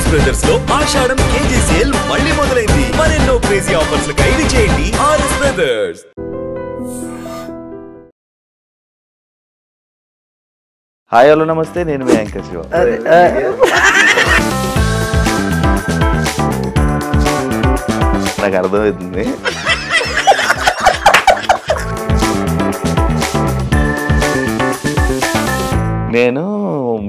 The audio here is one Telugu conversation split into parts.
ఆర్ఎస్ బ్రదర్స్ లో ఆషాఢం కేజీ సేల్ మళ్ళీ మొదలైంది. మరెన్నో క్రేజీ ఆఫర్స్ లు ఖైదీ చేయండి ఆర్ఎస్ బ్రదర్స్. హాయ్ హలో నమస్తే, నేను మీ యాంకర్ శివ. నాకు అర్థమవుతుంది. నేను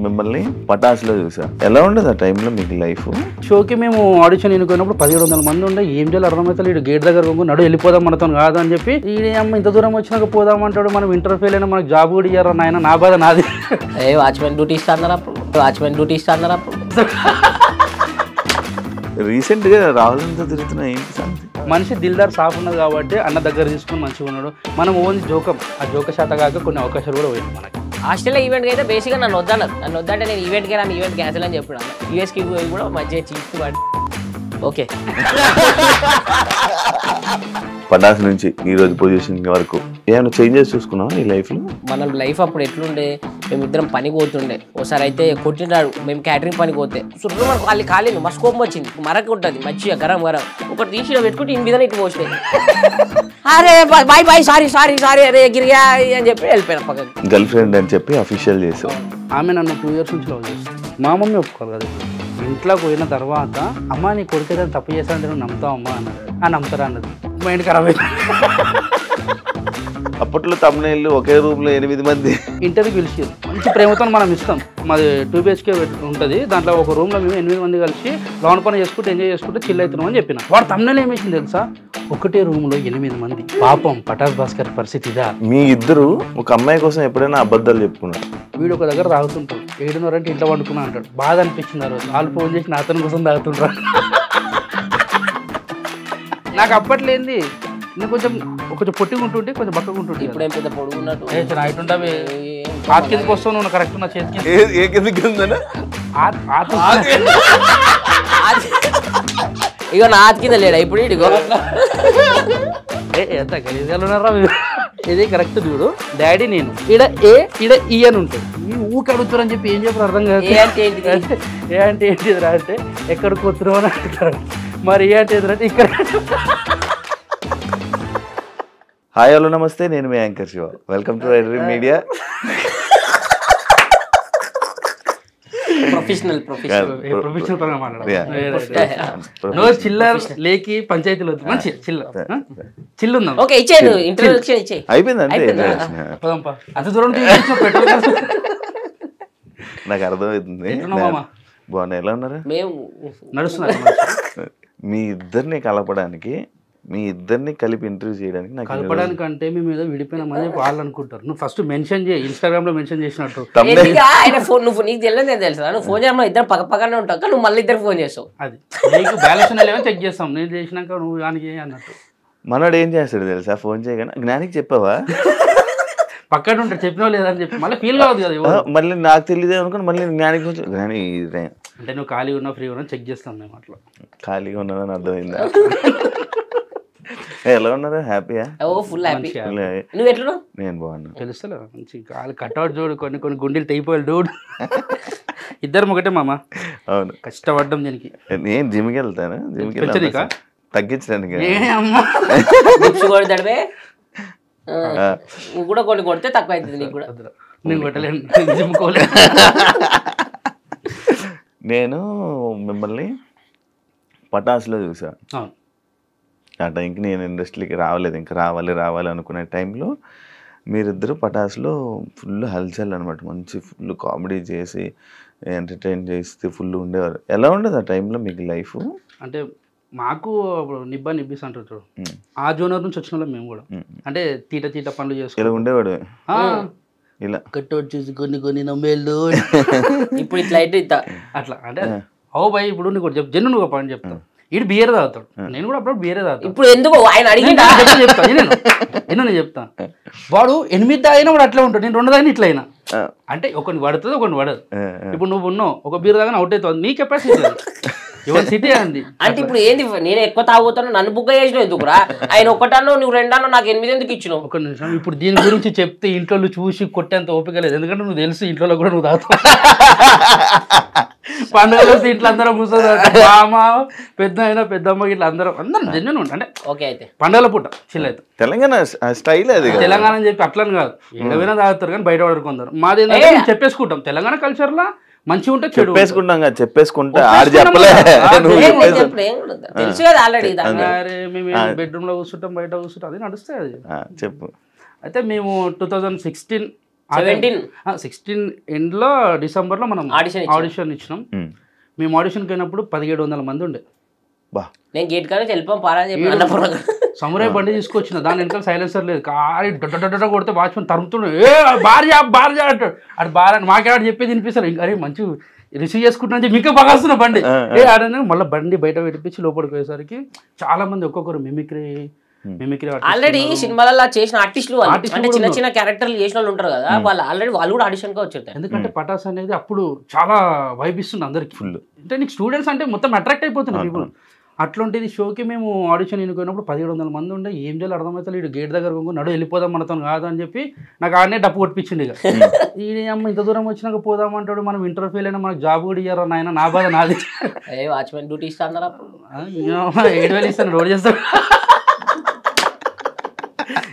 మిమ్మల్ని పటాసులో చూసా. ఎలా ఉండదు ఆ టైంలో మీకు లైఫ్? షోకి మేము ఆడిషన్ ఎన్నుకున్నప్పుడు 1700 మంది ఉండే. ఏం చేయాలి అర్థమవుతుంది. ఇటు గేట్ దగ్గర నడు వెళ్ళిపోదాం మనతో కాదు అని చెప్పి, ఈ అమ్మ ఇంత దూరం వచ్చినాక పోదామంటాడు. మనం ఇంటర్ ఫెయిల్ అయినా మనకు జాబ్ కూడా ఇయ్యారు నాయన. నా బాధ నాది. వాచ్మెన్ డ్యూటీ ఇస్తాను అప్పుడు. రీసెంట్ గా రావాలంతా తిరుగుతున్నా. ఏంటి సంగతి? మనిషి దిల్దార్ సాఫ్ ఉన్నది కాబట్టి అన్న దగ్గర తీసుకుని మంచిగా ఉన్నాడు. మనం ఓన్ జోకం, ఆ జోక శాత కాక కొన్ని అవకాశాలు కూడా పోయింది మనకి. హాస్టల్లో ఈవెంట్కి అయితే బేసిక్గా నన్ను వద్దంటే నేను ఈవెంట్కి రాను, ఈవెంట్ క్యాన్సిల్ అని చెప్పాను. యూఎస్కి కూడా మంచిగా చీప్ పడి ఓకే. పటాస్ నుంచి ఈ రోజు పొజిషన్ వరకు ఏమైనా చేంజెస్ చూసుకున్నావా నీ లైఫ్ లో? మనం లైఫ్ అప్పుడు ఎట్లుండే, మేమిద్దరం పనికి పోతుండే. ఒకసారి అయితే కొట్టినాడు, మేము క్యాటరింగ్ పనికి పోతే సుర్రు మనకు ఖాళీ మా స్కోప్ వచ్చింది. మరక ఉంటుంది మంచిగా గరం ఒకటి తీసి పెట్టుకుంటే ఇన్ని మీద ఇటు పోసినాయి. అరే బాయ్ సారీ అరే గిరిగా అని చెప్పి వెళ్ళిపోయినా పక్కకి. గర్ల్ ఫ్రెండ్ అని చెప్పి అఫీషియల్ చేసావు. ఆమె నన్ను 2 years నుంచి లవ్ చేస్తాను. మా మమ్మీ ఒప్పుకోరు కదా. ఇంట్లోకి పోయిన తర్వాత అమ్మ నీ కొడుకు తప్పు చేస్తానంటే నువ్వు నమ్ముతావు అమ్మా అన్నది. నమ్ముతారా అన్నది. మైండ్ ఖరాబ్ అయింది. అప్పట్లో తమ్ముళ్ళు ఒకే రూమ్ లో 8 మంది ఇంటర్వ్యూకి పిలిచి మంచి ప్రేమతో మనం ఇస్తాం. మాది 2 BHK ఉంటుంది. దాంట్లో ఒక రూమ్లో మేము 8 మంది కలిసి లోన్ పని చేసుకుంటూ ఎంజాయ్ చేసుకుంటూ చిల్ అవుతున్నాం అని చెప్పిన. వాడు తమ్ముళ్ళు ఏమేసింది తెలుసా? ఒకటే రూమ్లో 8 మంది. పాపం పటాస్ భాస్కర్ పరిస్థితి ఇదా. మీ ఇద్దరు ఒక అమ్మాయి కోసం ఎప్పుడైనా అబద్ధాలు చెప్పుకున్నారు? వీడు ఒక దగ్గర తాగుతుంటాడు. 7:30 అంటే ఇంట్లో వండుకున్నా అంటాడు. బాధ అనిపించింది. ఆ రోజు వాళ్ళు ఫోన్ చేసి నా అతని కోసం తాగుతుంటారు. నాకు అప్పట్లేంది. నేను కొంచెం పొట్టిగా ఉంటుంటే కొంచెం బక్కగా ఉంటుంటే. ఇప్పుడు ఏం పెద్ద పొడుగున్నట్టు నైట్ ఆత్ కిందకి వస్తావు నువ్వు కరెక్ట్. నా చేతికి ఇగో నా ఆత్ కింద లేడా ఇప్పుడు? ఇడిగో ఎంత గలీజాలు ఉన్నారా. ఇది కరెక్ట్ చూడు. డాడీ నేను ఈడ ఈ అని ఉంటుంది. ఈ ఊకి అడుగుతారని చెప్పి ఏం చెప్పారు అర్థం కాదు. ఏ అంటే ఏంటిదిరా అంటే ఎక్కడికి వస్తున్నావు అని అంటారు. మరి ఏ అంటే ఎదురంటే ఇక్కడ. హాయ్ హలో నమస్తే, నేను మీ anchor Shiva. Welcome to Raider Media. Professional పరంగా మాట్లాడాలి. చిల్లర్ లేకి పంచాయతీలో మంచి చిల్లు ఉందాం. ఓకే ఇచ్చేయండి, ఇంట్రొడక్షన్ ఇచ్చేయి. అయిపోయిందంటే అంత దూరం నాకు అర్థమవుతుంది. బాగున్నా. ఎలా ఉన్నారు? మేము నడుస్తున్నారు. మీ ఇద్దరిని కలపడానికి, మీ ఇద్దరిని కలిపి ఇంటర్వ్యూ చేయడానికి నాకు కలపడానికి అంటే మేము ఏదో విడిపోయినామని వాళ్ళు అనుకుంటారు. నువ్వు ఫస్ట్ మెన్షన్ చేయి, ఇన్స్టాగ్రామ్ లో మెన్షన్ చేసినట్టు. ఆయన ఫోన్ నువ్వు నీకు తెలియదు నేను తెలుసా? నువ్వు ఫోన్ చేయడం ఇద్దరు పక్కనే ఉంటావు, నువ్వు మళ్ళీ ఇద్దరు ఫోన్ చేస్తావు. అది నీకు బ్యాలెన్స్ లేవని చెక్ చేస్తాం. నేను చేసినాక నువ్వు దానికి అన్నట్టు. మనోడు ఏం చేస్తాడు తెలుసా? ఫోన్ చేయగానే జ్ఞానికి చెప్పావా? పక్కన ఉంటాడు. చెప్పినా లేదని చెప్పి మళ్ళీ ఫీల్ కావద్దు కదా. మళ్ళీ నాకు తెలియదు అనుకుని మళ్ళీ జ్ఞానికి జ్ఞాని అంటే నువ్వు ఖాళీ ఉన్నా ఫ్రీ ఉన్నా చెక్ చేస్తాం మేము. అట్లా ఖాళీగా ఉన్నానని అర్థమైందా? ఎలా ఉన్నారు? హ్యాపీయా? Full happy. నువ్వు ఎట్లా? నేను బాగున్నా. తెలుస్తలే మంచి కాలు కట్అవుట్ చూడు. కొన్ని గుండెలు తెగిపోయాలి డూడ్. ఇద్దరు ఒకటే మామ. అవును, కష్టపడ్డం దీనికి. నేను జిమ్కి వెళ్తాను. జిమ్కి తగ్గించడానికి కొడతాడే. నువ్వు కూడా కొన్ని కొడితే తక్కువ అవుతుంది నీకు కూడా. నేను కొట్టలేను, జిమ్ కోలే. నేను మిమ్మల్ని పటాసులో చూసా. ఆ టైంకి నేను ఇండస్ట్రీకి రావలేదు. ఇంకా రావాలి అనుకునే టైంలో మీరిద్దరు పటాసులో ఫుల్ హల్చల్ అనమాట. మంచి ఫుల్ కామెడీ చేసి ఎంటర్టైన్ చేస్తే ఫుల్ ఉండేవారు. ఎలా ఉండదు ఆ టైంలో మీకు లైఫ్? అంటే మాకు నిబ్బిస్ అంటారు చూడు, ఆ జోనర్ నుంచి వచ్చిన మేము కూడా. అంటే తీట పనులు చేసుకుని ఇలా ఉండేవాడు. ఇలా కట్అవుట్ చేసి కొన్ని నమ్మేళ్ళు. ఇప్పుడు ఇట్లా అయితే అట్లా అంటే ఓ భయ్ ఇప్పుడు నీకు జన్ను నువ్వు ఒక పాయింట్ చెప్తాను. ఇటు బియర్ తాగుతాడు, నేను కూడా అప్పుడు బియరే తాగుతాను. ఇప్పుడు ఎందుకు ఆయన అడిగిందా? నేను చెప్తాను. వాడు 8 తాగినా వాడు అట్లా ఉంటాడు. నేను 2 తాగినా ఇట్లా అయినా. అంటే ఒకటి పడుతుంది, ఒకటి పడదు. ఇప్పుడు నువ్వు ఉన్నావు, ఒక బీర్ తాగినా అవుట్ అవుతుంది. నీ కెపాసిటీ యువర్ సిటీ అంది. అంటే ఇప్పుడు ఏంది నేను ఎక్కువ తాగుతాను నన్ను బుక్ చేసినావు ఎందుకురా? ఆయన ఒకటన్నో నువ్వు రెండన్నో నాకు 8 ఎందుకు ఇచ్చినావు? ఒక నిమిషం, ఇప్పుడు దీని గురించి చెప్తే ఇంట్లో చూసి కొట్టేంత ఓపిక లేదు, ఎందుకంటే నువ్వు తెలుసు ఇంట్లో కూడా నువ్వు తాగుతావు. పండుగలు వస్తే ఇంట్లో అందరం కూర్చొని మామ పెద్ద అయినా పెద్దమ్మ ఇట్లా అందరం జన్యున్ ఉంటా అంటే ఓకే అయితే పండుగల పూట చిల్ అవుతాం. తెలంగాణ స్టైల్ అది. తెలంగాణ అని చెప్పి అట్లని కాదు, ఏడవైనా తాగుతారు కానీ బయట పడుకుంటారు. మాది ఏంటంటే మేము చెప్పేసుకుంటాం, తెలంగాణ కల్చర్ లా మంచిగా ఉంటే చెడు చెప్పేసుకుంటాం కదా, చెప్పేసుకుంటా ఆడు చెప్పలే. తెలుసు కదా ఆల్రెడీ. అరే మేము బెడ్రూమ్ లో కూర్చుంటాం, బయట కూర్చుంటాం, అది నడుస్తాయి. అది చెప్పు. అయితే మేము 2016 17 ఎండ్లో డిసెంబర్లో మనం ఆడిషన్ ఇచ్చినాం. మేము ఆడిషన్కి అయినప్పుడు 1700 మంది ఉండే. బా నేను గేట్ కానీ వెళ్ళిపోం పారా చెప్పి సమురాయ్ బండి తీసుకొచ్చిన, దాని వెనకాల సైలెన్సర్ లేదు, కారి డొడ్డ కొడితే వాచ్మెన్ తరుముతుండే, ఏ భార్య అంటాడు. అటు బాగా మాకేవాడు చెప్పేది వినిపిస్తారు, ఇంకా అరే మంచి రిసీవ్ చేసుకుంటున్నా మీకే బాగా వస్తున్నా బండి ఏ ఆడని. మళ్ళీ బండి బయట పెట్టించి లోపలికి పోయేసరికి చాలా మంది ఒక్కొక్కరు మిమిక్రీ ఆల్రెడీ సినిమాలలో చేసిన ఆర్టిస్టులు అంటే చిన్న చిన్న క్యారెక్టర్లు చేసిన వాళ్ళు ఉంటారు కదా, వాళ్ళు కూడా ఆడిషన్ గా వచ్చారు. ఎందుకంటే పటాస్ అనేది అప్పుడు చాలా వైబ్ ఇస్తుంది అందరికి ఫుల్. అంటే నీకు స్టూడెంట్స్ అంటే మొత్తం అట్రాక్ట్ అయిపోతున్నారు పీపుల్. అట్లాంటిది షోకి మేము ఆడిషన్ ఎన్నుకున్నప్పుడు 1700 మంది ఉండే, ఏం చేయాలి అర్థమవుతుంది. ఇటు గేట్ దగ్గర నడు వెళ్ళిపోదాం మనతో కాదు అని చెప్పి నాకు ఆడనే డప్పు కొట్టించింది. ఇక ఈ అమ్మ ఇంత దూరం వచ్చినాక పోదామంటాడు, మనం ఇంటర్ ఫెయిల్ అయినా మనకు జాబ్ కూడా ఇయ్యారు నాయన, నా బాధ నాది. వాచ్మెన్ డ్యూటీ ఇస్తాను 7,000 ఇస్తాను, రోడ్ చేస్తాను.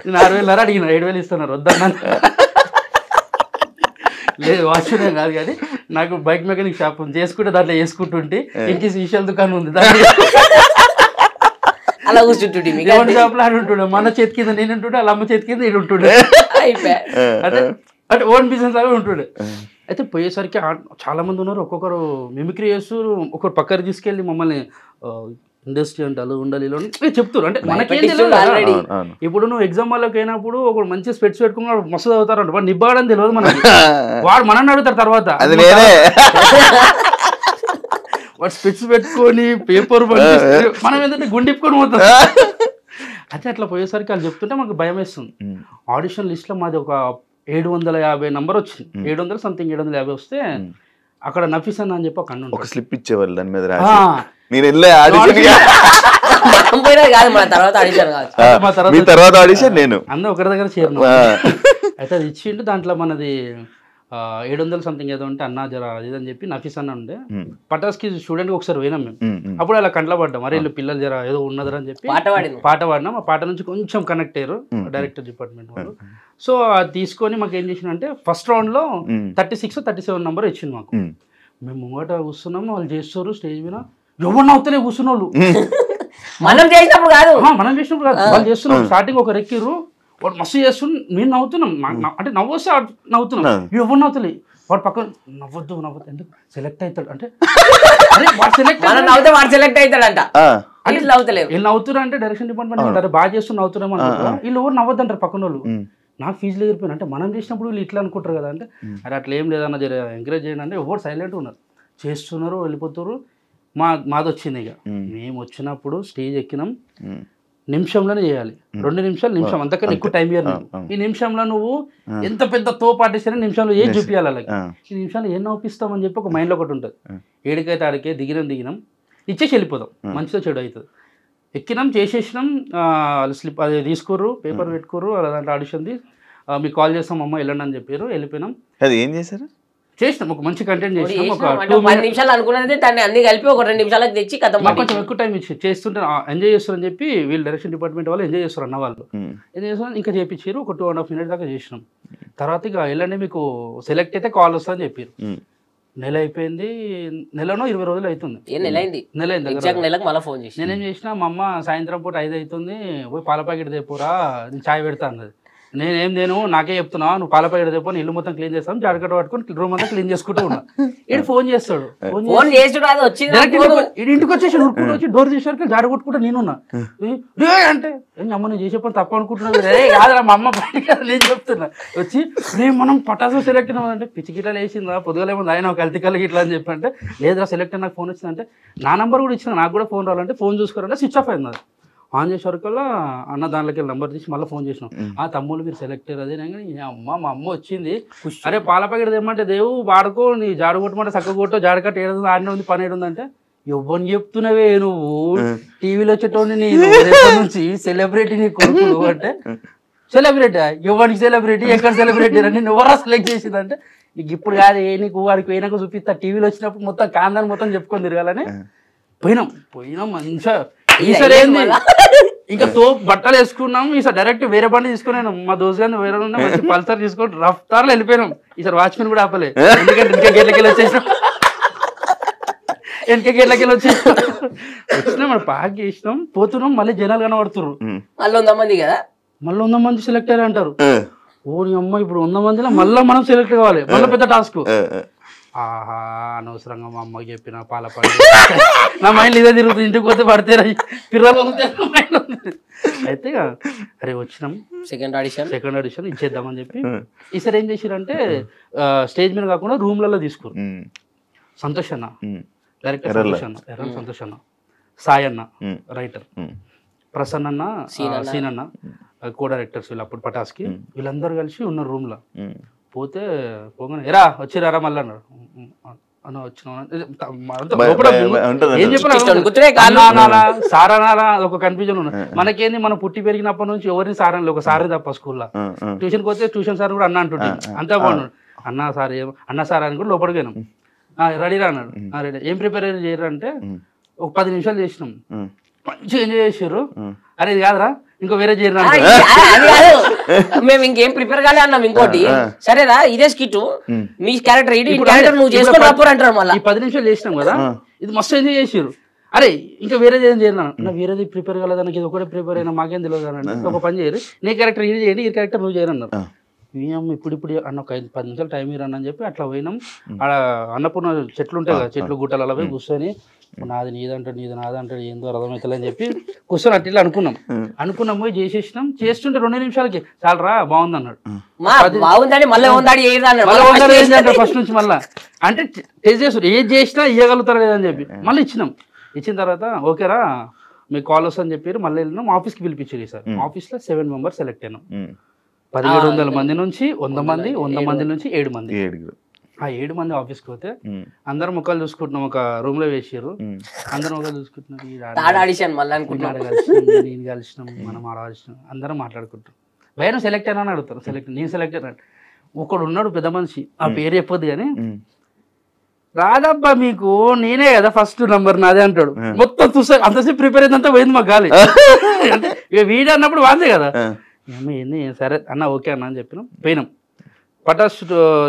6,000 అడిగిన 7,000 ఇస్తున్నారు వద్దన్నా. లేదు వాచ్మెన్ కాదు కానీ నాకు బైక్ మెకానిక్ షాప్ చేసుకుంటే దాంట్లో వేసుకుంటుంటే ఇంకేసి విషయాల దుకాణం ఉంది, అలా కూర్చుంటుండే షాప్ లో ఉంటుండే. మన చేతి కింద నేను ఉంటుండే, వాళ్ళ అమ్మ చేతి కింద నేను ఉంటుండే. అంటే ఓన్ బిజినెస్ లాగా ఉంటుండే. అయితే పోయేసరికి చాలా మంది ఉన్నారు, ఒక్కొక్కరు మిమిక్రీ చేస్తూ ఒకరు పక్కన తీసుకెళ్ళి మమ్మల్ని ఇండస్ట్రీ అంటే అలా ఉండాలి ఇలా చెప్తారు. అంటే మనకేం తెలియదు. ఇప్పుడు నువ్వు ఎగ్జామ్ వాళ్ళకి అయినప్పుడు ఒక మంచి స్పెట్స్ పెట్టుకున్నాడు మస్తు చదువుతారంట, వాడు నిబ్బాడని తెలియదు మనకి. వాడు మనల్ని అడుగుతారు తర్వాత, వాడు స్పెట్స్ పెట్టుకొని పేపర్ మనం ఏంటంటే గుండిప్పుకొని పోతాం. అయితే అట్లా పోయేసరికి వాళ్ళు చెప్తుంటే మాకు భయం వేస్తుంది. ఆడిషన్ లిస్ట్ లో మాది ఒక 750 నంబర్ వచ్చింది, 700 సంథింగ్ 750 వస్తే అక్కడ నఫీస్ అని చెప్పి ఒక అన్న ఒక స్లిప్ ఇచ్చేవాళ్ళు దాని మీద రాసి. నేను వెళ్ళే తర్వాత ఆడిషన్ నేను అన్న ఒకరి దగ్గర చేరిన. అయితే అది ఇచ్చిండు, దాంట్లో మనది 700 సంథింగ్ ఏదో ఉంటే అన్నా జర అది అని చెప్పి నఫీస్ అన్న ఉండే. పటాస్కి స్టూడెంట్ ఒకసారి పోయినాం మేము, అప్పుడు అలా కంట్లో పడ్డాం, మరి వీళ్ళు పిల్లలు జర ఏదో ఉన్నదని అని చెప్పి పాట పాడినాం. ఆ పాట నుంచి కొంచెం కనెక్ట్ అయ్యారు డైరెక్టర్ డిపార్ట్మెంట్ వాళ్ళు. సో అది తీసుకొని మాకు ఏం చేసిన అంటే ఫస్ట్ రౌండ్ లో 36, 37 నంబర్ ఇచ్చింది మాకు. మేము ముంగట కూర్చున్నాము, వాళ్ళు చేస్తారు స్టేజ్ మీద, ఎవరిని అవుతలే కూర్చున్న వాళ్ళు. మనం చేసినప్పుడు కాదు వాళ్ళు చేస్తున్నాం. స్టార్టింగ్ ఒక రెక్కిర్రు, వాడు మస్తు చేస్తున్నాం, నేను నవ్వుతున్నాం. అంటే నవ్వొస్తే నవ్వుతున్నాం, ఎవరు నవ్వుతలే. వాడు పక్కన నవ్వద్దు ఎందుకు సెలెక్ట్ అవుతాడు అంటే సెలెక్ట్ అవుతాడంట. వీళ్ళు నవ్వుతున్నారు అంటే డైరెక్షన్ డిపార్ట్మెంట్ బాగా చేస్తున్న నవ్వుతున్నాం అనుకుంటారు, వీళ్ళు ఎవరు నవ్వద్దు అంటారు పక్కన వాళ్ళు. నాకు ఫీజులు ఎగిరిపోయినా అంటే మనం చేసినప్పుడు వీళ్ళు ఇట్లా అనుకుంటారు కదా. అంటే అరే అట్లా ఏం లేదన్న జర ఎంకరేజ్ చేయండి అంటే ఎవరు సైలెంట్ ఉన్నారు, చేస్తున్నారు వెళ్ళిపోతారు. మాది వచ్చింది. ఇక మేము వచ్చినప్పుడు స్టేజ్ ఎక్కినాం, నిమిషంలోనే చేయాలి, 2 నిమిషం అంతకన్నా ఎక్కువ టైం ఇయ్యాలి. ఈ నిమిషంలో నువ్వు ఎంత పెద్ద తోపాటిస్తే నిమిషంలో ఏం చూపించాలి అలాగే. ఈ నిమిషంలో ఏం నవ్విస్తామని చెప్పి ఒక మైండ్లో ఒకటి ఉంటుంది. ఏడికైతే ఆడికే దిగినాం ఇచ్చేసి వెళ్ళిపోదాం, మంచిగా చెడు అవుతుంది. ఎక్కినాం, చేసేసినాం, స్లిప్ అది తీసుకుర్రు, పేపర్ పెట్టుకుర్రు, అలా దాంట్లో ఆడిషన్ది మీకు కాల్ చేస్తాం అమ్మ వెళ్ళండి అని చెప్పారు. వెళ్ళిపోయినాం. అది ఏం చేశారు, చేసినాం, ఒక మంచి కంటెంట్ చేసినాం. ఒక 10 నిమిషాలు అనుకున్నది దాన్ని అన్ని కలిపి ఒక 2 నిమిషాలకు తెచ్చి కొంచెం ఎక్కువ టైం ఇచ్చి చేస్తుంటే ఎంజాయ్ చేస్తారని చెప్పి వీళ్ళు డైరెక్షన్ డిపార్ట్మెంట్ వాళ్ళు ఎంజాయ్ చేస్తారు అన్న వాళ్ళు. ఎంజాయ్ చేస్తారు, ఇంకా చేయించారు. ఒక 2.5 minutes దాకా చేసినాం. తర్వాత ఇక వెళ్ళండి మీకు సెలెక్ట్ అయితే కాల్ వస్తుందని చెప్పారు. నెల అయిపోయింది, నెలనో 20 రోజులు అవుతుంది. నెల అయింది. నేనేం చేసినా, మా అమ్మ సాయంత్రం పూట 5 అవుతుంది, పోయి పాల ప్యాకెట్ తెపోరా నేను చాయ్ పెడతా అన్నది. నేను నాకే చెప్తున్నా, నువ్వు పాల ప్యాకెట్ తెపో, ఇల్లు మొత్తం క్లీన్ చేస్తాను, జాడకట్ట పట్టుకొని రూమ్ అంతా క్లీన్ చేసుకుంటూ ఉన్నా. ఇటు ఫోన్ చేస్తాడు, ఇంటికి వచ్చేసి ఉరుకుంటూ వచ్చి డోర్ చేసేసరికి జాడ కొట్టుకుంటా నేనున్నా. అంటే అమ్మ నేను చేసే పని తప్ప అనుకుంటున్నాను కాదురా, మా అమ్మ బయట నేను చెప్తున్నా. వచ్చి మనం పటాసు సెలెక్ట్ అయినామంటే పిచ్చి గిట్లా వేసిందా, పొద్దుగలేమో ఆయన ఒక హెల్త్ కల్లి ఇట్లా అని చెప్పి అంటే లేదురా సెలెక్ట్ నాకు ఫోన్ వచ్చిందంటే నా నెంబర్ కూడా ఇచ్చిన, నాకు కూడా ఫోన్ రావాలంటే ఫోన్ చూసుకోవాలంటే స్విచ్ ఆఫ్ అయింది. అది ఆన్ చేసేవరకల్లా అన్న దాంట్లోకి నెంబర్ తీసి మళ్ళీ ఫోన్ చేసినాం. ఆ తమ్ముళ్ళు మీరు సెలెక్ట్ అయ్యారు అదే కానీ మా అమ్మ వచ్చింది, అరే పాల ప్యాకెట్ తెమ్మంటే దేవు వాడుకో, నీ జాడు కొట్టమంటే చక్క కొట్టో, జాడకట్ట ఏడు ఆడినే ఉంది, పని ఏడు ఉందంటే ఎవరిని చెప్తున్నావే నువ్వు టీవీలో వచ్చేటోని నేను రేపటి నుంచి సెలబ్రిటీ నీ కొడుకు అంటే సెలబ్రిటీ ఎవరికి సెలబ్రిటీ ఎక్కడ సెలబ్రిటీ అని నువ్వరా సెలెక్ట్ చేసిందంటే నీకు ఇప్పుడు కాదు నీకు వాడికి పోయినాక చూపిస్తా టీవీలో వచ్చినప్పుడు మొత్తం కాందాన్ని మొత్తం చెప్పుకొని తిరగాలని పోయినాం మంచిగా ఈసారి ఏంది ఇంకా బట్టలు వేసుకున్నాం ఈసారి డైరెక్ట్ వేరే బండి తీసుకున్నాను మా దోస్తు గారిని వేరే మంచి పల్సర్ తీసుకొని రఫ్తార్లో వెళ్ళిపోయినాం ఈసారి వాచ్మెన్ కూడా ఆపలే ఎందుకంటే ఇంకా గేట్లకెళ్ళి వచ్చేసినాం వెనక గేట్లకెళ్ళి వచ్చినాం మన పాక్ చేసినాం పోతున్నాం మళ్ళీ జనాలు కనబడుతున్నారు మళ్ళీ 100 మంది సెలెక్ట్ అయ్యారు అంటారు ఓ నీ అమ్మ ఇప్పుడు 100 మందిలో మళ్ళీ మనం సెలెక్ట్ కావాలి మళ్ళీ పెద్ద టాస్క్ ఆహా అనవసరంగా మా అమ్మకి చెప్పిన పాల పడి నా మైండ్ ఇదే తిరుగుతుంది ఇంటికి పోతే పడితే పిల్లలు అయితే అరే వచ్చినాం సెకండ్ ఆడిషన్ ఇచ్చేద్దామని చెప్పి ఈసారి ఏం చేసిరంటే స్టేజ్ మీద కాకుండా రూమ్లలో తీసుకోరు సంతోష్ అన్న డైరెక్టర్ సంతోష్ అన్న సాయి అన్న రైటర్ ప్రసన్న అన్న సీన్ అన్న కో డైరెక్టర్స్ వీళ్ళు అప్పుడు పటాస్కి వీళ్ళందరూ కలిసి ఉన్నారు రూమ్ లో పోతే పోగానే ఎరా వచ్చిరారా మళ్ళీ అన్నారు అన్న వచ్చిన సారానాలా ఒక కన్ఫ్యూజన్ ఉన్నది మనకేంది మనం పుట్టి పెరిగినప్పటి నుంచి ఎవరిని సారని ఒక సారే తప్ప స్కూల్లో ట్యూషన్కి పోతే ట్యూషన్ సార్ కూడా అన్న అంటుంటే అంతా బాగున్నాడు అన్న సార్ అని కూడా లోపలికి పోయినాం రెడీరా అన్నాడు రెడీ ఏం ప్రిపేర్ చేయరు అంటే ఒక 10 నిమిషాలు చేసినాం మంచిగా ఎంజాయ్ చేసారు అరే ఇది కాదురా ఇంకో వేరే చేయరు మేము ఇంకేం ప్రిపేర్ కాలే అన్నాం ఇంకోటి సరేరా ఇదే స్కిట్ మీ క్యారెక్టర్ నువ్వు చేసుకొని అంటారు మళ్ళీ 10 నిమిషాలు చేసినాం కదా ఇది మస్తు ఎంజాయ్ చేసారు అరే ఇంకా వేరేది ఏం చేయను నా వేరేది ప్రిపేర్ కాలేదానికి ఇది ఒకటే ప్రిపేర్ అయినా మాకేం తెలియదు అని ఒక పని చేయరు నీ క్యారెక్టర్ ఇది చేయండి ఈ క్యారెక్టర్ నువ్వు చేయరు అన్నారు ఇప్పుడు అన్న ఒక 10 నిమిషాలు టైం ఇరని అని చెప్పి అట్లా పోయినాం ఆడ అన్నపూర్ణ చెట్లు ఉంటాయి కదా చెట్లు గుట్టలు అలా పోయి కూర్చొని నాది నీదంటాడు నీది నాదంటాడు ఏందో అర్థమవుతుంది అని చెప్పి కూర్చొని అట్లా అనుకున్నాం పోయి చేసేసినాం చేస్తుంటే 2 నిమిషాలకి చాలరా బాగుంది అన్నాడు ఫస్ట్ నుంచి మళ్ళీ అంటే టేస్ట్ చేస్తారు ఏది చేసినా ఇవ్వగలుగుతారా లేదని చెప్పి మళ్ళీ ఇచ్చిన తర్వాత ఓకేరా మీకు కాల్ వస్తుందని చెప్పారు మళ్ళీ వెళ్ళినాం ఆఫీస్కి పిలిపించారు సార్ ఆఫీస్లో 7 మెంబర్స్ సెలెక్ట్ అయినాం 1700 మంది నుంచి 100 మంది 100 మంది నుంచి 7 మంది ఆ 7 మంది ఆఫీస్కి పోతే అందరం ముఖాలు చూసుకుంటున్నాం ఒక రూమ్ లో వేసారు అందరం ముఖాలు చూసుకుంటున్నాం నేను కలిసినాం మనం ఆడవలసినాం అందరం మాట్లాడుకుంటాం భయం సెలెక్ట్ అయినా అని అడుగుతారు నేను సెలెక్ట్ అయినా ఒకడు ఉన్నాడు పెద్ద మనిషి ఆ పేరు చెప్పొద్దు కానీ రాదబ్బా మీకు నేనే కదా ఫస్ట్ నంబర్ నాదే అంటాడు మొత్తం చూసా అంతసేపు ప్రిపేర్ అయిందంతా పోయింది మాకు గాలి అంటే వీడియో అన్నప్పుడు వాందే కదా ఏంది సరే అన్న ఓకే అన్న అని చెప్పినాం పోయినాం పటాస్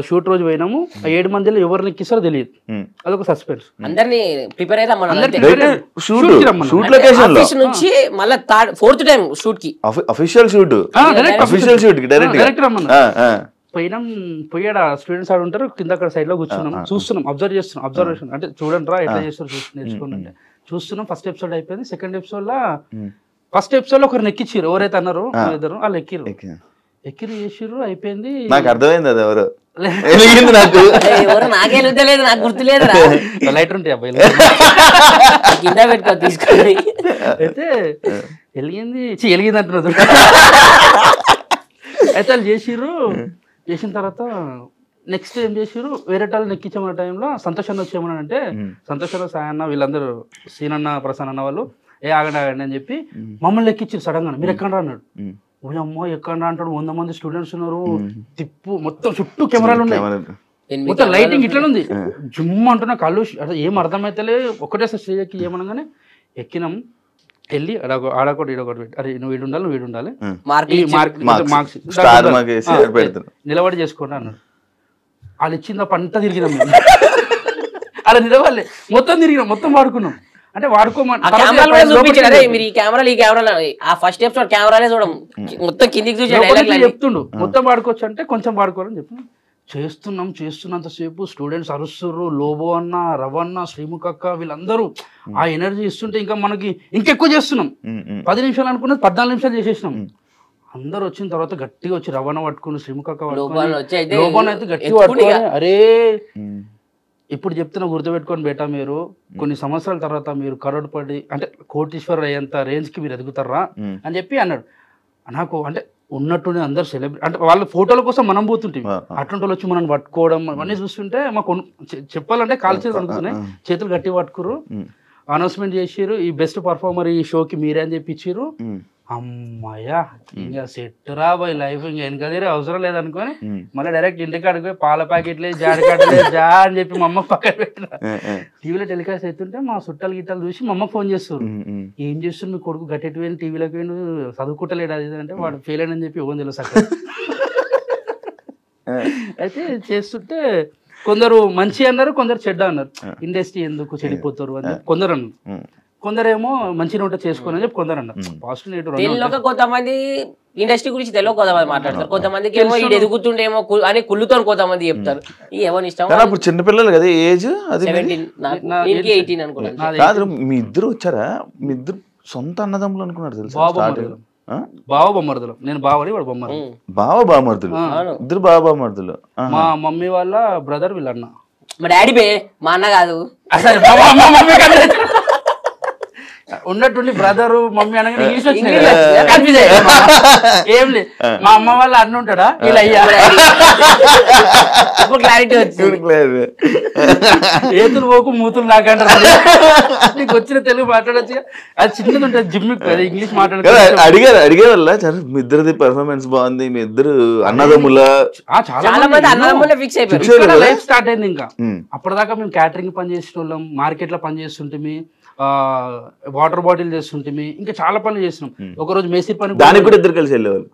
షూట్ రోజు పోయినాము 7 మందిలో ఎవరిని ఎక్కిస్తారో తెలియదు అదొక సస్పెన్స్ అందరినీ ప్రిపేర్ నుంచి మళ్ళీ 4th టైం షూట్ కి అఫీషియల్ షూట్ డైరెక్ట్ రమ్మన్నా పోయినాం పోయాడ స్టూడెంట్స్ ఆడ ఉంటారు కింద అక్కడ సైడ్ లో కూర్చున్నాం చూస్తున్నాం అబ్జర్వేషన్ అంటే చూడండి రా ఎట్లా చేస్తారు నేర్చుకోండి అంటే చూస్తున్నాం ఫస్ట్ ఎపిసోడ్ అయిపోయింది సెకండ్ ఎపిసోడ్ లో ఫస్ట్ ఎపిసోడ్ లో ఒకరిని ఎక్కించారు ఎవరైతే అన్నారు ఇద్దరు వాళ్ళు ఎక్కిరు చేసిర్రు అయిపోయింది నాకు అర్థమైంది అది ఎవరు నాకు గుర్తులేదు లైటర్ ఉంటాయి అబ్బాయి తీసుకొని అయితే వెలిగింది అంటున్నారు అయితే వాళ్ళు చేసిన తర్వాత నెక్స్ట్ ఏం చేసిర్రు వేరే వాళ్ళని ఎక్కించామన్న టైంలో సంతోష్ అన్న వచ్చేమన్నా అంటే సంతోష్ అన్న సాయి అన్న వీళ్ళందరూ సీన్ అన్న ప్రసన్న అన్న వాళ్ళు ఆగండి అని చెప్పి మమ్మల్ని ఎక్కించారు సడన్ గా మీరు ఎక్కడ అన్నాడు అమ్మో ఎక్కడ అంటాడు 100 మంది స్టూడెంట్స్ ఉన్నారు తిప్పు మొత్తం చుట్టూ కెమెరాలు ఉన్నాయి మొత్తం లైటింగ్ ఇట్లా ఉంది జుమ్ అంటున్నా కళ్ళు అసలు ఏం అర్థమైతేలే ఒకటే స్టేజ్ ఎక్కి ఏమనగానే ఎక్కినాం వెళ్ళి ఆడొకటి ఈడొకటి పెట్టి అరే నువ్వు వీడు ఉండాలి మార్క్స్ నిలబడి చేసుకోండి అన్నాడు వాళ్ళు ఇచ్చింది పంట తిరిగినాం మేము అలా నిలబడలే మొత్తం వాడుకున్నాం అంటే మీరు ఈ కెమెరాలు ఆ ఫస్ట్ ఎపిసోడ్ కెమెరాలే చూడం మొత్తం కిందికి చెప్తుండు మొత్తం వాడుకోవచ్చు అంటే కొంచెం వాడుకోవాలని చెప్పి చేస్తున్నంతసేపు స్టూడెంట్స్ అరుస్తుర్రు లోబో అన్న రవన్న శ్రీముఖ అక్క వీళ్ళందరూ ఆ ఎనర్జీ ఇస్తుంటే ఇంకా మనకి ఇంకెక్కువ చేస్తున్నాం 10 నిమిషాలు అనుకున్నది 14 నిమిషాలు చేసేసినాం అందరు వచ్చిన తర్వాత గట్టిగా వచ్చి రవణ పట్టుకుని శ్రీముఖ అక్క లోబోన్ అయితే గట్టిగా పట్టుకొని అరే ఇప్పుడు చెప్తున్నా గుర్తుపెట్టుకొని బేటా మీరు కొన్ని సంవత్సరాల తర్వాత మీరు కరోడ్పడి అంటే కోటీశ్వరుడు అయ్యేంత రేంజ్కి మీరు ఎదుగుతారా అని చెప్పి అన్నాడు నాకు అంటే ఉన్నట్టుండి అందరు సెలబ్రిటీ అంటే వాళ్ళ ఫోటోల కోసం మనం పోతుంటే అటువంటి వాళ్ళు వచ్చి మనం పట్టుకోవడం అవన్నీ చూస్తుంటే మాకు చెప్పాలంటే కాలు చేతులు అనుకున్నాయి చేతులు గట్టి పట్టుకురు అనౌన్స్మెంట్ చేసిర్రు, ఈ బెస్ట్ పర్ఫార్మర్ ఈ షోకి మీరే అని చెప్పించారు. అమ్మయ్యా ఇంకా సెట్ రాబోయ్ లైఫ్, ఇంకా వెనకదేరే అవసరం లేదనుకొని మళ్ళీ డైరెక్ట్ ఇంటికాడికి పోయి పాల ప్యాకెట్లే జాడకాడలే జా అని చెప్పి మా అమ్మకి పక్కన పెట్టిన. టీవీలో టెలికాస్ట్ అవుతుంటే మా చుట్టాలు గిట్టాలు చూసి మా అమ్మకి ఫోన్ చేస్తారు, ఏం చేస్తుంది మీ కొడుకు గట్టెట్టు పోయిన టీవీలోకి పోయిన చదువుకుంటలేడు అది అంటే వాడు ఫెయిల్ అని చెప్పి ఇవ్వని తెలుసు అక్కడ. అయితే చేస్తుంటే కొందరు మంచి అన్నారు, కొందరు చెడ్డ అన్నారు. ఇండస్ట్రీ ఎందుకు చెడిపోతారు అని కొందరు అన్నారు, కొందరేమో మంచిగా ఉంటే చేసుకోని అని చెప్పి కొందరు అన్నారు. Positive negative. కొంతమంది ఇండస్ట్రీ గురించి తెలియక కొంతమంది మాట్లాడతారు, కొంతమందికి ఏమో ఇది ఎదుగుతుండేమో అని కుళ్ళుతో కొంతమంది చెప్తారు. ఎవరి ఇష్టం. అప్పుడు చిన్నపిల్లలు కదా ఏజ్, అది 17, 18 అనుకున్నాను. కాదు మీ ఇద్దరు వచ్చారా, మీ ఇద్దరు సొంత అన్నదమ్ములు అనుకున్నారు తెలుసా? బావ బొమ్మర్దులు, నేను బావని వాడు బొమ్మరు. బావ బామర్దులు, ఇద్దరు బావ బామర్దులు. మా మమ్మీ వాళ్ళ బ్రదర్ వీళ్ళన్న. మా డాడీ బే, మా అన్న కాదు అసలు ఉన్నట్టుండి బ్రదరు మమ్మీ అనగా ఇంగ్లీష్ వచ్చింది ఏం లేదు. మా అమ్మ వాళ్ళ అన్న ఉంటాడా వీళ్ళు అయ్యా క్లారిటీ వచ్చింది. ఏతులు పోకు మూతులు నాకంటారు. నీకు వచ్చిన తెలుగు మాట్లాడచ్చు, అది చిన్నది ఉంటుంది జిమ్మిక్, ఇంగ్లీష్ మాట్లాడదు. అడిగేవాళ్ళ మీ ఇద్దరిది పర్ఫార్మెన్స్ బాగుంది, మీ ఇద్దరు అన్నదమ్ముల చాలా మంది అన్నదమ్ములే ఫిక్స్ అయిపోయారు. లైఫ్ స్టార్ట్ అయింది. ఇంకా అప్పటిదాకా మేము క్యాటరింగ్ పని చేసిన వాళ్ళం, మార్కెట్ లో పని చేస్తుంటే, వాటర్ బాటిల్ చేస్తుంటే, ఇంకా చాలా పనులు చేసినాం. ఒక రోజు మేస్త్రి పని దానికి కూడా ఇద్దరు కలిసి వెళ్ళేవాళ్ళు.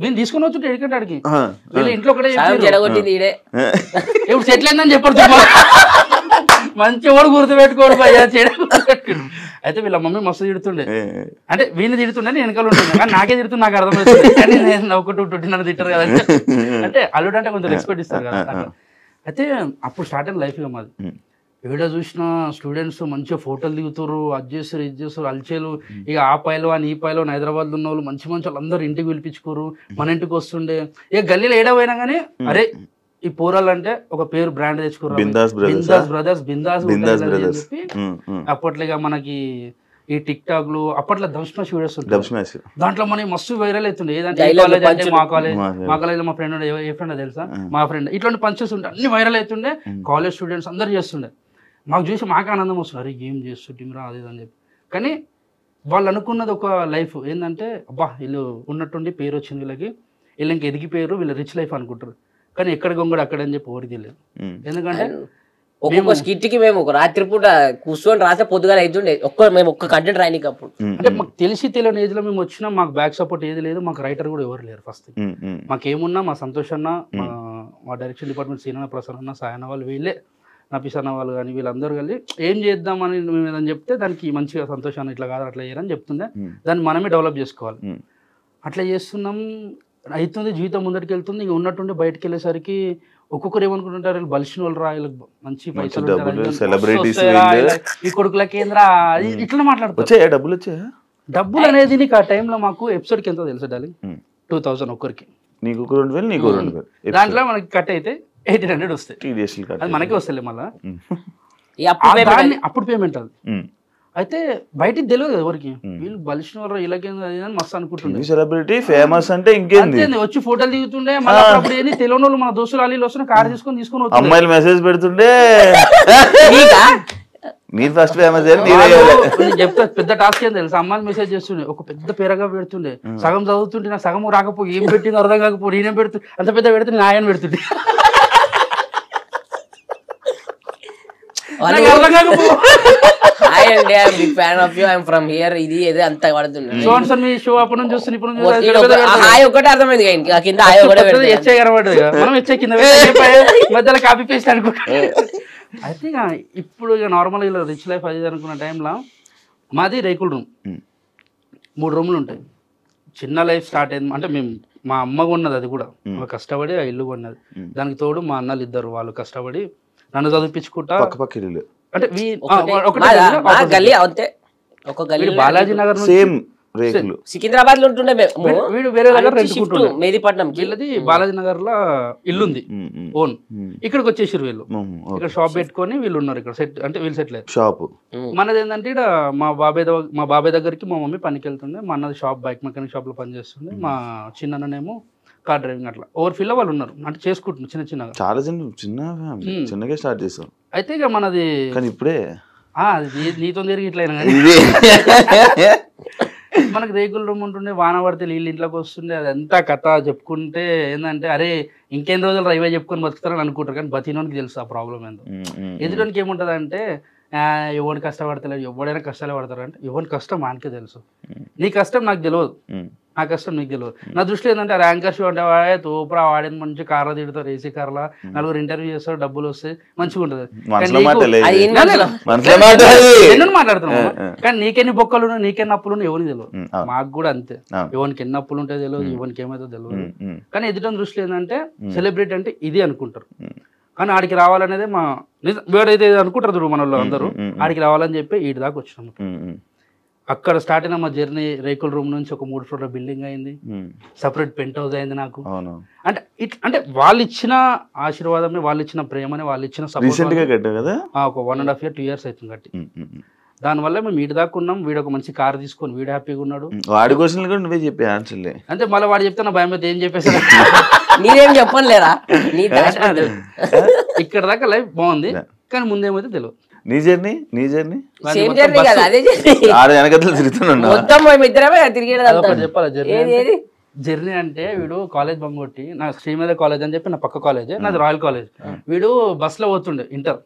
నేను తీసుకొని వచ్చి ఎడికంటే అడిగి వీళ్ళు ఇంట్లో ఒకటే ఇప్పుడు సెటిల్ అయిందని చెప్పారు. మంచి వాడు గుర్తు పెట్టుకోడు భయ్యా చేయడం. అయితే వీళ్ళ మమ్మీ మస్తు తిడుతుండే, అంటే వీళ్ళు తిడుతుండే నేను వెనకాల ఉంటుండే, కానీ నాకే తిడుతుంది నాకు అర్థమవుతుంది. కానీ నేను ఒకటి నన్ను తిట్టారు కదా అంటే అల్లుడు అంటే కొంచెం రెస్పెక్ట్ ఇస్తారు కదా. అయితే అప్పుడు స్టార్ట్ అయిన లైఫ్ మాది. ఏడా చూసిన స్టూడెంట్స్ మంచిగా ఫోటోలు దిగుతారు, అది చేస్తారు ఇది చేస్తారు అల్చేలు. ఇక ఆ పైలో అని ఈ పైలో హైదరాబాద్లో ఉన్న వాళ్ళు మంచి మంచి వాళ్ళు అందరూ ఇంటికి పిలిపించుకోరు, మన ఇంటికి వస్తుండే. ఇక గల్లీలో ఏడా పోయినా కానీ అరే ఈ పోరాలు అంటే ఒక పేరు బ్రాండ్ తెచ్చుకోరు, బిందాస్ బ్రదర్స్ బిందాస్ అని చెప్పి. అప్పట్లో ఇక మనకి ఈ టిక్ టాక్ లు అప్పట్లో దంస్మాష్ వీడియోస్ ఉంటాయి, దాంట్లో మనకి మస్తు వైరల్ అవుతుండే. ఏదంటే మా కాలేజ్ మా ఫ్రెండ్ ఏ ఫ్రెండ్ తెలుసా, మా ఫ్రెండ్ ఇట్లాంటి పంచెస్ ఉంటే అన్ని వైరల్ అవుతుండే. కాలేజ్ స్టూడెంట్స్ అందరు చేస్తుండే, మాకు చూసి మాకు ఆనందం వస్తుంది, అరే ఏం చేస్తుంటీరా అది అని చెప్పి. కానీ వాళ్ళు అనుకున్నది ఒక లైఫ్ ఏంటంటే, అబ్బా వీళ్ళు ఉన్నట్టుండి పేరు వచ్చింది వీళ్ళకి, వీళ్ళు ఇంకా ఎదిగిపోయారు, వీళ్ళు రిచ్ లైఫ్ అనుకుంటారు. కానీ ఎక్కడ గొంగడు అక్కడ అని చెప్పి ఎవరికి తెలియదు. ఎందుకంటే ఒక్కొక్క స్కిట్ కి మేము ఒక రాత్రి పూట కూర్చొని రాసే పొద్దుగా అవుతుండే, మేము ఒక్క కంటెంట్ రాయనికి. అప్పుడు అంటే మాకు తెలియని ఏజ్ లో మేము వచ్చినా మాకు బ్యాక్ సపోర్ట్ ఏది లేదు, మాకు రైటర్ కూడా ఎవరు లేరు. ఫస్ట్ మాకేమున్నా మా సంతోష్ అన్న, మా డైరెక్షన్ డిపార్ట్మెంట్ సీనన్న, ప్రసన్న అన్న, సాయన్న వాళ్ళు, వీళ్ళే నపిసన్న వాళ్ళు కానీ వీళ్ళందరూ కలిసి ఏం చేద్దామని మేము ఏదని చెప్తే దానికి మంచిగా సంతోషాన్ని ఇట్లా కాదు అట్లా చేయరని చెప్తుండే, దాన్ని మనమే డెవలప్ చేసుకోవాలి. అట్లా చేస్తున్నాం, అవుతుంది, జీవితం ముందరికి వెళ్తుంది. ఇంక ఉన్నట్టుండి బయటకు వెళ్ళేసరికి ఒక్కొక్కరు ఏమనుకుంటుంటారు, వీళ్ళు బలిసిన వాళ్ళు రా, వీళ్ళకి మంచి పైసలు ఈ కొడుకులకి ఏంద్రా ఇట్లా మాట్లాడుతారు. డబ్బులు అనేది నీకు ఆ టైంలో మాకు ఎపిసోడ్కి ఎంతో తెలుసు డార్లింగ్, 2000 ఒక్కరికి, దాంట్లో మనకి కట్ అయితే 1800 వస్తాయి, అది మనకే వస్తాయి మళ్ళీ. అప్పుడు పేమెంట్ అది. అయితే బయటికి తెలియదు ఎవరికి, వీళ్ళు బలిసిన వాళ్ళు వీళ్ళకేంది మస్తు అనుకుంటుండే. సెలబ్రిటీ ఫేమస్ అంటే ఇంకేంది, వచ్చి ఫోటోలు దిగుతుండే. మళ్ళీ అప్పుడు ఏంది తెలియని వాళ్ళు మన దోస్తులు అల్లీలు వస్తున్న కార్ తీసుకొని అమ్మాయిలు మెసేజ్ పెడుతుండే, మీరు ఫస్ట్ ఫేమస్ చెప్తా. పెద్ద టాస్క్ ఏం తెలుసు, అమ్మాయిలు మెసేజ్ చేస్తుండే, ఒక పెద్ద పేరగా పెడుతుండే, సగం చదువుతుంటే నాకు సగం రాకపోయి ఏం పెట్టింది అర్థం కాకపోయి నేనేం పెడుతుండే, అంత పెద్ద పెడితే నేను ఆయన పెడుతుండే. కాపీ పేస్ట్ అనుకుంటా. అయితే ఇప్పుడు ఇక నార్మల్ ఇలా రిచ్ లైఫ్ అది అనుకున్న టైంలో మాది రేకుల రూమ్, 3 రూములు ఉంటాయి. చిన్న లైఫ్ స్టార్ట్ అయింది అంటే మేము మా అమ్మ కొన్నది, అది కూడా కష్టపడి ఆ ఇల్లు కొన్నది. దానికి తోడు మా అన్నలు ఇద్దరు వాళ్ళు కష్టపడి నన్ను చదివించుకుంటా. అంటే బాలాజీ నగర్ సికింద్రాబాద్ లో ఉంటుండే, వీడు వేరే దగ్గర మెహదీపట్నం, వీళ్ళది బాలాజీ నగర్ లో ఇల్లుంది ఓన్. ఇక్కడికి వచ్చేసారు వీళ్ళు, ఇక్కడ షాప్ పెట్టుకొని వీళ్ళు ఉన్నారు ఇక్కడ సెట్, అంటే వీళ్ళు సెటిల్ అయ్యారు. షాప్ మనది ఏంటంటే ఇక్కడ మా బాబాయ్ దగ్గరికి మా మమ్మీ పనికి వెళ్తుండే, మా అన్నది షాప్ బైక్ మెకానిక్ షాప్ లో పని చేస్తుండే, మా చిన్ననేమో కార్ డ్రైవింగ్. అట్లా ఓవర్ ఫీల్ వాళ్ళు ఉన్నారు, అంటే చేసుకుంటున్నారు చిన్నగా. చాలా చిన్నగా స్టార్ట్ చేస్తాం. అయితే ఇక మనది కానీ ఇప్పుడే నీతో తిరిగి ఇట్లయినా కానీ మనకు రేకుల రూమ్ ఉంటుండే, వాన పడితే నీళ్ళు ఇంట్లోకి వస్తుండే, అదంతా కథ చెప్పుకుంటే ఏంటంటే అరే ఇంకెన్ని రోజులు రైవే చెప్పుకొని బతుకుతారని అనుకుంటారు, కానీ బతినోనికి తెలుసు ఆ ప్రాబ్లం ఏందో. ఎదుటికి ఏముంటుంది అంటే ఎవరిని కష్టపడతలేదు, ఎవడైనా కష్టాలే పడతారు అంటే ఎవరి కష్టం మనకే తెలుసు. నీ కష్టం నాకు తెలియదు, నా కష్టం నీకు తెలియదు. నా దృష్టిలో ఏంటంటే ర్యాంకర్ షో అంటే వాడే తోపురా, వాడేది మంచి కార్లో తిడతారు, ఏసీ కార్లా, నలుగురు ఇంటర్వ్యూ చేస్తారు, డబ్బులు వస్తాయి, మంచిగా ఉంటుంది. మాట్లాడుతున్నావు కానీ నీకెన్ని బొక్కలు నీకెన్ని అప్పులు ఎవరికి తెలియదు. మాకు కూడా అంతే, ఎవరికి ఎన్ని అప్పులు ఉంటే తెలియదు, ఎవరికి ఏమైతే తెలియదు. కానీ ఎదుటి దృష్టిలో ఏంటంటే సెలబ్రిటీ అంటే ఇది అనుకుంటారు, కానీ ఆడికి రావాలనేది మా వేరైతే అనుకుంటారు చూడు మన వాళ్ళు అందరూ, ఆడికి రావాలని చెప్పి ఈడి దాకా వచ్చినాము. అక్కడ స్టార్ట్ అయిన మా జర్నీ రేకుల రూమ్ నుంచి ఒక 3 ఫ్లోర్ల బిల్డింగ్ అయింది, సపరేట్ పెంట్ హౌస్ అయింది నాకు. అంటే అంటే వాళ్ళు ఇచ్చిన ఆశీర్వాదమే, వాళ్ళు ఇచ్చిన ప్రేమనే, వాళ్ళు ఇచ్చిన సపోర్ట్. ఒక 1.5 year 2 years అవుతుంది కట్టి. దానివల్ల మేము వీడి దాకా ఉన్నాం. వీడు ఒక మంచి కార్ తీసుకొని వీడు హ్యాపీగా ఉన్నాడు. వాడి క్వశ్చన్ కూడా నువ్వే చెప్పే ఆన్సర్లే అంటే మళ్ళీ వాడు చెప్తే నా భయం అయితే ఏం చెప్పేసాడు, నీరేం చెప్పలేరా. ఇక్కడ దాకా లైఫ్ బాగుంది, కానీ ముందేమైతే తెలియదు. నీ జర్నీ సేమ్ జర్నీ కదా, అదే జర్నీ. వెనకలు తిరుగుతున్నా మొత్తం మేమిద్దరమే చెప్పాలి జర్నీ అంటే. వీడు కాలేజ్ బంగొట్టి, నా శ్రీమేధ కాలేజ్ అని చెప్పి నా పక్క కాలేజ్, నాది రాయల్ కాలేజ్. వీడు బస్సులో పోతుండే,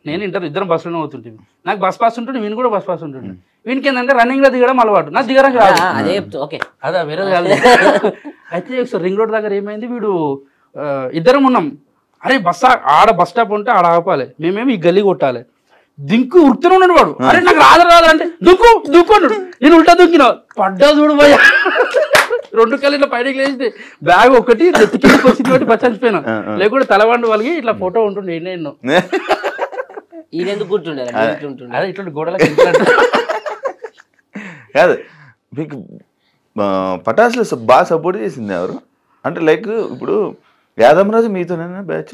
నేను ఇంటర్ ఇద్దరం బస్సులోనే పోతుంటే. నాకు బస్ పాస్ ఉంటుండే, వీని కూడా బస్ పాస్ ఉంటుండే. వీనికి ఏంటంటే రన్నింగ్ లో దిగడం అలవాటు, నాకు దిగడం కాదు. అదే వేరే కాదు. అయితే ఒకసారి రింగ్ రోడ్ దగ్గర ఏమైంది, వీడు ఇద్దరం ఉన్నాం. అరే ఆడ బస్ స్టాప్ ఉంటే ఆడ ఆపాలి, మేమేమి ఈ గల్లీ కొట్టాలి. దింకు ఉరుకుతూనే ఉన్నాడు వాడు. అరే నాకు రాదంటే దుక్కున్నాడు, నేను ఉల్టా దుక్కినా పడ్డా చూడు పోయా. 2 కళ్ళు ఇట్లా పైకి లేచి బ్యాగ్ ఒకటి నెత్తికి వచ్చింది ఒకటి బచ్చిపోయినా, లేకుంటే తలవండు వాళ్ళకి ఇట్లా ఫోటో ఉంటుండే ఎన్నో. అదే ఇట్లా గోడలకి కాదు. మీకు పటాసులో బాగా సపోర్ట్ చేసింది ఎవరు అంటే? లైక్ ఇప్పుడు యాదమరాజు మీతోనేనా బ్యాచ్?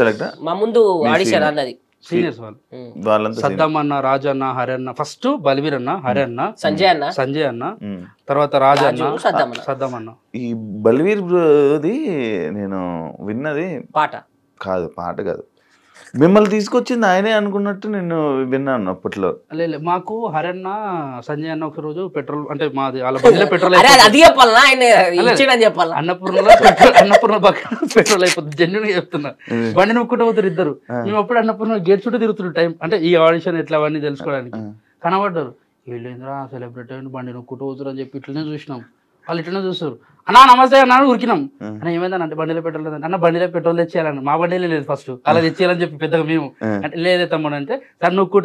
సెలెక్ట్ మా ముందు ఆడిషన్ అన్నది సీనియర్స్ వాళ్ళు, సద్దం అన్న, రాజు అన్న, హరి అన్న, ఫస్ట్ బల్వీర్ అన్న, హరి అన్న, సంజయ్ అన్న, తర్వాత రాజు అన్న, సద్దం అన్న. ఈ బల్వీర్ బ్రోది నేను విన్నది పాట కాదు, మిమ్మల్ని తీసుకొచ్చింది ఆయనే అనుకున్నట్టు నేను విన్నాను అప్పట్లో. లేదు, మాకు హరన్న సంజయ్ అన్న ఒక రోజు పెట్రోల్ అంటే మాది వాళ్ళ బండిలో పెట్రోల్ అన్నపూర్ణ పక్కన పెట్రోల్ అయిపోతుంది. జెన్యున్ చెప్తున్నా, బండి నొక్కుంటూ పోతారు ఇద్దరు. మేము అప్పుడు అన్నపూర్ణ గేట్ చుట్టూ తిరుగుతున్నారు టైం అంటే ఈ ఆడిషన్ ఎట్లా అవన్నీ తెలుసుకోవడానికి. కనబడ్డారు, వీళ్ళేంద్రా సెలబ్రిటీ అయిన బండి నొక్కుంటూ పోతారు అని చెప్పి ఇట్లనే చూసినాం. వాళ్ళు ఇట్లనే చూస్తారు. అన్నా నమస్తే అన్నా ఉరికినాం. అన్న ఏమైందని అంటే బండిలో పెట్రోల్ లేదంటే, అన్న బండిలో పెట్రోల్ తెచ్చేయాలని. మా బండిలో లేదు ఫస్ట్, అలా తెచ్చేయాలని చెప్పి పెద్దగా మేము అంటే లేదే తమ్ముడు అంటే, సార్ నువ్వు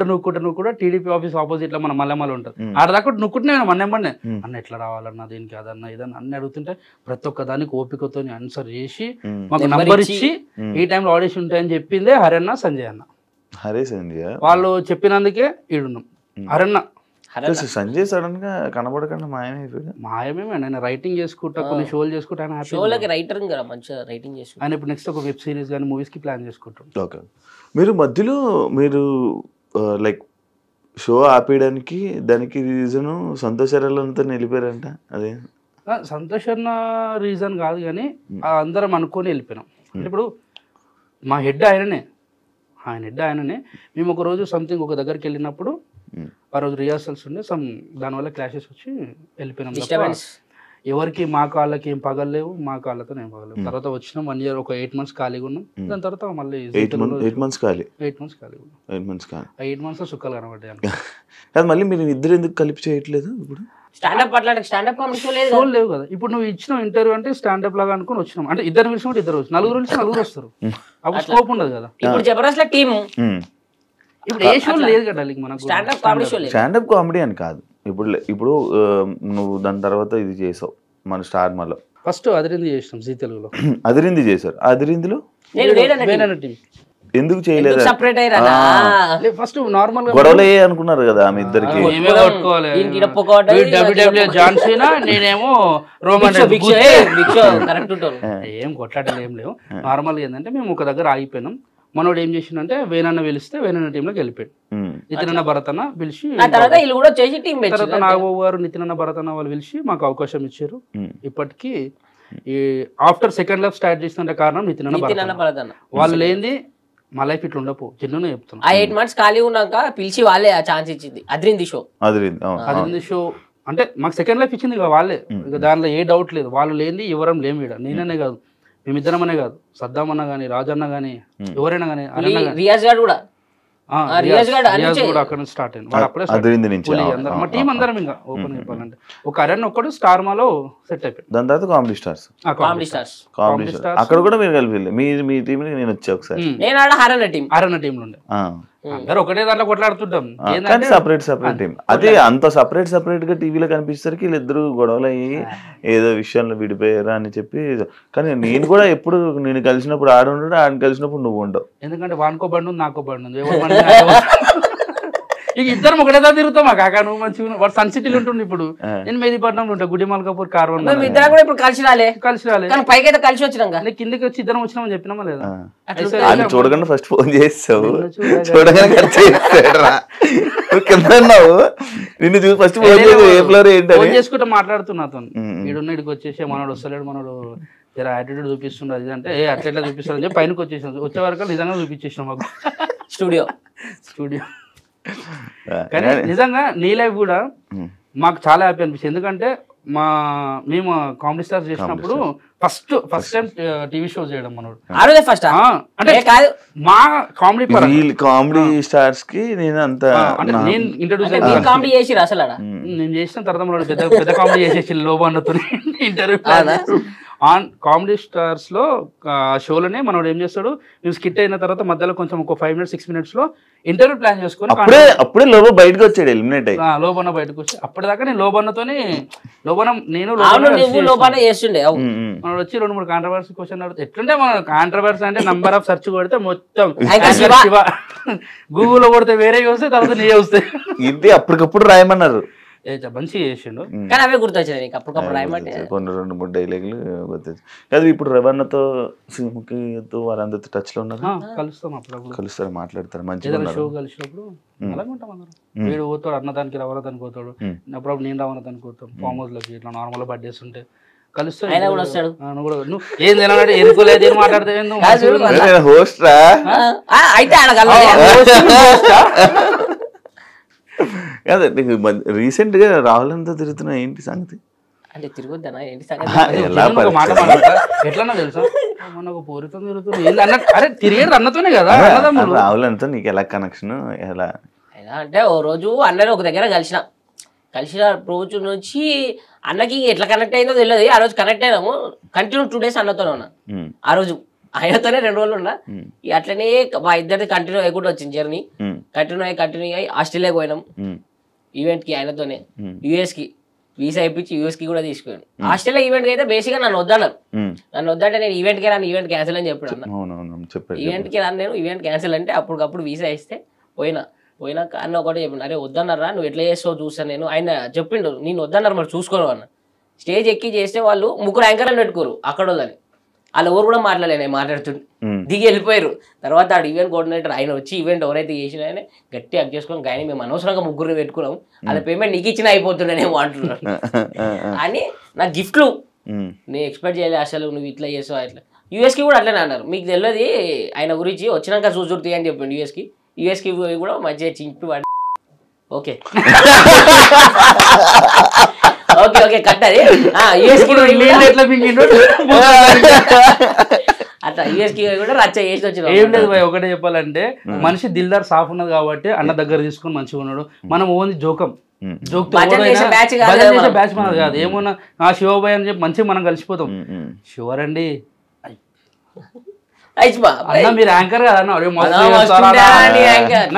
టీడీపీ ఆఫీస్ ఆపోజిట్ లో మన మల్లెమల్ల ఉంటుంది, ఆడదాకా నువ్వుకుంటే నేను మన్నెమ్మనే అన్న ఎట్లా రావాలన్నా దీనికి అదన్నా ఇదన్నా అన్ని అడుగుతుంటే ప్రతి ఒక్క దానికి ఓపికతో ఆన్సర్ చేసి మాకు నంబర్ ఇచ్చి ఈ టైంలో ఆడిషన్ ఉంటాయని చెప్పిందే హరన్న సంజయ్ అన్న. వాళ్ళు చెప్పినందుకే ఈడున్నాం. హరన్న సంజయ్ సడన్ గా కనబడకుండా మాయమేమే ఆయన రైటింగ్ చేసుకుంటా, కొన్ని షోలు చేసుకుంటా, ఆయన ఇప్పుడు నెక్స్ట్ ఒక వెబ్ సిరీస్ కానీ మూవీస్ కి ప్లాన్ చేసుకుంటాం. ఓకే, మీరు మధ్యలో మీరు లైక్ షో ఆపేయడానికి దానికి రీజన్ సంతోష్ అరలంతా నిలిపారంట. అదే సంతోష్ అన్న రీజన్ కాదు, కానీ అందరం అనుకొని వెళ్ళిపోయినాం. ఇప్పుడు మా హెడ్ ఆయననే, మేము ఒక రోజు సంథింగ్ ఒక దగ్గరికి వెళ్ళినప్పుడు ఆ రోజు రిహార్సల్స్ ఉండే దానివల్ల క్లాషెస్ వచ్చి వెళ్ళిపోయినాం. ఎవరికి మా కాళ్ళకి ఏం పగలేవు, మా కాళ్ళతో ఏం పగలేవు. తర్వాత వచ్చినాం 1 year ఒక 8 months ఖాళీగా ఉన్నాం. దాని తర్వాత మళ్ళీ 8 months ఖాళీ 8 months సుఖాలు కనబడ్డాయి. మళ్ళీ మీరు ఇద్దరు ఎందుకు కలిపి చేయట్లేదు? ఇప్పుడు షో లేవు కదా. ఇప్పుడు నువ్వు ఇచ్చిన ఇంటర్వ్యూ అంటే స్టాండప్ లాగా అనుకుని వచ్చినాం అంటే ఇద్దరు పిలిచినట్టు ఇద్దరు వచ్చి నలుగురు వస్తారు. అప్పుడు స్కోప్ ఉండదు కదా. ఇప్పుడు జబర్దస్త్ టీమ్ ఇప్పుడు ఏ షో లేదు కదా మనకు. స్టాండప్ కామెడీ అని కాదు. ఇప్పుడు నువ్వు దాని తర్వాత ఇది చేసావు మన స్టార్ మళ్ళీ ఫస్ట్ అదిరింది చేసినాం జీ తెలుగులో. అదిరింది చేశారు. అదిరిందిలో ఎందుకు చేయలేదు? ఫస్ట్ నార్మల్ గొడవలు అనుకున్నారు కదా ఆమె ఇద్దరికి. జాన్ సీనా నేనేమో రోమన్ ఏం కొట్లాటలు ఏం లేవు. నార్మల్గా ఏంటంటే మేము ఒక దగ్గర ఆగిపోయినాం. మనోడు ఏం చేసిందంటే వేనన్న పిలిస్తే వేనన్న టీంలోకి వెళ్ళిపోయాడు. నితిన్ భరతన్న పిలిచి తర్వాత నాగబాబు గారు నితిన్ భరతన్న వాళ్ళు పిలిచి మాకు అవకాశం ఇచ్చారు. ఇప్పటికీ ఈ ఆఫ్టర్ సెకండ్ లైఫ్ స్టార్ట్ చేసిన కారణం నితిన్ భరతన్న. వాళ్ళు లేనిది మా లైఫ్ ఇట్లా ఉండపో జెన్యున్ చెప్తున్నా. ఆ 8 months ఖాళీ ఉన్నాక పిలిచి వాళ్ళే ఆ ఛాన్స్ ఇచ్చింది అద్రింది షో. అది షో అంటే మాకు సెకండ్ లైఫ్ ఇచ్చింది ఇక వాళ్ళే, ఇక దానిలో ఏ డౌట్ లేదు. వాళ్ళు లేని ఎవరం లేము ఇక్కడ, నేననే కాదు మేమిద్దరమనే కాదు, సద్దాం అన్న కానీ రాజన్న కానీ ఎవరైనా కానీ రియాజ్ గారు కూడా రియాజ్ కూడా అక్కడ నుంచి స్టార్ట్ అయింది. వాడు అప్పుడే మా టీం అందరం ఇంకా ఓపెన్ చెప్పాలంటే ఒక అరణ్ ఒక్కడు స్టార్ మాలో సెట్ అయిపోయింది. దాని తర్వాత కామెడీ స్టార్స్ అక్కడ కూడా మీరు కలిపి మీ టీం నేను వచ్చా ఒకసారి. నేను ఆడ హరణ టీంలో ఉండే అందరూ ఒకటే దాంట్లో కొట్లాడుతుంటాం. సపరేట్ టీం అదే అంత సపరేట్ గా టీవీలో కనిపించేసరికి వీళ్ళిద్దరు గొడవలు అయ్యి ఏదో విషయంలో విడిపోయారా అని చెప్పి. కానీ నేను కూడా ఎప్పుడు నేను కలిసినప్పుడు ఆడుంటాడు, ఆడిని కలిసినప్పుడు నువ్వు ఉండవు. ఎందుకంటే వానికో బండి ఉంది, నాకో బండి ఉంది, ఇక ఇద్దరం ఒకటే దా తిరుగుతాం. మా కాకా నువ్వు మంచిగా వాడు సన్ సిటీలో ఉంటుండే, ఇప్పుడు నేను మెహదీపట్నంలో ఉంటా, గుడి మల్కాపూర్ కార్వన్. ఇద్దరు కూడా ఇప్పుడు కలిసి రాలే పైకి అయితే కలిసి వచ్చినాక కిందకి వచ్చి ఇద్దరం వచ్చినామని చెప్పినామా లేదా? చూడగానే ఫస్ట్ ఫోన్ చేస్తావు, చూడగానే నిన్ను చూసి ఫస్ట్ ఫోన్ చేసుకుంటా మాట్లాడుతున్నా అతను. ఈడున్న ఇడికి వచ్చేసి మనోడు వస్తలేడు, మనోడు జర యాటిట్యూడ్ చూపిస్తుండే అది అంటే అట్లా చూపిస్తాడు అని చెప్పి పైనకి వచ్చేసాం. వచ్చే వరకు నిజంగా చూపించేసాం మాకు స్టూడియో. కానీ నిజంగా నీ లైఫ్ కూడా మాకు చాలా హ్యాపీ అనిపిస్తుంది. ఎందుకంటే మేము కామెడీ స్టార్స్ చేసినప్పుడు ఫస్ట్ టైం టీవీ షో చేయడం మనోడు అంటే మా కామెడీ స్టార్స్ కి నేను అంత నేను ఇంట్రడ్యూస్ నేను చేసిన తర్వాత మనోడు పెద్ద కామెడీ చేసేసి లోబాన్నతో ఇంటర్వ్యూ ఆన్ కామెడీ స్టార్స్ లో షోలోనే మనోడు ఏం చేస్తాడు, మేము స్కిట్ అయిన తర్వాత మధ్యలో కొంచెం ఒక 5 minutes 6 minutes లో ఇంటర్వ్యూ ప్లాన్ చేసుకుని అప్పుడే లోబో బయటకు వచ్చాడు, ఎలిమినేట్ అయ్యి లోబన్న బయటకు వచ్చి అప్పటిదాకా నేను లోబన్నతోని నేను చేస్తుండే. మనోడు వచ్చి 2-3 కాంట్రవర్సీ క్వశ్చన్ అడుగుతా. ఎట్లుంటే మన కాంట్రవర్సీ అంటే నంబర్ ఆఫ్ సెర్చ్ కొడితే మొత్తం గూగుల్లో కొడితే వేరే వస్తాయి, తర్వాత నీ వస్తాయి. ఇది అప్పటికప్పుడు రాయమన్నారు, మంచిగా చేసిండు. కానీ అవే గుర్తొచ్చాయి అప్పటికప్పుడు రాయమంటే 2-3 డైలాగులు గుర్తొచ్చాయి. కాదు ఇప్పుడు రవణతో సింహకితో వాళ్ళందరితో టచ్ లో ఉన్నారు, కలుస్తాం అప్పుడప్పుడు, కలుస్తారు, మాట్లాడతారు, మంచిగా షో కలిసినప్పుడు అలాగే ఉంటాం అందరం. వీడు పోతాడు అన్నదానికి రవణదానికి పోతాడు, అప్పుడప్పుడు నేను రవణదానికి పోతాం. ఫామ్ హౌస్ లకి ఇట్లా నార్మల్ బర్త్డేస్ ఉంటే కలుస్తాడు. నువ్వు ఏం తినాలంటే ఎనుకోలేదు, ఏం మాట్లాడితే హోస్ట్ రా అయితే అదే నీకు రీసెంట్ గా రాహులంతా తిరుగుతున్నా ఏంటి సంగతి? అంటే తిరుగుద్దానా ఏంటి ఎట్లన్నా తెలుసా మొన్న ఒక పూరితో తిరుగుతుంది. అరే తిరిగేది అన్నతోనే కదా. రాహులంతా నీకు ఎలా కనెక్షన్ ఎలా అంటే ఓ రోజు అన్నని ఒక దగ్గర కలిసిన రోజు నుంచి అన్నకి ఎట్లా కనెక్ట్ అయిందో తెలియదు. ఆ రోజు కనెక్ట్ అయినాము, కంటిన్యూ 2 days అన్నతోనే ఉన్నా. ఆ రోజు ఆయనతోనే 2 రోజులు ఉన్నా. అట్లనే మా ఇద్దరిది కంటిన్యూ అయ్యకుండా వచ్చింది జర్నీ. కంటిన్యూ అయ్యి ఆస్ట్రేలియాకి పోయినాం ఈవెంట్ కి ఆయనతోనే. యూఎస్ కి వీసా ఇప్పించి యూఎస్ కి కూడా తీసుకున్నాను. ఆస్ట్రేలియా ఈవెంట్ కి అయితే బేసిక్ గా నన్ను వద్దంటే నేను ఈవెంట్ కి రాను, ఈవెంట్ క్యాన్సిల్ అని చెప్పాడు అన్న. ఈవెంట్ కి రాను నేను, ఈవెంట్ క్యాన్సిల్ అంటే అప్పటికప్పుడు వీసా ఇస్తే పోయినాక అన్న ఒకటే చెప్పిన, అరే వద్దన్నారా నువ్వు ఎట్లా చేస్తావు చూస్తాను నేను. ఆయన చెప్పిండు నేను వద్దన్నారు మరి చూసుకోను అన్న. స్టేజ్ ఎక్కి చేస్తే వాళ్ళు 3 యాంకర్లను పెట్టుకోరు అక్కడ వాళ్ళని, వాళ్ళ ఎవరు కూడా మాట్లాడుతుండే దిగి వెళ్ళిపోయారు. తర్వాత ఆడు ఈవెంట్ కోఆర్డినేటర్ ఆయన వచ్చి ఈవెంట్ ఎవరైతే చేసిన ఆయన గట్టి అక్ చేసుకొని కానీ మేము అనవసరంగా 3 పెట్టుకున్నాం, వాళ్ళ పేమెంట్ నీకు ఇచ్చినా అయిపోతుండేమో అంటున్నాడు అని. నా గిఫ్ట్లు నేను ఎక్స్పెక్ట్ చేయలేదు అసలు, నువ్వు ఇట్లా చేసావు అట్లా. యూఎస్కి కూడా అట్లనే అన్నారు, మీకు తెలియదు ఆయన గురించి వచ్చినాక చూసుర్తి అని చెప్పిండు. యూఎస్కి కూడా మంచిగా చింపి వాడి ఓకే ఓకే కట్టది అట్లా యూఎస్కి కూడా రచ్చ చేసి వచ్చిన. ఏం లేదు భయ్, ఒకటే చెప్పాలంటే మనిషి దిల్దార్ సాఫ్ ఉన్నది కాబట్టి అన్న దగ్గర తీసుకొని మంచిగా ఉన్నాడు. మనం ఓన్లీ జోక్ బ్యాచ్ మనది కాదు. ఏమన్నా శివబాయ్ అని చెప్పి మంచిగా మనం కలిసిపోతాం. శివరండి అన్న మీరు యాంకర్ కదా అన్న,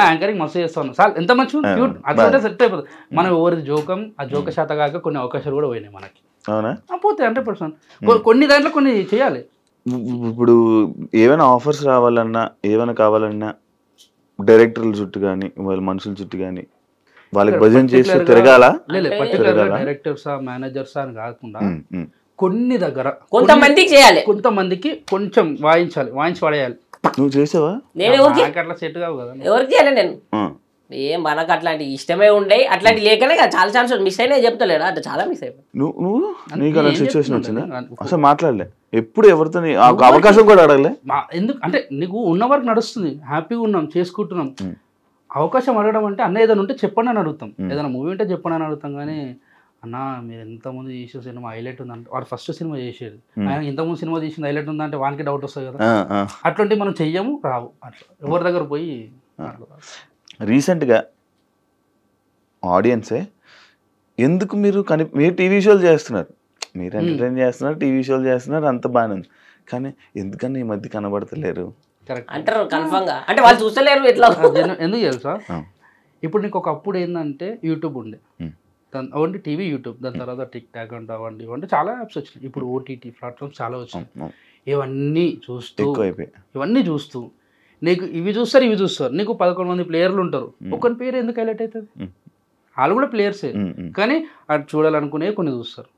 యాంకరింగ్ మస్తు చేస్తాను సార్, ఎంత మంచి క్యూట్ అట్లా సెట్ అయిపోతుంది. మనం ఎవరిది జోకం ఆ జోక శాత కాక కొన్ని అవకాశాలు కూడా పోయినాయి మనకి. పోతే 100% కొన్ని దాంట్లో కొన్ని చేయాలి. ఇప్పుడు ఏమైనా ఆఫర్స్ రావాలన్నా ఏమైనా కావాలన్నా డైరెక్టర్ల చుట్టూ కానీ వాళ్ళ మనుషుల చుట్టూ కానీ వాళ్ళకి భజన చేసి తిరగాల. డైరెక్టర్సా మేనేజర్సా అని కాకుండా కొన్ని దగ్గర కొంతమందికి చేయాలి, కొంతమందికి కొంచెం వాయించి పడేయాలి. నువ్వు చేసావా? నేను అట్లా సెట్ కావు కదా. ఎవరికి చేయాలి నేను ఏం మనకు అట్లాంటి ఇష్టమే ఉండే అట్లాంటి లేకనే కదా చాలా ఛాన్స్ మిస్ అయినా చెప్తలేడా అంటే చాలా మిస్ అయిపోయి. నువ్వు నీకు అలా సిచ్యువేషన్ వచ్చిందా? అసలు మాట్లాడలే ఎప్పుడు ఎవరితో అవకాశం కూడా అడగలే? ఎందుకు అంటే నీకు ఉన్న వరకు నడుస్తుంది, హ్యాపీగా ఉన్నాం, చేసుకుంటున్నాం. అవకాశం అడగడం అంటే అన్న ఏదైనా ఉంటే చెప్పండి అని అడుగుతాం, ఏదైనా మూవీ ఉంటే చెప్పండి అని అడుగుతాం. కానీ అన్న మీరు ఎంతమంది చేసే సినిమా హైలైట్ ఉందంటే వాడు ఫస్ట్ సినిమా చేసేది, ఆయన ఇంతకుముందు సినిమా చేసింది హైలైట్ ఉందంటే వానికి డౌట్ వస్తుంది కదా. అట్లాంటివి మనం చెయ్యము, రావు. అట్లా ఎవరి దగ్గర పోయి రీసెంట్గా ఆడియన్సే ఎందుకు మీరు టీవీ షోలు చేస్తున్నారు, మీరు ఎంటర్టైన్ చేస్తున్నారు, టీవీ షోలు చేస్తున్నారు, అంత బాగానే ఉంది. కానీ ఎందుకని ఈ మధ్య కనబడతలేరు అంటారు కన్ఫర్మ్ గా. అంటే వాళ్ళు చూస్తలేరు ఎట్లా ఎందుకు తెలుసా? ఇప్పుడు నీకు ఒకప్పుడు ఏంటంటే యూట్యూబ్ ఉండే, ఓన్లీ టీవీ యూట్యూబ్, దాని తర్వాత టిక్ టాక్ అంటే అవండి అంటే చాలా యాప్స్ వచ్చినాయి. ఇప్పుడు ఓటీటీ ప్లాట్ఫామ్స్ చాలా వచ్చినాయి. ఇవన్నీ చూస్తూ నీకు ఇవి చూస్తారు. నీకు 11 మంది ప్లేయర్లు ఉంటారు, ఒకరి పేరు ఎందుకు హైలైట్ అవుతుంది? వాళ్ళు కూడా ప్లేయర్సే, కానీ అది చూడాలనుకునే కొన్ని చూస్తారు.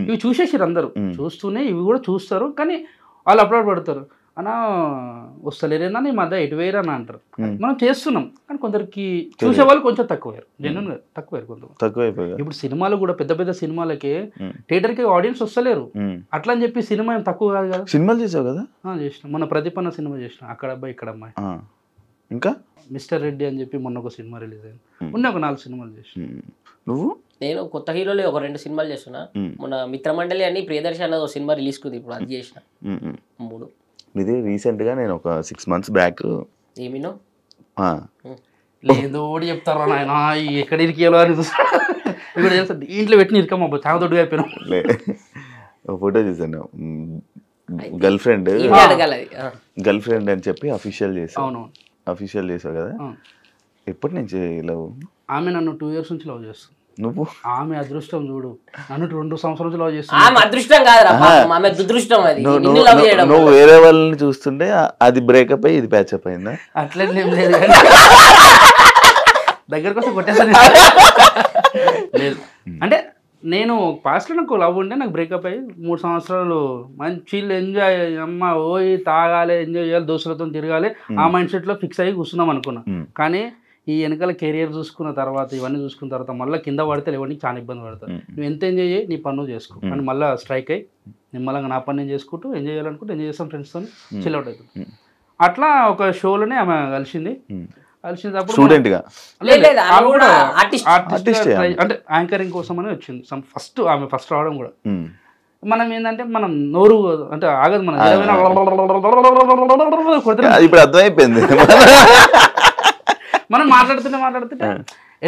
ఇవి చూసేసారు అందరూ, చూస్తూనే ఇవి కూడా చూస్తారు. కానీ వాళ్ళు అప్లోడ్ పడతారు, అన్నా వస్తలేరేనా నీ మధ్య ఎటు వేయరా అని అంటారు. మనం చేస్తున్నాం కానీ కొందరికి చూసే వాళ్ళు కొంచెం తక్కువయ్యారు, జెన్యున్ గా తక్కువయ్యారు కొంత. ఇప్పుడు సినిమాలు కూడా పెద్ద పెద్ద సినిమాలకి థియేటర్ కి ఆడియన్స్ వస్తలేరు, అట్లా అని చెప్పి సినిమా ఏం తక్కువ కాదు కదా. సినిమాలు చేసావు కదా? చేసిన మొన్న ప్రదీపన్న సినిమా చేసిన, అక్కడ అబ్బాయి ఇక్కడ అమ్మాయి. ఇంకా మిస్టర్ రెడ్డి అని చెప్పి మొన్న ఒక సినిమా రిలీజ్ అయింది. ఉన్న ఒక 4 సినిమాలు చేసిన. నువ్వు? నేను కొత్త హీరోలు ఒక 2 సినిమాలు చేస్తున్నా. మొన్న మిత్రమండలి అని ప్రియదర్శి అన్నది ఒక సినిమా రిలీజ్ కుంది, ఇప్పుడు అది చేసిన 3. ఇది రీసెంట్గా నేను ఒక 6 months బ్యాక్ ఏమినో లేదు చెప్తారా నాయన ఎక్కడ ఇరికేలో అని ఇక్కడ తెలుసా, ఇంట్లో పెట్టిన ఇరికమ్మ చాలా దొడ్డుగా అయిపోయినాం. ఫోటో చూసాను, గర్ల్ ఫ్రెండ్ అని చెప్పి అఫీషియల్ చేసావు కదా. ఎప్పటి నుంచి లవ్? ఆమె నన్ను 2 years నుంచి లవ్ చేస్తుంది. నువ్వు? ఆమె అదృష్టం చూడు, నన్ను 2 సంవత్సరాల నుంచి లవ్ చేస్తాను. ఆమె అదృష్టం కాదురా, ఆమె దురదృష్టం. అది నువ్వు వేరే వాళ్ళని చూస్తుంటే అది బ్రేకప్ అయ్యి ఇది ప్యాచప్ అయిందా? అట్లేం లేదు, దగ్గరకు వస్తే కొట్టేసాను. లేదు అంటే నేను పాస్ట్లో నాకు లవ్ ఉంటే నాకు బ్రేకప్ అయ్యి 3 సంవత్సరాలు మంచి ఎంజాయ్, అమ్మ పోయి తాగాలి, ఎంజాయ్ చేయాలి, దోస్తులతో తిరగాలి, ఆ మైండ్ సెట్లో ఫిక్స్ అయ్యి కూర్చున్నాం అనుకున్నా. కానీ ఈ వెనకాల కెరియర్ చూసుకున్న తర్వాత, ఇవన్నీ చూసుకున్న తర్వాత మళ్ళీ కింద పడితే ఎవరికి చాలా ఇబ్బంది పడతారు. నువ్వు ఎంత ఎంజాయ్ చేయి, నీ పన్ను చేసుకో, కానీ మళ్ళీ స్ట్రైక్ అయ్యి నిమ్మలంగా నా పని నేను చేసుకుంటూ ఎంజాయ్ చేయాలనుకుంటూ ఎంజాయ్ చేస్తాం, ఫ్రెండ్స్తో చిల్ అవుట్ అవుతుంది. అట్లా ఒక షోలోనే ఆమె కలిసినప్పుడు అంటే యాంకరింగ్ కోసం అని వచ్చింది. ఫస్ట్ ఆమె ఫస్ట్ రావడం కూడా మనం ఏంటంటే మనం నోరు అంటే ఆగదు, మనం ఇప్పుడు అర్థమైపోయింది. మనం మాట్లాడుతుంటే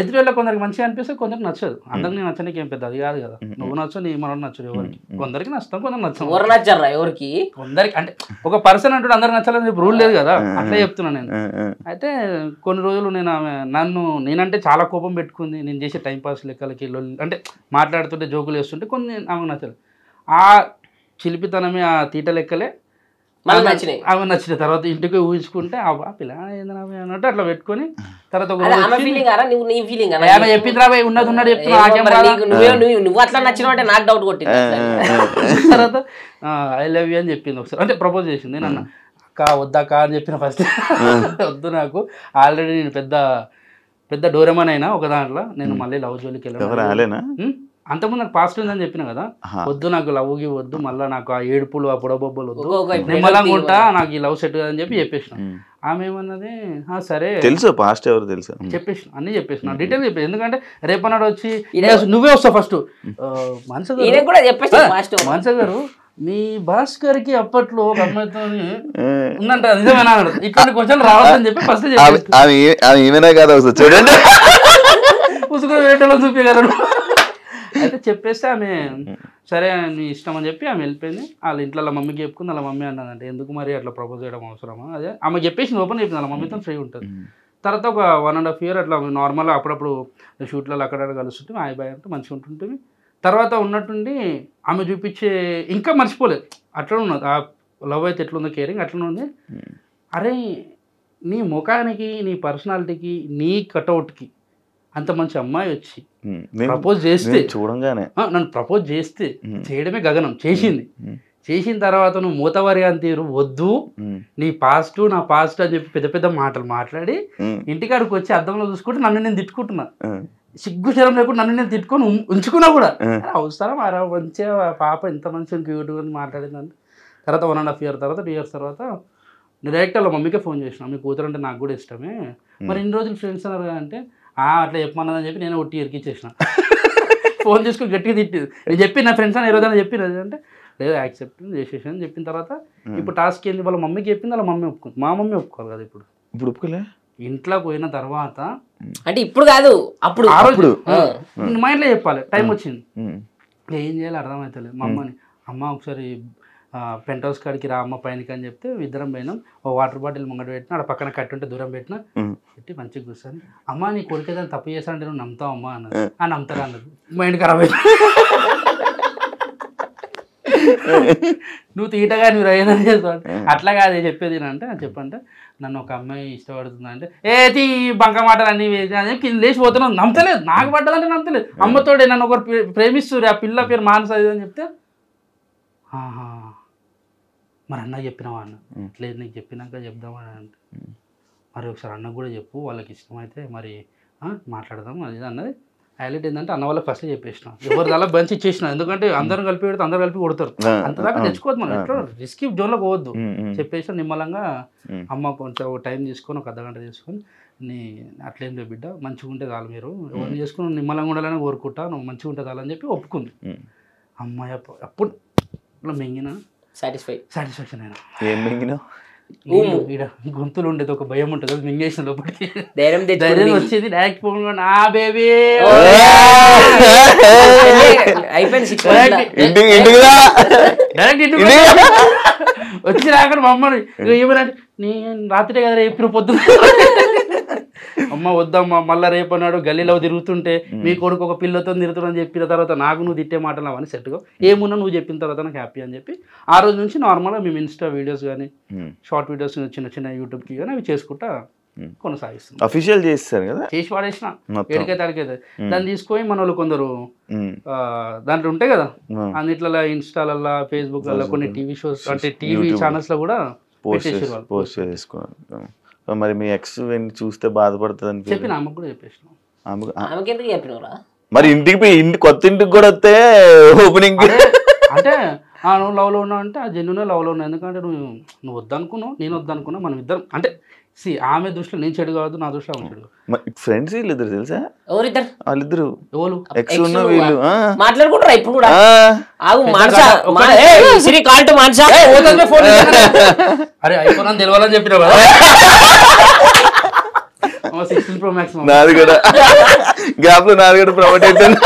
ఎదురు కొందరికి మంచిగా అనిపిస్తే కొందరికి నచ్చదు. అందరికి నచ్చడానికి ఏం పెద్ద అది కాదు కదా, నువ్వు నచ్చు నీ మనం నచ్చదు ఎవరికి, కొందరికి నచ్చుతాం కొందరికి నచ్చం. ఎవరికి కొందరికి అంటే ఒక పర్సన్ అంటూ అందరికి నచ్చాలని చెప్పి రూల్ లేదు కదా, అట్లా చెప్తున్నా నేను. అయితే కొన్ని రోజులు నేనంటే చాలా కోపం పెట్టుకుంది, నేను చేసే టైంపాస్ లెక్కలకి అంటే మాట్లాడుతుంటే జోకులు వేస్తుంటే కొన్ని ఆమెకు నచ్చదు. ఆ చిలిపితనమే, ఆ తీట లెక్కలే ఆమె నచ్చిన తర్వాత ఇంటికి ఊహించుకుంటే ఆ పిల్ల అన్నట్టు అట్లా పెట్టుకొని తర్వాత ఆమె చెప్పింది రాబోయే ఉన్నది ఉన్నది నువ్వు అట్లా నచ్చినట్టే నాకు డౌట్ కొట్టింది. తర్వాత ఐ లవ్ యూ అని చెప్పింది ఒకసారి, అంటే ప్రపోజ్ చేసింది. నేను అన్న అక్క వద్దాక అని చెప్పిన ఫస్ట్, వద్దు నాకు ఆల్రెడీ నేను పెద్ద డోరెమాన్ అయినా ఒక దాంట్లో, నేను మళ్ళీ లవ్ జోలికి వెళ్ళాను. అంతకుముందు నాకు పాస్ట్ ఉందని చెప్పిన కదా, వద్దు నాకు లవ్కి వద్దు, మళ్ళీ నాకు ఆ ఏడుపులు ఆ పొడబొబ్బలు వద్దు, నిమ్మలంగా ఉంటా, నాకు ఈ లవ్ సెట్ అని చెప్పి చెప్పేసిన. ఆమె ఏమన్నది సరే తెలుసు పాస్ట్ ఎవరు తెలుసు చెప్పేసిన, అన్ని చెప్పేసిన, డీటెయిల్ చెప్పేసి. ఎందుకంటే రేపన్నాడు వచ్చి నువ్వే వస్తావు ఫస్ట్, మనస గారు మీ భాస్కర్ కి అప్పట్లో ఒక అమ్మాయితో ఉందంట, నిజమేనా ఇట్లాంటి క్వశ్చన్ రావద్దని చెప్పి ఫస్ట్ చూడండి పుస్తకం వేటలో చూపించగలరు. అయితే చెప్పేస్తే ఆమె సరే నీ ఇష్టం అని చెప్పి ఆమె వెళ్ళిపోయింది. వాళ్ళ ఇంట్లో వాళ్ళ మమ్మీకి చెప్పుకుంది. వాళ్ళ మమ్మీ అన్నదంటే ఎందుకు మరి అట్లా ప్రపోజ్ చేయడం అవసరమా, అదే ఆమె చెప్పేసింది, ఓపెన్ చెప్పింది, వాళ్ళ మమ్మీతో ఫ్రీ ఉంటుంది. తర్వాత ఒక 1.5 year అట్లా నార్మల్గా అప్పుడప్పుడు షూట్లలో అక్కడ కలుస్తుంటే ఆయి బాయ్ అంటే మంచిగా ఉంటుంటుంది. తర్వాత ఉన్నట్టుండి ఆమె చూపించే ఇంకా మర్చిపోలేదు, అట్లా ఉన్నది ఆ లవ్ అయితే ఎట్లుందో కేరింగ్ అట్లనే ఉంది. అరే నీ ముఖానికి, నీ పర్సనాలిటీకి, నీ కటౌట్కి అంత మంచి అమ్మాయి వచ్చి ప్రపోజ్ చేస్తే, చూడంగానే నన్ను ప్రపోజ్ చేస్తే చేయడమే గగనం, చేసిన తర్వాత నువ్వు మూతవారి అని తీరు వద్దు, నీ పాస్ట్ నా పాస్ట్ అని చెప్పి పెద్ద పెద్ద మాటలు మాట్లాడి ఇంటికాడికి వచ్చి అద్దంలో చూసుకుంటే నన్ను నేను తిట్టుకుంటున్నా. సిగ్గు శరం లేకుండా నన్ను నేను తిట్టుకొని ఉంచుకున్నా కూడా అవసరం అరా మంచిగా పాప ఇంత మంచిగా క్యూట్గా మాట్లాడిందంటే. తర్వాత 1.5 years తర్వాత 2 years తర్వాత నేను డైరెక్ట్ వాళ్ళ మమ్మీకే ఫోన్ చేసిన, మీ కూతురు అంటే నాకు కూడా ఇష్టమే, మరి ఇన్ని రోజులు ఫ్రెండ్స్ అన్నారు అంటే అట్లా చెప్పమన్నదని చెప్పి నేను ఒట్టి ఇరికిచ్చేసిన. ఫోన్ తీసుకొని గట్టిగా తిట్టి నేను చెప్పి నా ఫ్రెండ్స్ అని ఈరోజు చెప్పిన అంటే లేదు యాక్సెప్ట్ చేసేసాను అని చెప్పిన తర్వాత ఇప్పుడు టాస్క్ ఏంది వాళ్ళ మమ్మీకి చెప్పింది, వాళ్ళ మమ్మీ ఒప్పుకుంది. మా మమ్మీ ఒప్పుకోవాలి కదా ఇప్పుడు. ఇప్పుడు ఒప్పుకోలే ఇంట్లో పోయిన తర్వాత అంటే ఇప్పుడు కాదు అప్పుడు ఆ రోజు మైండ్లో చెప్పాలి. టైం వచ్చింది ఏం చేయాలి అర్థమవుతలేదు. మా అమ్మని అమ్మ ఒకసారి పెంట్ హౌస్ కాడికి రా అమ్మ పైనకి అని చెప్తే ఇద్దరం పోయినాం. ఓ వాటర్ బాటిల్ ముంగట పెట్టినా, అక్కడ పక్కన కట్టుంటే దూరం పెట్టినా, పెట్టి మంచిగా కూర్చొని అమ్మ నీ కొడుకు ఏదైనా తప్పు చేస్తానంటే నువ్వు నమ్ముతావు అమ్మ అన్నది. నమ్ముతారా అన్నది. మైండ్ ఖరాబ్ అయింది. నువ్వు తీటగా నువ్వు రైదని చేస్తావు అట్లా కాదు చెప్పేది అంటే చెప్పంటే నన్ను ఒక అమ్మాయి ఇష్టపడుతుందంటే తీ బంక మాటలు అన్నీ కింద లేచిపోతున్నావు. నమ్మతలేదు, నాకు పడ్డదంటే నమ్మతలేదు. అమ్మతోడే నన్ను ఒకరు ప్రేమిస్తున్నారు, ఆ పిల్ల పేరు మానస అని చెప్తే మరి అన్నకి చెప్పినావా అన్న, లేదు నీకు చెప్పినాక చెప్దామని అంటే మరి ఒకసారి అన్నకు కూడా చెప్పు, వాళ్ళకి ఇష్టమైతే మరి మాట్లాడదాం అది అన్నది. హైలైట్ ఏంటంటే అన్న వాళ్ళకి ఫస్ట్ చెప్పేసిన, ఎవరి అలా బంచి ఇచ్చేసిన. ఎందుకంటే అందరం కలిపి పెడితే అందరు కలిపి కొడతారు, అంతదాకా తెచ్చుకోవద్దు మనం, ఎట్లా రిస్కీ జోన్లో పోవద్దు. చెప్పేసిన నిమ్మలంగా అమ్మ కొంచెం టైం తీసుకొని ఒక అర్ధగంట తీసుకొని నీ అట్లేం లేదు బిడ్డ మంచిగా ఉంటే చాలు, మీరు ఎవరిని చేసుకుని నిమ్మలంగా ఉండాలని కోరుకుంటా, నువ్వు మంచిగా ఉంటే చాలని చెప్పి ఒప్పుకుంది. అమ్మాయి అప్పుడు ఇట్లా మింగిన సాటిస్ఫాక్షన్ అయినా. ఏం మింగినా ఈడ గొంతులు ఉండేది ఒక భయం ఉంటుంది, అది మింగేసిన లోపలికి ధైర్యం వచ్చేది. డైరెక్ట్ ఫోన్ నా బేబీ డైరెక్ట్ వచ్చి రాకుండా మా అమ్మని ఏమనంటే నేను రాత్రి కదా రేపు పొద్దున్న అమ్మ వద్దమ్మా మళ్ళీ రేపు అన్నాడు గల్లీలో తిరుగుతుంటే మీ కొడుకు ఒక పిల్లతో తిరుగుతుందని చెప్పిన తర్వాత నాకు నువ్వు తిట్టే మాటలు అవన్నీ సెట్గా ఏమున్నా నువ్వు చెప్పిన తర్వాత నాకు హ్యాపీ అని చెప్పి ఆ రోజు నుంచి నార్మల్గా మేము ఇన్స్టా వీడియోస్ కానీ షార్ట్ వీడియోస్ చిన్న చిన్న యూట్యూబ్కి కానీ అవి చేసుకుంటా కొనసాగిస్తున్నాం. అఫీషియల్ చేస్తారు కదా, చేసి వాడేసిన ఏడికైతే అడిగైతే దాన్ని తీసుకొని మన వాళ్ళు కొందరు దాంట్లో ఉంటాయి కదా అన్నిట్లలో ఇన్స్టాలల్లో ఫేస్బుక్లలో కొన్ని టీవీ షోస్ అంటే టీవీ ఛానల్స్ లో కూడా పోస్ట్ చేసుకున్నారు. మరి మీ ఎక్స్ చూస్తే బాధపడుతుంది అని చెప్పిన ఆమెకు కూడా చెప్పేసిన. మరి ఇంటికి పోయి కొత్త ఇంటికి కూడా వస్తే ఓపెనింగ్ అంటే నువ్వు లవ్లో ఉన్నావు అంటే ఆ జెన్యున్ లవ్లో ఉన్నావు. ఎందుకంటే నువ్వు వద్దనుకున్నావు నేను వద్దనుకున్నా, మనం ఇద్దరం అంటే ఆమె దృష్టిలో నేను చెడు కావద్దు, నా దృష్టిలో ఆమె చెడు. ఫ్రెండ్స్ వీళ్ళిద్దరు తెలుసా, వాళ్ళిద్దరు వీళ్ళు మాట్లాడుకుంటారా ఇప్పుడు కూడా? అరే అయిపోయినా తెలవాలని చెప్పినా కదా. 16 Pro Max నాది కూడా గ్యాప్ లో నాది కూడా ప్రమోట్ అవుతుంది.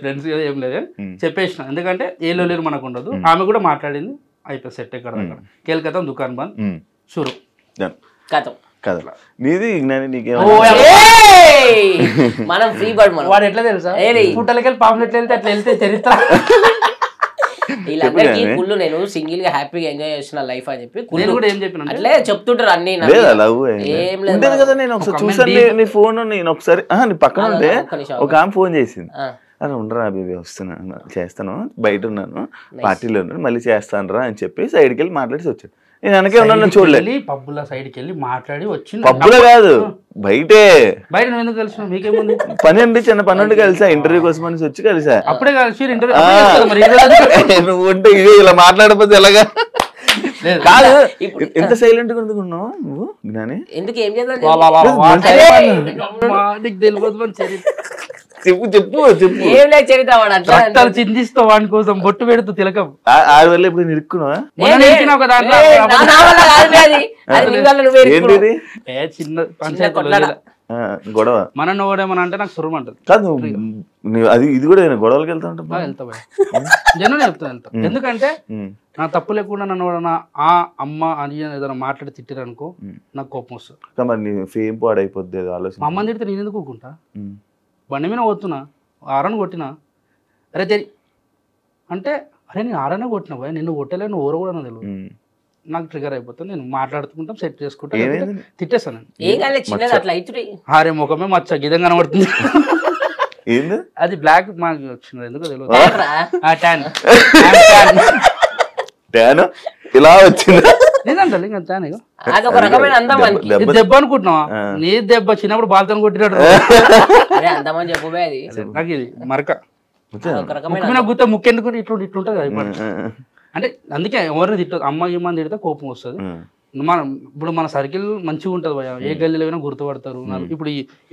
ఫ్రెండ్స్ కదా ఏం లేదు చెప్పేసిన, ఎందుకంటే ఏ లేరు మనకు ఉండదు. ఆమె కూడా మాట్లాడింది, అయిపోయి సెట్ ఎక్కడ కేల్కతం దుకాన్ బంద్ షురు కదా. నీది మనం ఫ్రీ బర్డ్ వాడు ఎట్లా తెలుసా పుట్టలకి వెళ్ళి పాంప్లెట్లు వెళ్తే అట్లా వెళ్తే చరిత్ర. వీళ్ళందరికీ కుళ్ళు నేను సింగిల్ గా హ్యాపీగా ఎంజాయ్ చేస్తున్న లైఫ్ అని చెప్పి నేను కూడా ఏం చెప్పిన అట్లే చెప్తుంటారు అన్ని. ఏం లేదు కదా, నేను ఒకసారి చూసాను నీ ఫోన్, నేను ఒకసారి నీ పక్కన ఉంటే ఒక ఆమె ఫోన్ చేసింది, అరే ఉండరా బేబీ వస్తున్నాను చేస్తాను బయట ఉన్నాను పార్టీలో ఉన్నాను మళ్ళీ చేస్తాను రా అని చెప్పి సైడ్కి వెళ్ళి మాట్లాడి వచ్చాడు. నేను వెనకే ఉన్నాను చూడలేదు. పబ్బుల సైడ్కి వెళ్ళి మాట్లాడి వచ్చింది. పబ్బులో కాదు బయటే. బయట నువ్వు ఎందుకు కలిసి మీకేముంది పని అండి, చిన్న పని ఉండి కలిసా, ఇంటర్వ్యూ కోసం అని వచ్చి కలిసా. అప్పుడే కలిసి నువ్వు ఉంటే ఇలా మాట్లాడకపోతే ఎలాగా కాదు. ఎంత సైలెంట్ గా ఎందుకున్నావు నువ్వు జ్ఞాని? ఎందుకు ఏం చేద్దాం చెప్పు చెప్పు చెప్పు. ఏం లేదు చరిత్ర చిందిస్తావు వాడి కోసం బొట్టు పెడుతూ తిలకం. ఆడి వల్ల ఇప్పుడు నిరుక్కున్నావా? ఏంటిది చిన్న పంచాయతీ గొడవ మన ఓడేమని అంటే నాకు సురం అంటది కాదు. అది ఇది కూడా గొడవలకి వెళ్తా ఉంటా, వెళ్తా జనం చెప్తా వెళ్తా. ఎందుకంటే నా తప్పు లేకుండా నన్ను ఎవడన్నా ఆ అమ్మ అని ఏదైనా మాట్లాడి తిట్టారనుకో నాకు కోపం వస్తుంది. మరి నీ ఫేమ్ పాడైపోద్ది ఆలోచన. మా అమ్మని తిడితే నేను ఎందుకు ఊరుకుంటా? బండి మీద పోతున్నా ఆరని కొట్టినా, అరే తెరి అంటే అరే నేను ఆరనే కొట్టినా పోయా నిన్ను కొట్టలే, నువ్వు ఊరు కూడా తెలియదు. నాకు ట్రిగర్ అయిపోతుంది, నేను మాట్లాడుకుంటాం సెట్ చేసుకుంటాను, తిట్టేస్తాను. అరే ముఖమే మచ్చ గిదంగా కనబడుతుంది. ఏంది అది బ్లాక్ మాకు వచ్చింది ఎందుకో తెలియదు. ట్యాన్ రా. ట్యాన్ ట్యాన్ ఇలా వచ్చింది. లేదంటే ఇంకా ట్యాన్ ఇగో. అదొక రకమైన అందం మనకి. ఇది దెబ్బ అనుకుంటున్నావా? నీ దెబ్బ చిన్నప్పుడు బాల్తో కొట్టినాడు. అరే అందమని చెప్పబోయే అది. నాకు ఇది మరక అదొక రకమైన ముఖ్యమైన గుర్త ముఖ్యందుకు ఇట్లుంటది కదా ఇప్పుడు. అంటే అందుకే ఎవరిని తిట్టదు. అమ్మ ఏమని తిడితే కోపం వస్తుంది. ఇప్పుడు మన సర్కిల్ మంచిగా ఉంటుంది భయ. ఏ గల్లీలో అయినా గుర్తుపడతారు.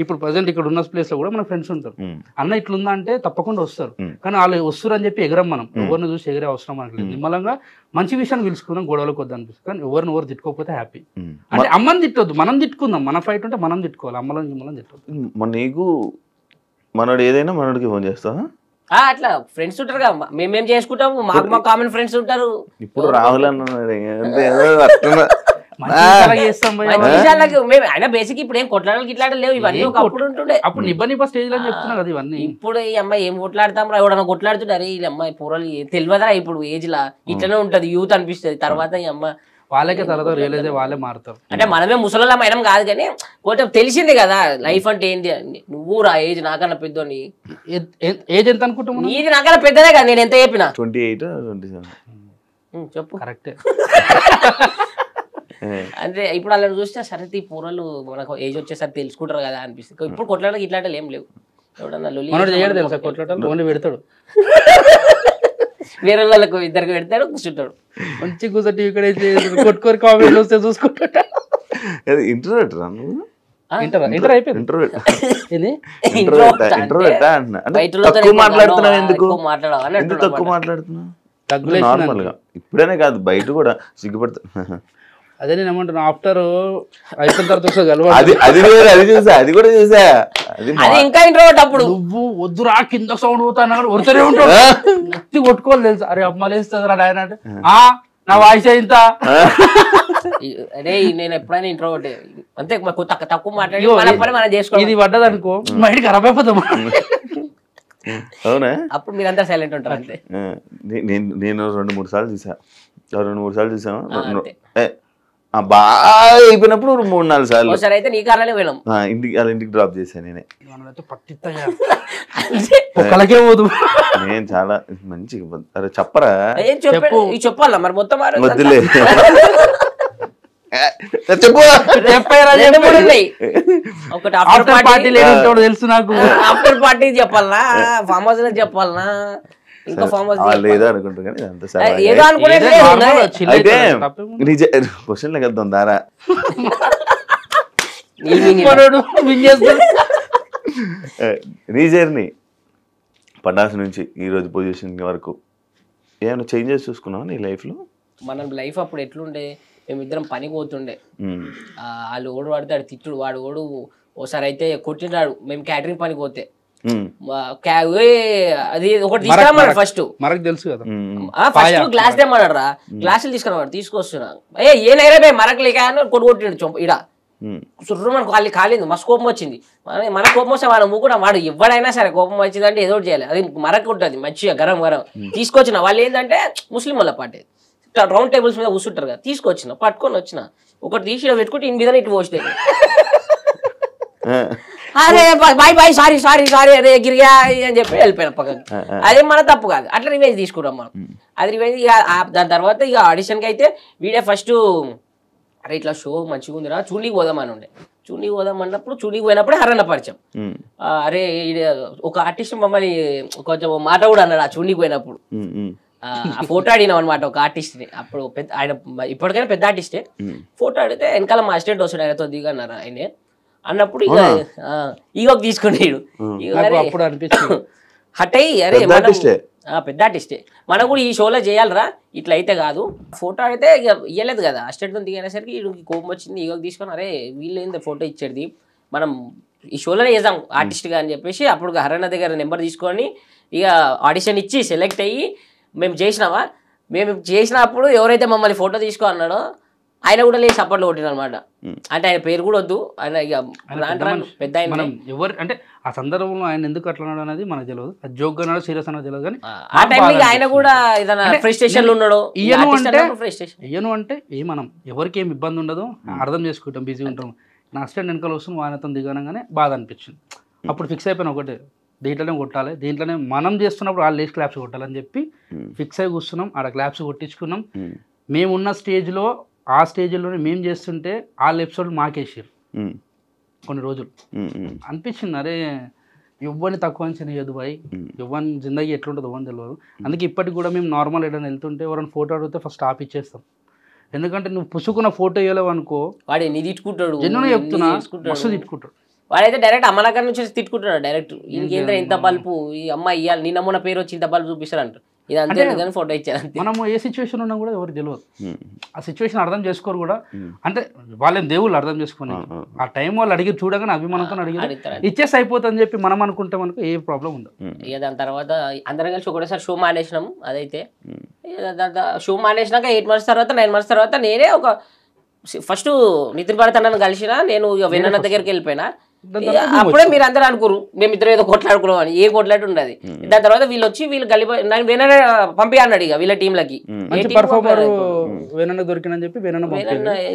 ఇప్పుడు ప్రజెంట్ ఇక్కడ ఉన్న ప్లేస్ లో కూడా మన ఫ్రెండ్స్ ఉంటారు. అన్న ఇట్లుందా అంటే తప్పకుండా వస్తారు. కానీ వాళ్ళు వస్తారు అని చెప్పి ఎగరం మనం. ఎవరిని చూసి ఎగిరే అవసరం మనకి లేదు. నిమ్మలంగా మంచి విషయాన్ని పిలుచుకుందాం, గొడవలకు వద్దు అనిపిస్తుంది. కానీ ఎవరిని ఎవరు తిట్టుకోకపోతే హ్యాపీ. అంటే అమ్మని తిట్టొద్దు, మనం తిట్టుకుందాం. మన ఫైట్ ఉంటే మనం తిట్టుకోవాలి, అమ్మలో మిమ్మల్ని తిట్టొద్దు. మన నీకు మనోడు ఏదైనా మనోడికి ఫోన్ చేస్తావా? అట్లా ఫ్రెండ్స్ ఉంటారు కదా, మేము చేసుకుంటాము. మాకు మా కామన్ ఫ్రెండ్స్ ఉంటారు. ఇప్పుడు రాహుల్ అన్నాడు మేము అయినా బేసిక్ ఇప్పుడు ఏం కొట్లాడలు ఇట్లాడలు లేవు. ఇవన్నీ ఒకప్పుడు ఉంటుండే. అప్పుడు నిబ్బ స్టేజ్ లో చెప్తున్నా కదా ఇవన్నీ. ఇప్పుడు ఈ అమ్మాయి ఏం కొట్లాడతాం రా, ఎవడన్నా కొట్లాడుతుంటారు. ఈ అమ్మాయి పూరలు తెలియదురా ఇప్పుడు ఏజ్ లా ఇట్లనే ఉంటది, యూత్ అనిపిస్తుంది. తర్వాత ఈ అమ్మాయి వాళ్ళకే తర్వాత రియలైజ్ వాళ్ళే మారుతారు. అంటే మనమే ముసలిలా మైనం కాదు కానీ కొంచెం తెలిసింది కదా లైఫ్ అంటే ఏంటి అని. నువ్వు రా ఏజ్ నాకన్నా పెద్దోని. ఏజ్ ఎంత అనుకుంటున్నావు? నీది నాకన్నా పెద్దదే కదా, నేను ఎంత చెప్పినా. 28 27 చెప్పు కరెక్టే. అంటే ఇప్పుడు వాళ్ళని చూస్తే సరే ఈ పూరలు మనకు ఏజ్ వచ్చేసరికి తెలుసుకుంటారు కదా అనిపిస్తుంది. ఇప్పుడు కొట్లాడకి ఇట్లాంటి ఏం లేవు. ఎవడన్నా మనోడు చేయడు తెలుసా కొట్లాటలు, ఓన్లీ పెడతాడు. వేరే వాళ్ళకు ఇద్దరికి పెడతాడు, కూర్చుంటాడు. మంచి కూర్చొని ఇక్కడ కొట్టుకొని కామెంట్లు వస్తే చూసుకుంటా. ఇంటర్వ్యూట్ రా నువ్వు? ఇంటర్ అయిపోయింది. తక్కువ మాట్లాడుతున్నావు ఎందుకు? ఎందుకు తక్కువ మాట్లాడుతున్నావు? నార్మల్ గా ఇప్పుడేనే కాదు బయట కూడా సిగ్గుపడుతున్నా. అదే నేను ఏమంటున్నా, ఆఫ్టర్ అయిపోయిన తర్వాత అది చూసా, అది కూడా చూసా. అది ఇంకా ఇంట్రోవర్ట్. అప్పుడు నువ్వు వద్దురా కింద సౌండ్ పోతాను వరుతూనే ఉంటావు. నెత్తి కొట్టుకోవాలి తెలుసు. అరే అమ్మ లేస్తుంది రా ఆయన అంటే నా వాయిస్ ఇంత. అరే నేను ఎప్పుడైనా ఇంట్రోవర్ట్ అంతే, తక్కువ మాట్లాడి మనం చేసుకోవాలి. ఇది పడ్డది అనుకో మైండ్ ఖరాబ్ అయిపోతాం. అవునా? అప్పుడు మీరంతా సైలెంట్ ఉంటారు అంతే. నేను 2-3 సార్లు చూసాను. బాగా అయిపోయినప్పుడు 3-4 సార్లు. ఒకసారి అయితే నీ కార్లోనే పోయినాం. ఇంటికి డ్రాప్ చేశాను నేనే. ఒక్కలకే పోదు. నేను చాలా మంచిగా అరే చెప్పరా చెప్పాలా మరి మొత్తం వద్దులే చెప్పు. ఒకటి ఆఫ్టర్ పార్టీ తెలుసు నాకు. ఆఫ్టర్ పార్టీ చెప్పాలనా, ఫామ్ హౌస్ లో చెప్పాలనా, ఇంకా ఫామ్ హౌస్ ఏదో అనుకుంటారు కానీ ఏదో అనుకునేది. అయితే క్వశ్చన్ లెక్కేద్దాం దారా. నీ జర్నీ పటాస్ నుంచి ఈ రోజు పొజిషన్ వరకు ఏమైనా చేంజెస్ చూసుకున్నావా నీ లైఫ్ లో? మన లైఫ్ అప్పుడు ఎట్లుండే, మేమిద్దరం పనికి పోతుండే. వాళ్ళు ఓడు పడతాడు తిట్టుడు, వాడు ఓడు ఓసారి అయితే కొట్టినాడు. మేము క్యాటరింగ్ పనికి పోతే అది ఒకటి తీసుకురామన్నాడు. ఫస్ట్ మనకు తెలుసు కదా, ఫస్ట్ గ్లాస్ తెమ్మన్నాడు రా. గ్లాసులు తీసుకురాడు, తీసుకొస్తున్నా. ఏనైనా మరకు లేక కొట్టిండు ఇడ సుర్రు. మనకు వాళ్ళు కాలేదు, మస్తు కోపం వచ్చింది. మన కోపం వస్తే వాడు కూడా వాడు ఎవడైనా సరే కోపం వచ్చిందంటే ఏదో చేయాలి. అది మరకు ఉంటుంది మంచిగా గరం గరం. తీసుకొచ్చిన వాళ్ళు ఏంటంటే ముస్లిం వాళ్ళ పార్టీ రౌండ్ టేబుల్స్ మీద కూర్చుంటారు కదా, తీసుకొచ్చిన పట్టుకొని వచ్చిన ఒకటి తీసి పెట్టుకుంటే ఇన్ మీద ఇటు పోస్తే అరే boy boy sorry sorry sorry అరే గిరిగా అని చెప్పి వెళ్ళిపోయిన పక్కకి. అదే మన తప్పు కాదు, అట్లా రివెంజ్ తీసుకున్నాం మనం. అది రివెంజ్. ఇక దాని తర్వాత ఇక ఆడిషన్కి అయితే వీడే ఫస్ట్ అరే ఇట్లా షో మంచిగా ఉందిరా చూడీకి పోదామని ఉండే. చూడీకి పోదామన్నప్పుడు చూడీకి పోయినప్పుడే హరన్న పరిచయం. అరే ఒక ఆర్టిస్ట్ మమ్మల్ని కొంచెం మాట కూడా అన్నాడు ఆ చూడీకి పోయినప్పుడు. ఆ ఫోటో అడిగినాం అనమాట ఒక ఆర్టిస్ట్ ని. అప్పుడు ఆయన ఇప్పటికైనా పెద్ద ఆర్టిస్టే. ఫోటో అడిగితే వెనకాల మా అసిస్టెంట్ వస్తాడు, ఆయనతో దిగన్నారు ఆయనే అన్నప్పుడు ఇక ఈగోకి తీసుకున్నాడు. అప్పుడు అనిపించింది హట్ అయ్యి అరే పెద్ద ఆర్టిస్టే మనం కూడా ఈ షోలో చేయాలరా, ఇట్లా అయితే కాదు. ఫోటో అడిగితే ఇక ఇవ్వలేదు కదా, అసిస్టెంట్తో దిగేసరికి వీడికి కోపం వచ్చింది. ఈగోకి తీసుకొని అరే వీళ్ళు ఏంది ఫోటో ఇచ్చేది, మనం ఈ షోలోనే చేద్దాం ఆర్టిస్ట్గా అని చెప్పేసి అప్పుడు హరన్న దగ్గర నెంబర్ తీసుకొని ఇక ఆడిషన్ ఇచ్చి సెలెక్ట్ అయ్యి మేము చేసినావా. మేము చేసినప్పుడు ఎవరైతే మమ్మల్ని ఫోటో తీసుకో అన్నాడో ఆయన కూడా లేచి సపోర్ట్లో కొట్టిన అనమాట. అంటే ఆయన పేరు కూడా వద్దు, ఆయన ఇక పెద్ద ఆయన ఎవరు అంటే ఆ సందర్భంలో ఆయన ఎందుకు అట్లా అన్నాడు అనేది మనకు తెలియదు. అది జోక్ అన్నాడు సీరియస్ అన్నది తెలియదు. కానీ ఆ టైంలో ఆయన కూడా ఏదైనా ఫ్రస్ట్రేషన్ లో ఉన్నాడు. ఇయ్యను అంటే మనం ఎవరికి ఏమి ఇబ్బంది ఉండదు, అర్థం చేసుకుంటాం, బిజీ ఉంటాం. నా అసిస్టెంట్ వెనకాల వస్తుంది ఆయనతో దిగనగానే బాధ అనిపించింది. అప్పుడు ఫిక్స్ అయిపోయిన ఒకటే దీంట్లోనే కొట్టాలి, దీంట్లోనే మనం చేస్తున్నప్పుడు వాళ్ళు లేచి క్లాప్స్ కొట్టాలని చెప్పి ఫిక్స్ అయి కూర్చున్నాం. ఆడ క్లాప్స్ కొట్టించుకున్నాం. మేమున్న స్టేజ్లో ఆ స్టేజ్లోనే మేము చేస్తుంటే వాళ్ళ ఎపిసోడ్ మాకేసారు కొన్ని రోజులు. అనిపించింది అరే ఇవ్వని తక్కువ అంచనా చేయదు బాయ్, ఇవ్వని జిందగీ ఎట్లుంటుందో ఇవ్వని తెలియదు. అందుకే ఇప్పటికి కూడా మేము నార్మల్ ఏదైనా వెళ్తుంటే ఎవరైనా ఫోటో అడిగితే ఫస్ట్ స్టాప్ ఇచ్చేస్తాం. ఎందుకంటే నువ్వు పుసుకున్న ఫోటో వేయలేవు అనుకో వాడు ఎన్ని తిట్టుకుంటాడు, జన్యునే చెప్తున్నా, మస్తు తిట్టుకుంటాడు. వాడైతే డైరెక్ట్ అమ్మనగర్ నుంచి తిట్టుకుంటున్నాడు డైరెక్ట్. ఇంకేంద్ర ఇంత బల్బు ఈ అమ్మాయి ఇవ్వాలి, నిన్న మొన్న పేరు వచ్చి ఇంత బల్బు చూపిస్తారు అంటారు. ఇది అంతే కానీ ఫోటో ఇచ్చారు అంతే. మనము ఏ సిచ్యువేషన్ ఉన్నా కూడా ఎవరికి తెలియదు, ఆ సిచ్యువేషన్ అర్థం చేసుకోరు కూడా. అంటే వాళ్ళేం దేవుళ్ళు అర్థం చేసుకుని ఆ టైం వాళ్ళు అడిగి చూడగానే అభిమానంతో అడిగి ఇచ్చేసి అయిపోతుందని చెప్పి మనం అనుకుంటే మనకు ఏ ప్రాబ్లం ఉండదు. ఇక దాని తర్వాత అందరం కలిసి ఒకటేసారి షో మానేసినాం. అదైతే షో మానేసినాక 8 months తర్వాత 9 months తర్వాత నేనే ఒక ఫస్ట్ నితిన్ భరత్ అన్నను కలిసిన, నేను ఇక వెన్న దగ్గరికి వెళ్ళిపోయినా. అప్పుడే మీరు అందరూ అనుకోరు మేమిద్దరు ఏదో కొట్లాడుకున్నాం అని, ఏ కొట్లాట ఉండదు. దాని తర్వాత వీళ్ళు వచ్చి వీళ్ళు కలిపి వేరే పంపి అన్నాడు ఇక వీళ్ళ టీంలకి. దొరికినని చెప్పి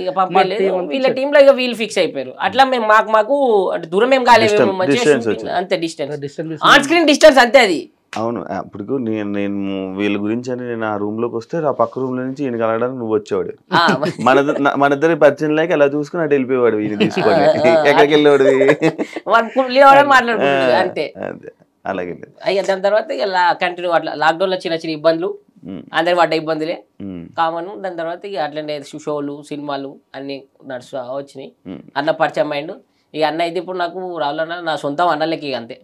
ఇక పంపలేదు వీళ్ళ టీంలో, ఇక వీళ్ళు ఫిక్స్ అయిపోయారు. అట్లా మేము మాకు అంటే దూరం ఏం కాలేదు, అంతే డిస్టెన్స్ ఆన్ స్క్రీన్ డిస్టెన్స్ అంతే అది. అవును. అప్పుడు నేను వీళ్ళ గురించి అని నేను ఆ రూమ్ లోకి వస్తే ఆ పక్క రూమ్ లో నుంచి ఈయన కలగడానికి నువ్వు వచ్చేవాడు. మన ఇద్దరి పరిచయం లేక అలా చూసుకుని అటు వెళ్ళిపోయేవాడు. ఈయన తీసుకొని ఎక్కడికి వెళ్ళేవాడు మాట్లాడుకుంటాడు అంతే. అలాగే అయ్యా దాని తర్వాత ఇక కంటిన్యూ అట్లా లాక్డౌన్ లో చిన్న చిన్న ఇబ్బందులు, అందరి పడ్డ ఇబ్బందులే కామన్. దాని తర్వాత ఇక అట్లనే షోలు సినిమాలు అన్ని నడుస్తూ వచ్చినాయి. అన్న పరిచయం అయ్యిండు. ఇక అన్న అయితే ఇప్పుడు నాకు రావాలన్నా నా సొంతం అన్నలకి అంతే.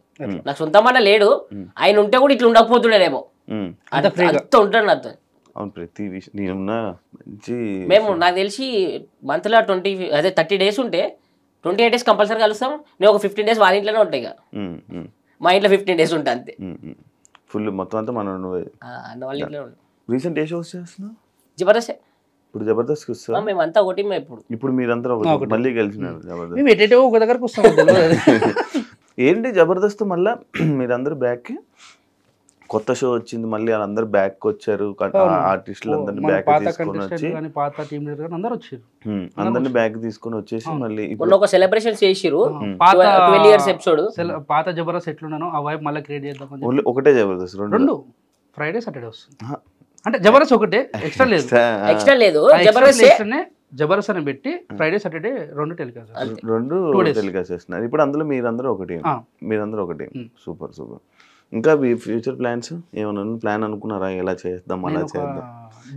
నాకు సొంతం అన్న లేడు, ఆయన ఉంటే కూడా ఇట్లా ఉండకపోతుండేనేమో, అంత ఉంటాడు నాతో. మేము నాకు తెలిసి మంత్లో 30 days ఉంటే 28 days కంపల్సరీ కలుస్తాం. నేను ఒక 15 days వాళ్ళ ఇంట్లోనే ఉంటాయి. ఇక మా ఇంట్లో 15 days ఉంటా అంతే. ఫుల్ మొత్తం అంతా మనం అన్న వాళ్ళ ఇంట్లో రీసెంట్ ఏ షోస్ చేస్తున్నావు? జబర్దస్త్. ఇప్పుడు జబర్దస్త్ వస్తా మేమంతా ఒకటి. ఇప్పుడు మీరంతా మళ్ళీ కలిసినారు జబర్దస్త్. ఏంటి జబర్దస్త్ మళ్ళా మీరందరూ బ్యాక్, కొత్త షో వచ్చింది మళ్ళీ వాళ్ళందరూ బ్యాక్ వచ్చారు, ఆర్టిస్టులు అందరినీ బ్యాక్ తీసుకొని వచ్చి అందరినీ బ్యాక్ తీసుకొని వచ్చేసి మళ్ళీ ఒక సెలబ్రేషన్ చేసిరు 12 years ఎపిసోడ్. పాత జబర్దస్త్ ఎట్లున్నానో ఆ వైపు మళ్ళీ క్రియేట్ చేద్దాం. ఒకటే జబర్దస్త్, రెండు ఫ్రైడే సాటర్డే వస్తుంది. అంటే జబర్దస్త్ ఒకటే, ఎక్స్ట్రా లేదు. జబర్దస్త్ అని పెట్టి ఫ్రైడే సాటర్డే రెండు టెలికాస్ట్ చేస్తున్నారు. ఇప్పుడు అందులో మీరందరూ ఒకటి. Super super. ఇంకా మీ ఫ్యూచర్ ప్లాన్స్ ఏమన్నా ప్లాన్ అనుకున్నారా? ఎలా చేద్దాం అలా చేద్దాం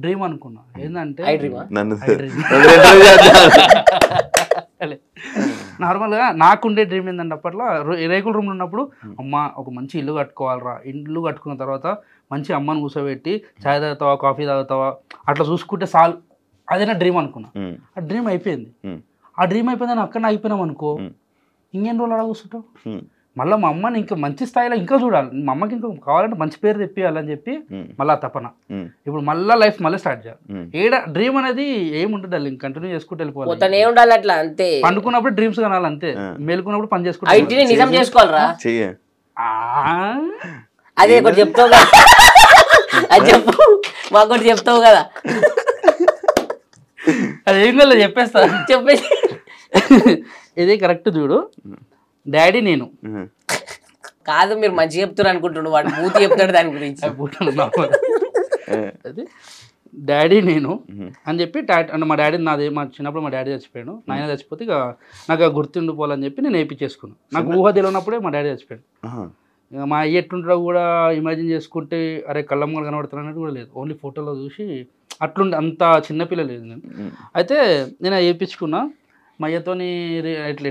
డ్రీమ్ అనుకున్నా. ఏంటంటే నార్మల్గా నాకుండే డ్రీమ్ ఏంటంటే అప్పట్లో రేకుల రూమ్లో ఉన్నప్పుడు అమ్మ ఒక మంచి ఇల్లు కట్టుకోవాలరా, ఇల్లు కట్టుకున్న తర్వాత మంచి అమ్మని కూర్చోబెట్టి చాయ్ తాగుతావా కాఫీ తాగుతావా అట్లా చూసుకుంటే చాలు, అదే నా డ్రీమ్ అనుకున్నా. ఆ డ్రీమ్ అయిపోయింది. అని అక్కడ అయిపోయినాం అనుకో, ఇంకేం రోజులు అలా కూర్చుంటావు. మళ్ళీ మా అమ్మని ఇంకా మంచి స్థాయిలో ఇంకా చూడాలి, మా అమ్మకి ఇంకా కావాలంటే మంచి పేరు తెప్పియాలని చెప్పి మళ్ళీ తపన. ఇప్పుడు మళ్ళీ లైఫ్ మళ్ళీ స్టార్ట్ చేయాలి. ఏడా డ్రీమ్ అనేది ఏముంటుంది అది కంటిన్యూ చేసుకుంటూ వెళ్ళిపోవాలి. అట్లా అంతే. పండుకున్నప్పుడు డ్రీమ్స్ కనాలి అంతే, మేలుకున్నప్పుడు పని చేసుకోవాలి. నిజం చేసుకోవాలరా. అదే ఒకటి చెప్తావు కదా, అది చెప్పు మాకు ఒకటి చెప్తావు కదా. అదేం కదా చెప్పేస్తా, చెప్పేసి ఇది కరెక్ట్ చూడు. డాడీ నేను కాదు, మీరు మంచిగా చెప్తున్నారు అనుకుంటున్నాడు, వాడు మూతి చెప్తాడు దాని గురించి. డాడీ నేను అని చెప్పి అంటే మా డాడీ మా చిన్నప్పుడు మా డాడీ చచ్చిపోయాడు. నాయన చచ్చిపోతే ఇక నాకు గుర్తుండిపోవాలని చెప్పి నేను వేయించేసుకున్నాను. నాకు ఊహ తెలియనప్పుడే మా డాడీ చచ్చిపోయాడు. ఇక మా అయ్య ఎట్లుంటాడో కూడా ఇమాజిన్ చేసుకుంటే అరే కళ్ళమ్మలు కనబడుతున్నట్టు కూడా లేదు, ఓన్లీ ఫోటోలో చూసి అట్లుండే అంత చిన్నపిల్ల లేదు నేను. అయితే నేను వేయించుకున్నా. మా అయ్యతోని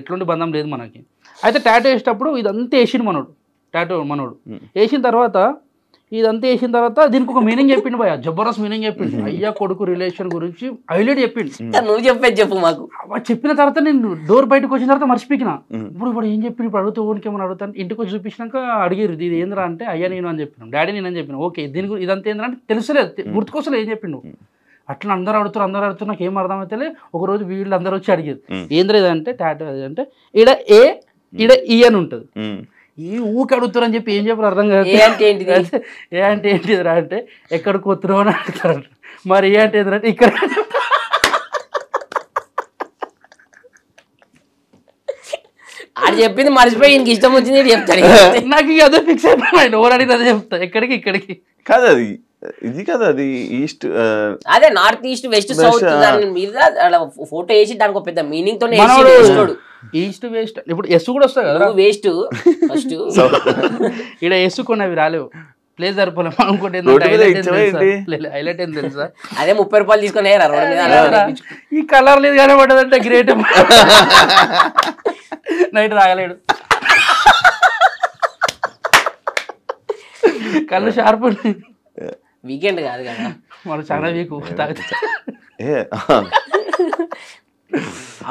ఎట్లుండి బంధం లేదు మనకి. అయితే టాటూ వేసేటప్పుడు ఇదంతా వేసిండు మనోడు వేసిన తర్వాత దీనికి ఒక మీనింగ్ చెప్పిండు భయ, జబర్దస్త్ మీనింగ్ చెప్పిండు. అయ్యా కొడుకు రిలేషన్ గురించి హైలైట్ చెప్పిండు. నువ్వు చెప్పు మాకు. చెప్పిన తర్వాత నేను డోర్ బయటకు వచ్చిన తర్వాత మర్చిపోయినా. ఇప్పుడు ఏం చెప్పిండు, ఇప్పుడు అడుగుతూ ఓనికి ఏమని అడుగుతాను. ఇంటికి వచ్చి చూపించినాక అడిగారు ఇది ఏంద్రా అంటే అయ్యా నేను అని చెప్పినాం, డాడీ నేను అని చెప్పిన. ఓకే దీని ఇదంతా ఏంద్రా అంటే తెలుసలేదు, గుర్తుకోసలేదు ఏం చెప్పిండు. అట్లా అందరూ అడుగుతారు నాకు ఏం అర్థమైతే ఒకరోజు వీళ్ళు అందరూ వచ్చి అడిగారు ఏంద్రా ఇదంటే టాటూ అంటే ఈడ ఈ అని ఉంటుంది. ఈ ఊకి అడుగుతారు అని చెప్పి ఏం చెప్పారు అర్థం కాదు. ఏ అంటే ఏంటిదిరా అంటే ఎక్కడికి వస్తున్నావు అని అడుగుతారు. మరి ఏ అంటే ఏంటంటే ఇక్కడ. అది చెప్పింది మర్చిపోయి ఇంక ఇష్టం వచ్చింది ఈడు చెప్తాడు నాకు ఇక అదే ఫిక్స్ అయిపోయినా ఎవరు అడిగితే అదే చెప్తా ఎక్కడికి ఇక్కడికి కాదు అది ఇది కదా అది ఈస్ట్ అదే నార్త్ ఈస్ట్ వెస్ట్ సౌత్ దాని మీద ఫోటో వేసి దానికి ఒక పెద్ద మీనింగ్ తోనే మనోడు వేసినాడు ఈస్ట్ వెస్ట్ ఇప్పుడు ఎస్ కూడా వస్తాయి కదా వేస్ట్ ఫస్ట్ ఇక్కడ ఎస్ కొన్నవి రాలేవు ప్లేస్ సరిపోలేము అనుకుంటే రోడ్డు మీద ఇచ్చావా ఏంటి? హైలైట్ ఏం తెలుసా అదే 30 రూపాయలు తీసుకొని వేయరా రోడ్డు మీద అలా వేయించుకో. ఈ కలర్ లేదు కానీ పడ్డదంటే గ్రేట్ నైట్ రాగలేడు కళ్ళు షార్ప్ వీకెండ్ కాదు కదా మనం చాలా వీక్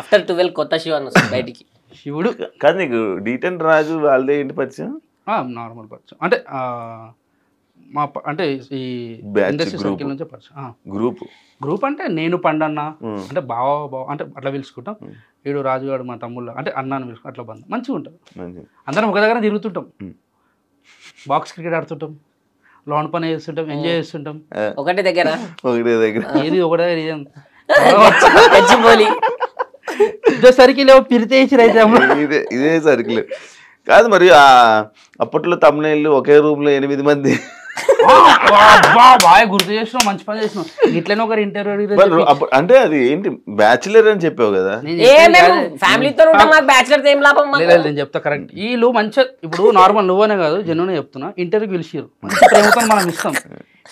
ఆఫ్టర్ 12 కొత్త శివ వస్తుంది బయటికి శివుడు కాదు నీకు D10 రాజు వాళ్ళదే ఏంటి పరిచయం నార్మల్ పరిచయం అంటే మా అంటే ఈ Batch ఇండస్ట్రీ group. సర్కిల్ నుంచి పరిచయం గ్రూప్ అంటే నేను పండన్న అంటే బావ అంటే అట్లా పిలుచుకుంటాం వీడు రాజుగాడు మా తమ్ముళ్ళు అంటే అన్నాను పిలుచుకుంటాం అట్లా బంధం మంచిగా ఉంటుంది అందరం ఒక దగ్గర తిరుగుతుంటాం బాక్స్ క్రికెట్ ఆడుతుంటాం లాన్ పని చేస్తుంటాం ఎంజాయ్ చేస్తుంటాం ఒకటే దగ్గర ఏది ఒకటే రీజన్ చచ్చిపోలి ఇదే సరికి లేవు పిరితేసి రైతే ఇదే సర్కిల్ కాదు మరి అప్పట్లో తమ్ముళ్ళు ఒకే రూమ్ లో 8 మంది బాగా గుర్తు చేసినావు మంచి పని చేసినావు ఇట్లనే ఒకరు ఇంటర్వ్యూ అంటే అది ఏంటి బ్యాచులర్ అని చెప్పావు కదా ఫ్యామిలీతో ఉంటాం మాకు బ్యాచిలర్ ఏం లాభం మాకు? నేను చెప్తా కరెక్ట్ వీళ్ళు మంచిగా ఇప్పుడు నార్మల్ నువ్వనే కాదు జెన్యున్ చెప్తున్నా ఇంటర్వ్యూ పిలిచిరు మంచి ప్రేమతో మనం ఇస్తాం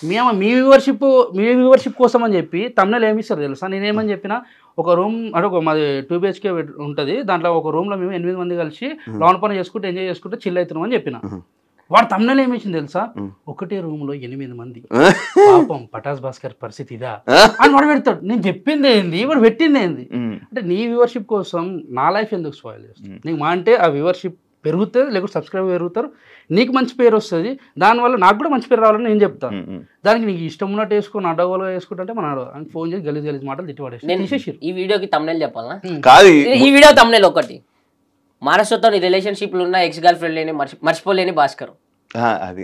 మేము మీ వ్యూవర్షిప్ కోసం అని చెప్పి తమిళ ఏమి ఇస్తారు తెలుసా నేనేమని చెప్పిన ఒక రూమ్ అంటే ఒక మాది 2 BHK ఉంటుంది దాంట్లో ఒక రూమ్ లో మేము 8 మంది కలిసి లాన్ పని చేసుకుంటూ ఎంజాయ్ చేసుకుంటూ చిల్ అవుతున్నాం అని చెప్పిన వాడు తమిళ ఏమిచ్చింది తెలుసా ఒకటే రూమ్ లో 8 మంది పాపం పటాస్ భాస్కర్ పరిస్థితి ఇదా అని వాడు పెడతాడు నేను చెప్పింది ఏంది వాడు పెట్టింది ఏంది అంటే నీ వ్యూవర్షిప్ కోసం నా లైఫ్ ఎందుకు స్పాయిల్ చేస్తాను నీకు మా అంటే ఆ వ్యూవర్షిప్ పెరుగుతుంది లేకపోతే సబ్స్క్రైబర్ పెరుగుతారు నీకు మంచి పేరు వస్తుంది దానివల్ల నాకు కూడా మంచి పేరు రావాలని నేను చెప్తాను దానికి నీకు ఇష్టం ఉన్నట్టు వేసుకొని అడ్డగోలుగా వేసుకుంటే మన ఫోన్ చేసి గలీజ్ మాటలు తిట్టిపడేసి తీసేసారు ఈ వీడియోకి తమ్నెల్ చెప్పాలా కాదు ఈ వీడియో తమ్నెల్ ఒకటి మహారాష్ట్రతో రిలేషన్షిప్ లో ఉన్న ఎక్స్ గర్ల్ ఫ్రెండ్ లేని మర్చిపోలేని భాస్కర్ అది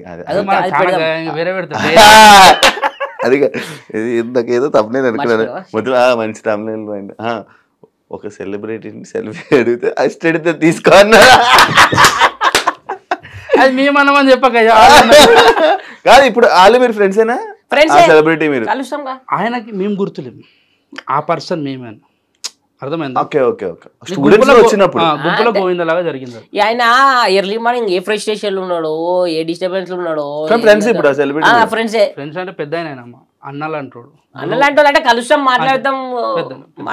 వేరే పెడతారు అది ఇంతకేదో తప్పనే అనుకున్నాను మొదలు మంచి తమిళ ఒక సెలబ్రిటీని సెల్ఫీ అడిగితే అడిగితే తీసుకో అన్నారు అది మేమన్నామని చెప్పకయ్యా కాదు ఇప్పుడు వాళ్ళు మీరు ఫ్రెండ్సేనా సెలబ్రిటీ మీరు ఆయనకి మేము గుర్తులేము ఆ పర్సన్ మేమే అర్థమైంది ఓకే ఓకే ఓకే స్టూడెంట్స్ వచ్చినప్పుడు గుంపులో గోవిందలాగా జరిగింది ఆయన ఎర్లీ మార్నింగ్ ఏ ఫ్రస్ట్రేషన్ లో ఉన్నాడో ఏ డిస్టర్బెన్స్ లో ఉన్నాడో ఫ్రెండ్స్ ఇప్పుడు సెలబ్రిటీ ఫ్రెండ్స్ అంటే పెద్ద ఆయన అన్నలు అంటాడు అన్నలాంటి అంటే కలుస్తాం మాట్లాడతాం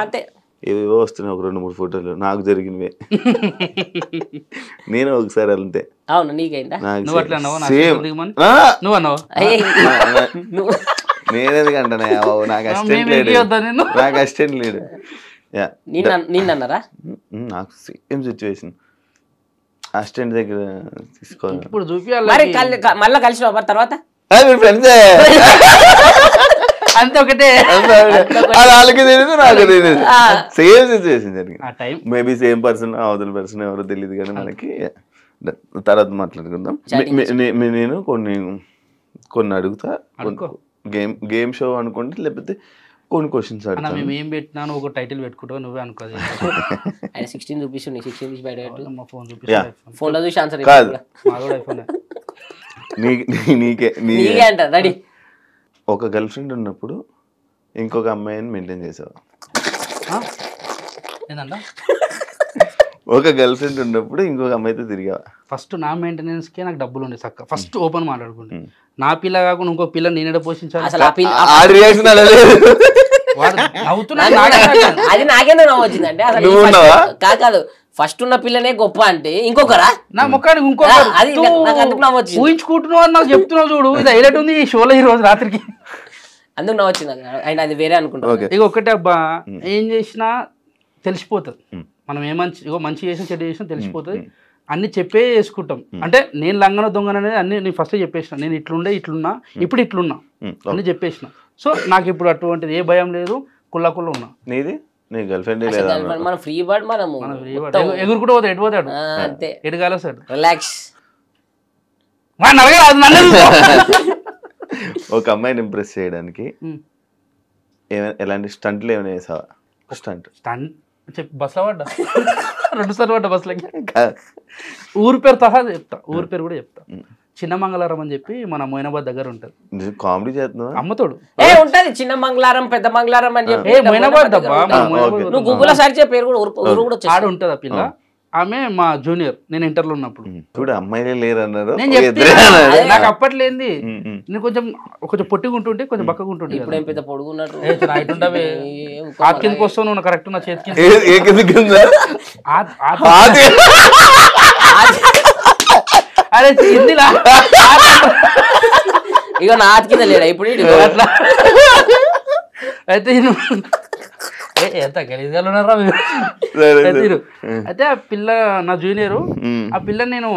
అంతే ఏవేవో వస్తున్నాయి ఒక 2-3 ఫోటోలు నాకు జరిగినవే నేను ఒకసారి అంతే అవును నీకైందా నువ్వు అట్లా నువ్వు అన్నావు నేనేందుకంటే నాకు అసిస్టెంట్ లేడు నాకు అసిస్టెంట్ లేడు నిన్నన్నారా నాకు సేమ్ సిచ్యువేషన్ అసిస్టెంట్ దగ్గర తీసుకోవాలి ఇప్పుడు చూపించాలి మళ్ళీ కలిసి తర్వాత ఫ్రెండ్సే అంతే ఒకటే వాళ్ళకి తెలియదు నాకు తెలియదు సేమ్ సిచ్యువేషన్ జరిగింది మేబీ సేమ్ పర్సన్ అవతల పర్సన్ ఎవరో తెలియదు కానీ మనకి తర్వాత మాట్లాడుకుందాం నేను కొన్ని అడుగుతా గేమ్ షో అనుకోండి లేకపోతే కొన్ని క్వశ్చన్స్ అడుగుతాను మేము ఏం పెట్టినాను ఒక టైటిల్ పెట్టుకుంటావు నువ్వే అనుకోదు 16 చూపిస్తుంది 16 తీసి బయట మా ఫోన్ చూపిస్తా ఫోన్లో చూసి ఆన్సర్ కాదు ఐఫోన్ నీకే అంట రెడీ ఒక గర్ల్ ఫ్రెండ్ ఉన్నప్పుడు ఇంకొక అమ్మాయిని మెయింటైన్ చేసావా ఏంటంట ఒక గర్ల్ ఫ్రెండ్ ఉన్నప్పుడు ఇంకొక అమ్మాయితో తిరిగావా ఫస్ట్ నా మెయింటెనెన్స్ కే నాకు డబ్బులు ఉండే చక్క ఫస్ట్ ఓపెన్ మాట్లాడుకుంటే నా పిల్ల కాకుండా ఇంకో పిల్ల నేనే పోషించాలి అసలు అది నాకెందుకు నవ్వు వచ్చిందంటే అసలు కాదు ఫస్ట్ ఉన్న పిల్లనే గొప్ప అంటే ఇంకొకరా నా ముఖానికి ఇంకొకరు ఊహించుకుంటున్నావు అని నాకు చెప్తున్నావు చూడు ఇది హైలైట్ ఉంది ఈ షోలో ఈ రోజు రాత్రికి అందుకు నవ్వు వచ్చింది ఆయన అది వేరే అనుకుంటా ఇక ఒకటే అబ్బా ఏం చేసినా తెలిసిపోతుంది మనం మంచి చేసిన చెడు చేసినా తెలిసిపోతుంది అన్ని చెప్పే వేసుకుంటాం అంటే నేను లంగన దొంగన అనేది అన్ని నేను ఫస్ట్ చెప్పేసిన నేను ఇట్లున్నా ఇప్పుడు ఇట్లున్నా అన్ని చెప్పేసిన సో నాకు ఇప్పుడు అటువంటిది ఏ భయం లేదు కుళ్ళ ఉన్నా నీది నీ గర్ల్ ఫ్రెండ్ మన ఫ్రీ బర్డ్ మనము ఎగురుకుంటూ పోతాడు ఎటు పోతాడు అంతే ఎటు కాలేస్తాడు రిలాక్స్ ఒక అమ్మాయిని ఇంప్రెస్ చేయడానికి ఎలాంటి స్టంట్లు ఏమైనా వేసావా స్టంట్ చెప్పి బస్సులో పడ్డా 2 సార్లు పడ్డా బస్సులకి. ఊరి పేరు సహా చెప్తా, ఊరి పేరు కూడా చెప్తా. చిన్న మంగళవారం అని చెప్పి మన మొయినాబాద్ దగ్గర ఉంటది. కామెడీ చేస్తున్నా అమ్మతోడు ఉంటది చిన్న మంగళవారం పెద్ద మంగళవారం అని చెప్పి మొయినాబాద్ నువ్వు గూగుల్ సర్చ్ చేయ పేరు కూడా ఊరు కూడా ఆడ ఉంటది ఆ పిల్ల. ఆమె మా జూనియర్, నేను ఇంటర్లో ఉన్నప్పుడు. చూడు అమ్మాయిలే లేరు అన్నారు. నేను చెప్తే నాకు అప్పట్లేంది, నేను కొంచెం పొట్టిగా ఉంటుంటే కొంచెం బక్కగా ఉంటుంటే. ఇప్పుడు ఏం పెద్ద పొడుగున్నట్టు ఆత్ కిందకి వస్తావు నువ్వు కరెక్ట్ నా చేతికి. అరే హిందీలా ఇక నా ఆత్ కింద లేడా ఇప్పుడు అట్లా. అయితే ఎంత గలీజ్గా ఉన్నారా మీరు. అయితే ఆ పిల్ల నా జూనియరు, ఆ పిల్లని నేను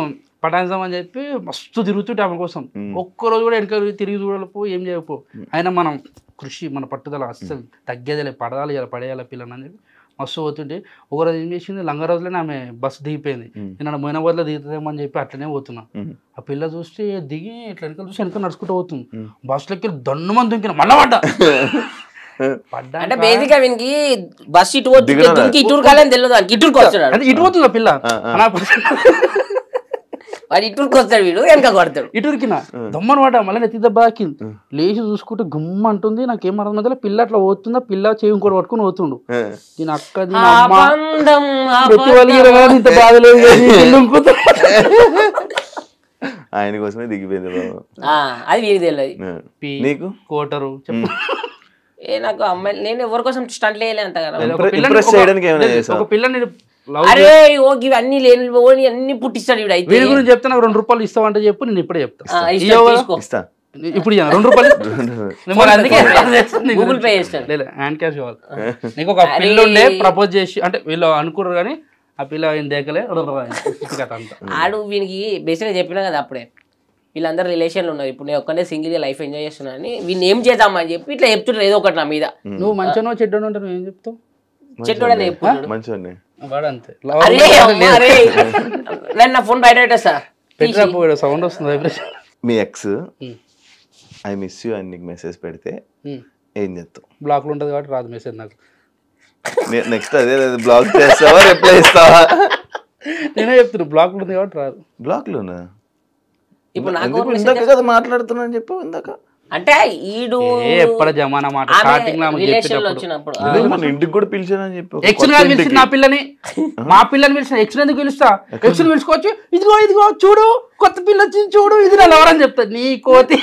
పటాయిద్దాం అని చెప్పి మస్తు తిరుగుతుంటే ఆమె కోసం. ఒక్కరోజు కూడా వెనక తిరిగి చూడలేపో, ఏం చేయకపో. అయినా మనం కృషి, మన పట్టుదల అస్సలు తగ్గేదేలే, పడేయాలి పిల్లని అని చెప్పి మస్తు పోతుంటే ఒకరోజు ఏం చేసింది, లంగరోజులోనే ఆమె బస్సు దిగిపోయింది. నేను మొయినాబాద్లో దిగుతుందేమో అని చెప్పి అట్లనే పోతున్నా. ఆ పిల్ల చూస్తే దిగి ఇట్లా వెనక చూసి వెనక నడుచుకుంటూ పోతుంది. బస్సులోకి దన్నుమని దుంకిన మళ్ళా పడ్డా. అంటే బేసిక్ గా వీనికి బస్ ఇటు ఇటు కాలని తెలియదు, ఇటుకు వస్తాడు. ఇటు పోతుంది పిల్ల, వాడు ఇటుకు వస్తాడు, వీడు వెనక కొడతాడు. ఇటురికిన దమ్మని వాడ మళ్ళీ నెత్తి దెబ్బకి లేచి చూసుకుంటే గుమ్మ అంటుంది. నాకేం అర్థం మధ్యలో పిల్ల అట్లా పోతుందా, పిల్ల చేయి కూడా పట్టుకుని పోతుండు. దీని అక్క ఇంత బాధలేదు. ఆయన కోసమే దిగిపోయింది. అది వీరికి తెలియదు. నీకు కోటరు చెప్పు. నాకు అమ్మాయి నేను ఎవరి కోసం స్టంట్ వేయలే అంత కదా. ఒక పిల్లని అరే ఓకి అన్ని లేని అన్ని పుట్టిస్తాడు వీడు. అయితే వీడి గురించి చెప్తే నాకు 2 రూపాయలు ఇస్తావంటే చెప్పు, నేను ఇప్పుడే చెప్తా. ఇప్పుడు 2 రూపాయలు గూగుల్ పే చేస్తాను, హ్యాండ్ క్యాష్ కావాలి. నీకు ఒక పిల్ల ఉండే ప్రపోజ్ చేసి, అంటే వీళ్ళు అనుకున్నారు కానీ ఆ పిల్ల ఆయన దేకలే అంతా. ఆడు వీనికి బేసిక్గా చెప్పినా కదా అప్పుడే, వీళ్ళందరూ రిలేషన్లు ఉన్నారు. ఇప్పుడు నేను ఒక్కనే సింగిల్గా లైఫ్ ఎంజాయ్ చేస్తున్నాను అని వీళ్ళు ఏం చేద్దామని చెప్పి ఇట్లా చెప్తుంటారు ఏదో ఒకటి నా మీద. నువ్వు మంచిగా చెడ్డో అంటే నువ్వు ఏం చెప్తావు? చెట్టుడని చెప్తున్నాడు వాడు అంతే. నేను నా ఫోన్ బయట పెట్టేస్తా, సౌండ్ వస్తుంది vibration. Me X I miss you అని నీకు మెసేజ్ పెడితే ఏం చేస్తావు? బ్లాక్ లో ఉంటుంది కాబట్టి రాదు మెసేజ్ నాకు. నెక్స్ట్ అదే బ్లాక్ చేస్తావా, రిప్లై ఇస్తావా? నేనే చెప్తున్నా బ్లాక్ లో ఉంది కాబట్టి రాదు. బ్లాక్ లోనా? ఇప్పుడు నాకు ఇందాక కదా మాట్లాడుతున్నా అని చెప్పావు ఇందాక. అంటే ఈడు ఎప్పుడు జమానా మాట స్టార్టింగ్ లో వచ్చినప్పుడు ఇంటికి కూడా పిలిచానని చెప్పి ఎక్స్ పిలిచి నా పిల్లని, మా పిల్లని పిలిచిన ఎక్స్ ఎందుకు పిలుస్తా? ఎక్స్ పిలుచుకోవచ్చు. ఇదిగో చూడు కొత్త పిల్ల వచ్చింది చూడు, ఇది నా ఎవరని చెప్తా. నీ కోతి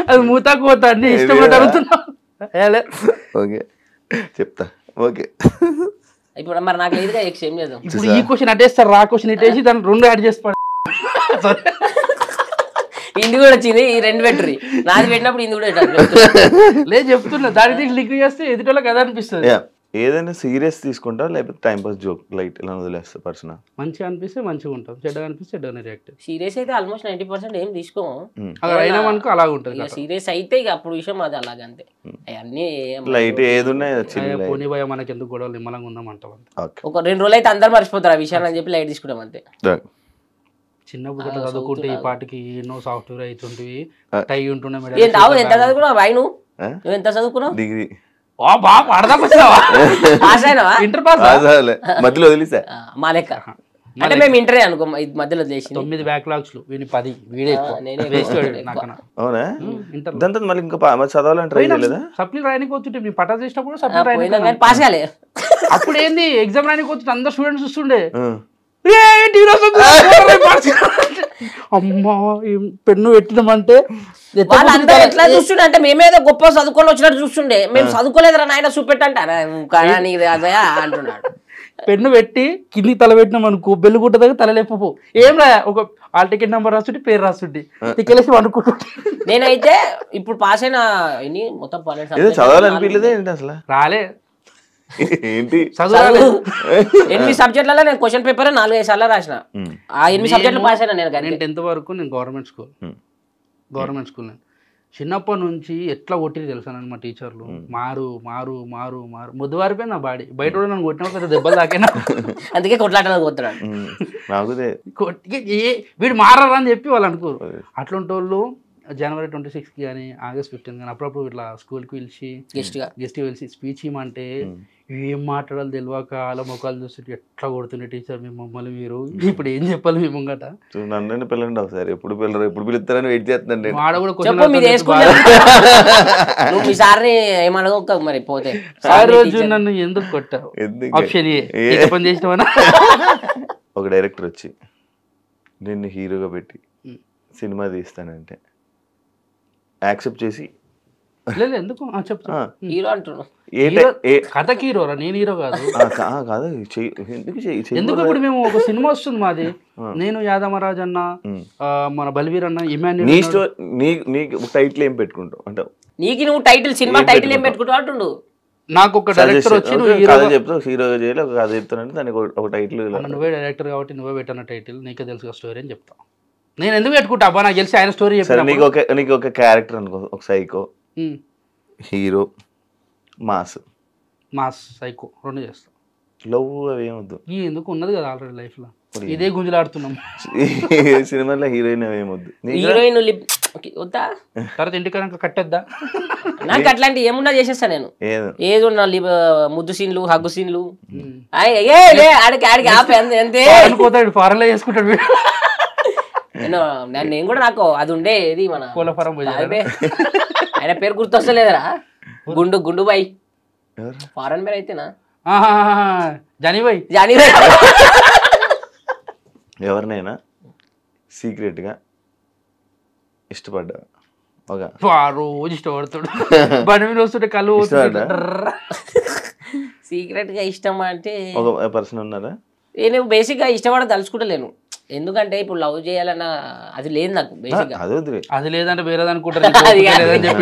అది మూతా కోత అన్ని ఇష్టపడి అడుగుతున్నావు. ఓకే చెప్తా. ఓకే ఇప్పుడు మరి నాకు లేదుగా ఎక్స్ ఏం లేదు. ఇప్పుడు ఈ క్వశ్చన్ అటేస్తారు, రా క్వశ్చన్ ఇటేసి దాన్ని 2 యాడ్ చేసి ఇంది కూడా వచ్చింది. ఈ 2 పెట్టుర్రి, నాది పెట్టినప్పుడు ఇంది కూడా లేదు చెప్తున్నా. దాని లింక్ చేస్తే ఎదుటోళ్ళకి కదా అనిపిస్తుంది. ఏదైనా సీరియస్ తీసుకుంటా లేకపోతే టైం పాస్ జోక్ లైట్ ఇలా వదిలేస్తా? పర్సనల్ మంచిగా అనిపిస్తే మంచిగా ఉంటాం, చెడ్డగా అనిపిస్తే చెడ్డగా రియాక్ట్. సీరియస్ అయితే ఆల్మోస్ట్ 90% ఏం తీసుకోము. అయినా మనకు అలాగ ఉంటుంది. సీరియస్ అయితే ఇక అప్పుడు విషయం అది అలాగంతే. అవన్నీ లైట్ ఏది ఉన్నాయి పోనీ భయ మనకి ఎందుకు గొడవలు నిమ్మలంగా ఉందాం అంటాం. ఒక 2 రోజులు అయితే అందరు మర్చిపోతారు ఆ విషయాన్ని అని చెప్పి లైట్ తీసుకుంటాం అంతే. చిన్నప్పుడు చదువుకుంటే ఈ పాటికి ఎన్నో సాఫ్ట్వేర్ అవుతుంటివి, టై ఉంటుండే. ఎంత చదువుకున్నావు బాయ్? నువ్వు ఎంత చదువుకున్నావు? డిగ్రీ. ఇంటర్ పాస్ మధ్యలో వదిలేసా మా లెక్క. అంటే మేము ఇంటరే అనుకో, మధ్యలో 9 బ్యాక్లాగ్స్, వీడి 10, వీడే అవునా? దాంతో మళ్ళీ ఇంకా చదవాలని ట్రై చేయలేదా? సప్లీ రాయనికి వస్తుంటే మీ పటా చేసినప్పుడు సప్లీ రాయని పాస్ కాలే. అప్పుడు ఏంది ఎగ్జామ్ రాయనికి వస్తుంటే అందరు స్టూడెంట్స్ చూస్తుండే. అమ్మా పెన్ను పెట్టినామంటే ఎట్లా చూస్తుండే అంటే మేమేదో గొప్ప చదువుకొని వచ్చినట్టు చూస్తుండే. మేము చదువుకోలేదురా నాయన చూపెట్టంటే అంటున్నాడు. పెన్ను పెట్టి కింది తల పెట్టినాం అనుకో, బెల్లు గుట్ట దగ్గర తల లేపో ఏం రా, ఒక హాల్ టికెట్ నెంబర్ రాస్తుంటే పేరు రాస్తుంటే టికెట్ అనుకుంటుంటే. నేనైతే ఇప్పుడు పాస్ అయిన మొత్తం చదవాలనిపించలేదే ఏంటి అసలు? రాలే ఏంటి 8 సబ్జెక్టులలో నేను క్వశ్చన్ పేపర్ 4-5 సార్లు రాసిన. ఆ 8 సబ్జెక్టులు పాస్ అయినా నేను. 10th వరకు నేను గవర్నమెంట్ స్కూల్ చిన్నప్పటి నుంచి ఎట్లా కొట్టిరు తెలుసా మా టీచర్లు. మారు మారు మారు మారు ముద్దువారిపోయి నా బాడీ బయట కూడా నన్ను కొట్టిన పెద్ద దెబ్బలు తాకేనా. అందుకే కొట్లాటలు కొడుతున్నాడు. వీడు మారరా అని చెప్పి వాళ్ళు అనుకోరు. అట్లాంటి వాళ్ళు January 26కి కానీ August 15th కానీ అప్పుడప్పుడు ఇట్లా స్కూల్కి పిలిచి గెస్ట్ పిలిచి స్పీచ్ ఇవ్వమంటే ఏం మాట్లాడాలి తెలియక వాళ్ళ ముఖాలు చూస్తుంటే ఎట్లా కొడుతుండే టీచర్ మమ్మల్ని మీరు ఇప్పుడు ఏం చెప్పాలి మీ ముంగట నన్ను పిల్లండి ఒకసారి ఎప్పుడు పిల్లరు ఎప్పుడు పిలుస్తారని వెయిట్ చేస్తున్నాను వాడ కూడా చెప్పు మీరు వేసుకుని నువ్వు మీ సార్ని ఏమనగ మరి పోతే ఆ రోజు నన్ను ఎందుకు కొట్టావు ఆప్షన్ ఏ పని చేసినావనా ఒక డైరెక్టర్ వచ్చి నిన్ను హీరోగా పెట్టి సినిమా తీస్తానంటే యాక్సెప్ట్ చేసి లేదు ఎందుకు చెప్తా హీరో అంటున్నావు కథకి హీరోరా నేను హీరో కాదు కాదు ఎందుకు ఇప్పుడు మేము ఒక సినిమా వస్తుంది మాది నేను యాదమరాజ్ అన్న మన బల్వీర్ అన్న ఇమాన్యుల్ నీకు టైటిల్ ఏం పెట్టుకుంటావు అంటే నీకు నువ్వు టైటిల్ సినిమా టైటిల్ ఏం పెట్టుకుంటావు అంటుండు నాకు ఒక డైరెక్టర్ వచ్చి నువ్వు చెప్తావు హీరోగా చేయాలి ఒక కథ చెప్తానంటే దానికి ఒక టైటిల్ నువ్వే డైరెక్టర్ కాబట్టి నువ్వే పెట్టిన టైటిల్ నీకే తెలుసు స్టోరీ అని చెప్తా నేను ఎందుకు పెట్టుకుంటా అబ్బా నాకు తెలిసి ఆయన స్టోరీ చెప్పాను నీకు ఒక క్యారెక్టర్ అనుకో ఒక సైకో హీరో మాస్ సైకో రెండు చేస్తాం లవ్ అవి ఏమొద్దు ఎందుకు ఉన్నది కదా ఆల్రెడీ లైఫ్ లో ఇదే గుంజులాడుతున్నాం సినిమాలో హీరోయిన్ అవి ఏమొద్దు హీరోయిన్ వద్దా తర్వాత ఇంటికి కట్టొద్దా నాకు అట్లాంటి ఏమున్నా చేసేస్తా నేను ఏదో ముద్దు సీన్లు హగ్గు సీన్లు ఆడికి ఆడికి ఆపే అంతే పోతాడు ఫారెన్ లో చేసుకుంటాడు నేను కూడా నాకు అది ఉండే ఇది మన కోళ్ళ ఫారం ఆయన పేరు గుర్తొస్తలేదురా గుండు బాయ్ ఫారెన్ పేరు అయితేనా జానీబాయ్ ఎవరినైనా సీక్రెట్ గా ఇష్టపడ్డా ఒక రోజు ఇష్టపడతాడు బండి మీద వస్తుంటే కళ్ళు సీక్రెట్ గా ఇష్టం అంటే ఒక పర్సన్ ఉన్నారా నేను బేసిక్ గా ఇష్టపడ తలుచుకుంటలేను ఎందుకంటే ఇప్పుడు లవ్ చేయాలన్న అది లేదు నాకు బేసిక్ అది లేదంటే వేరే అనుకుంటారు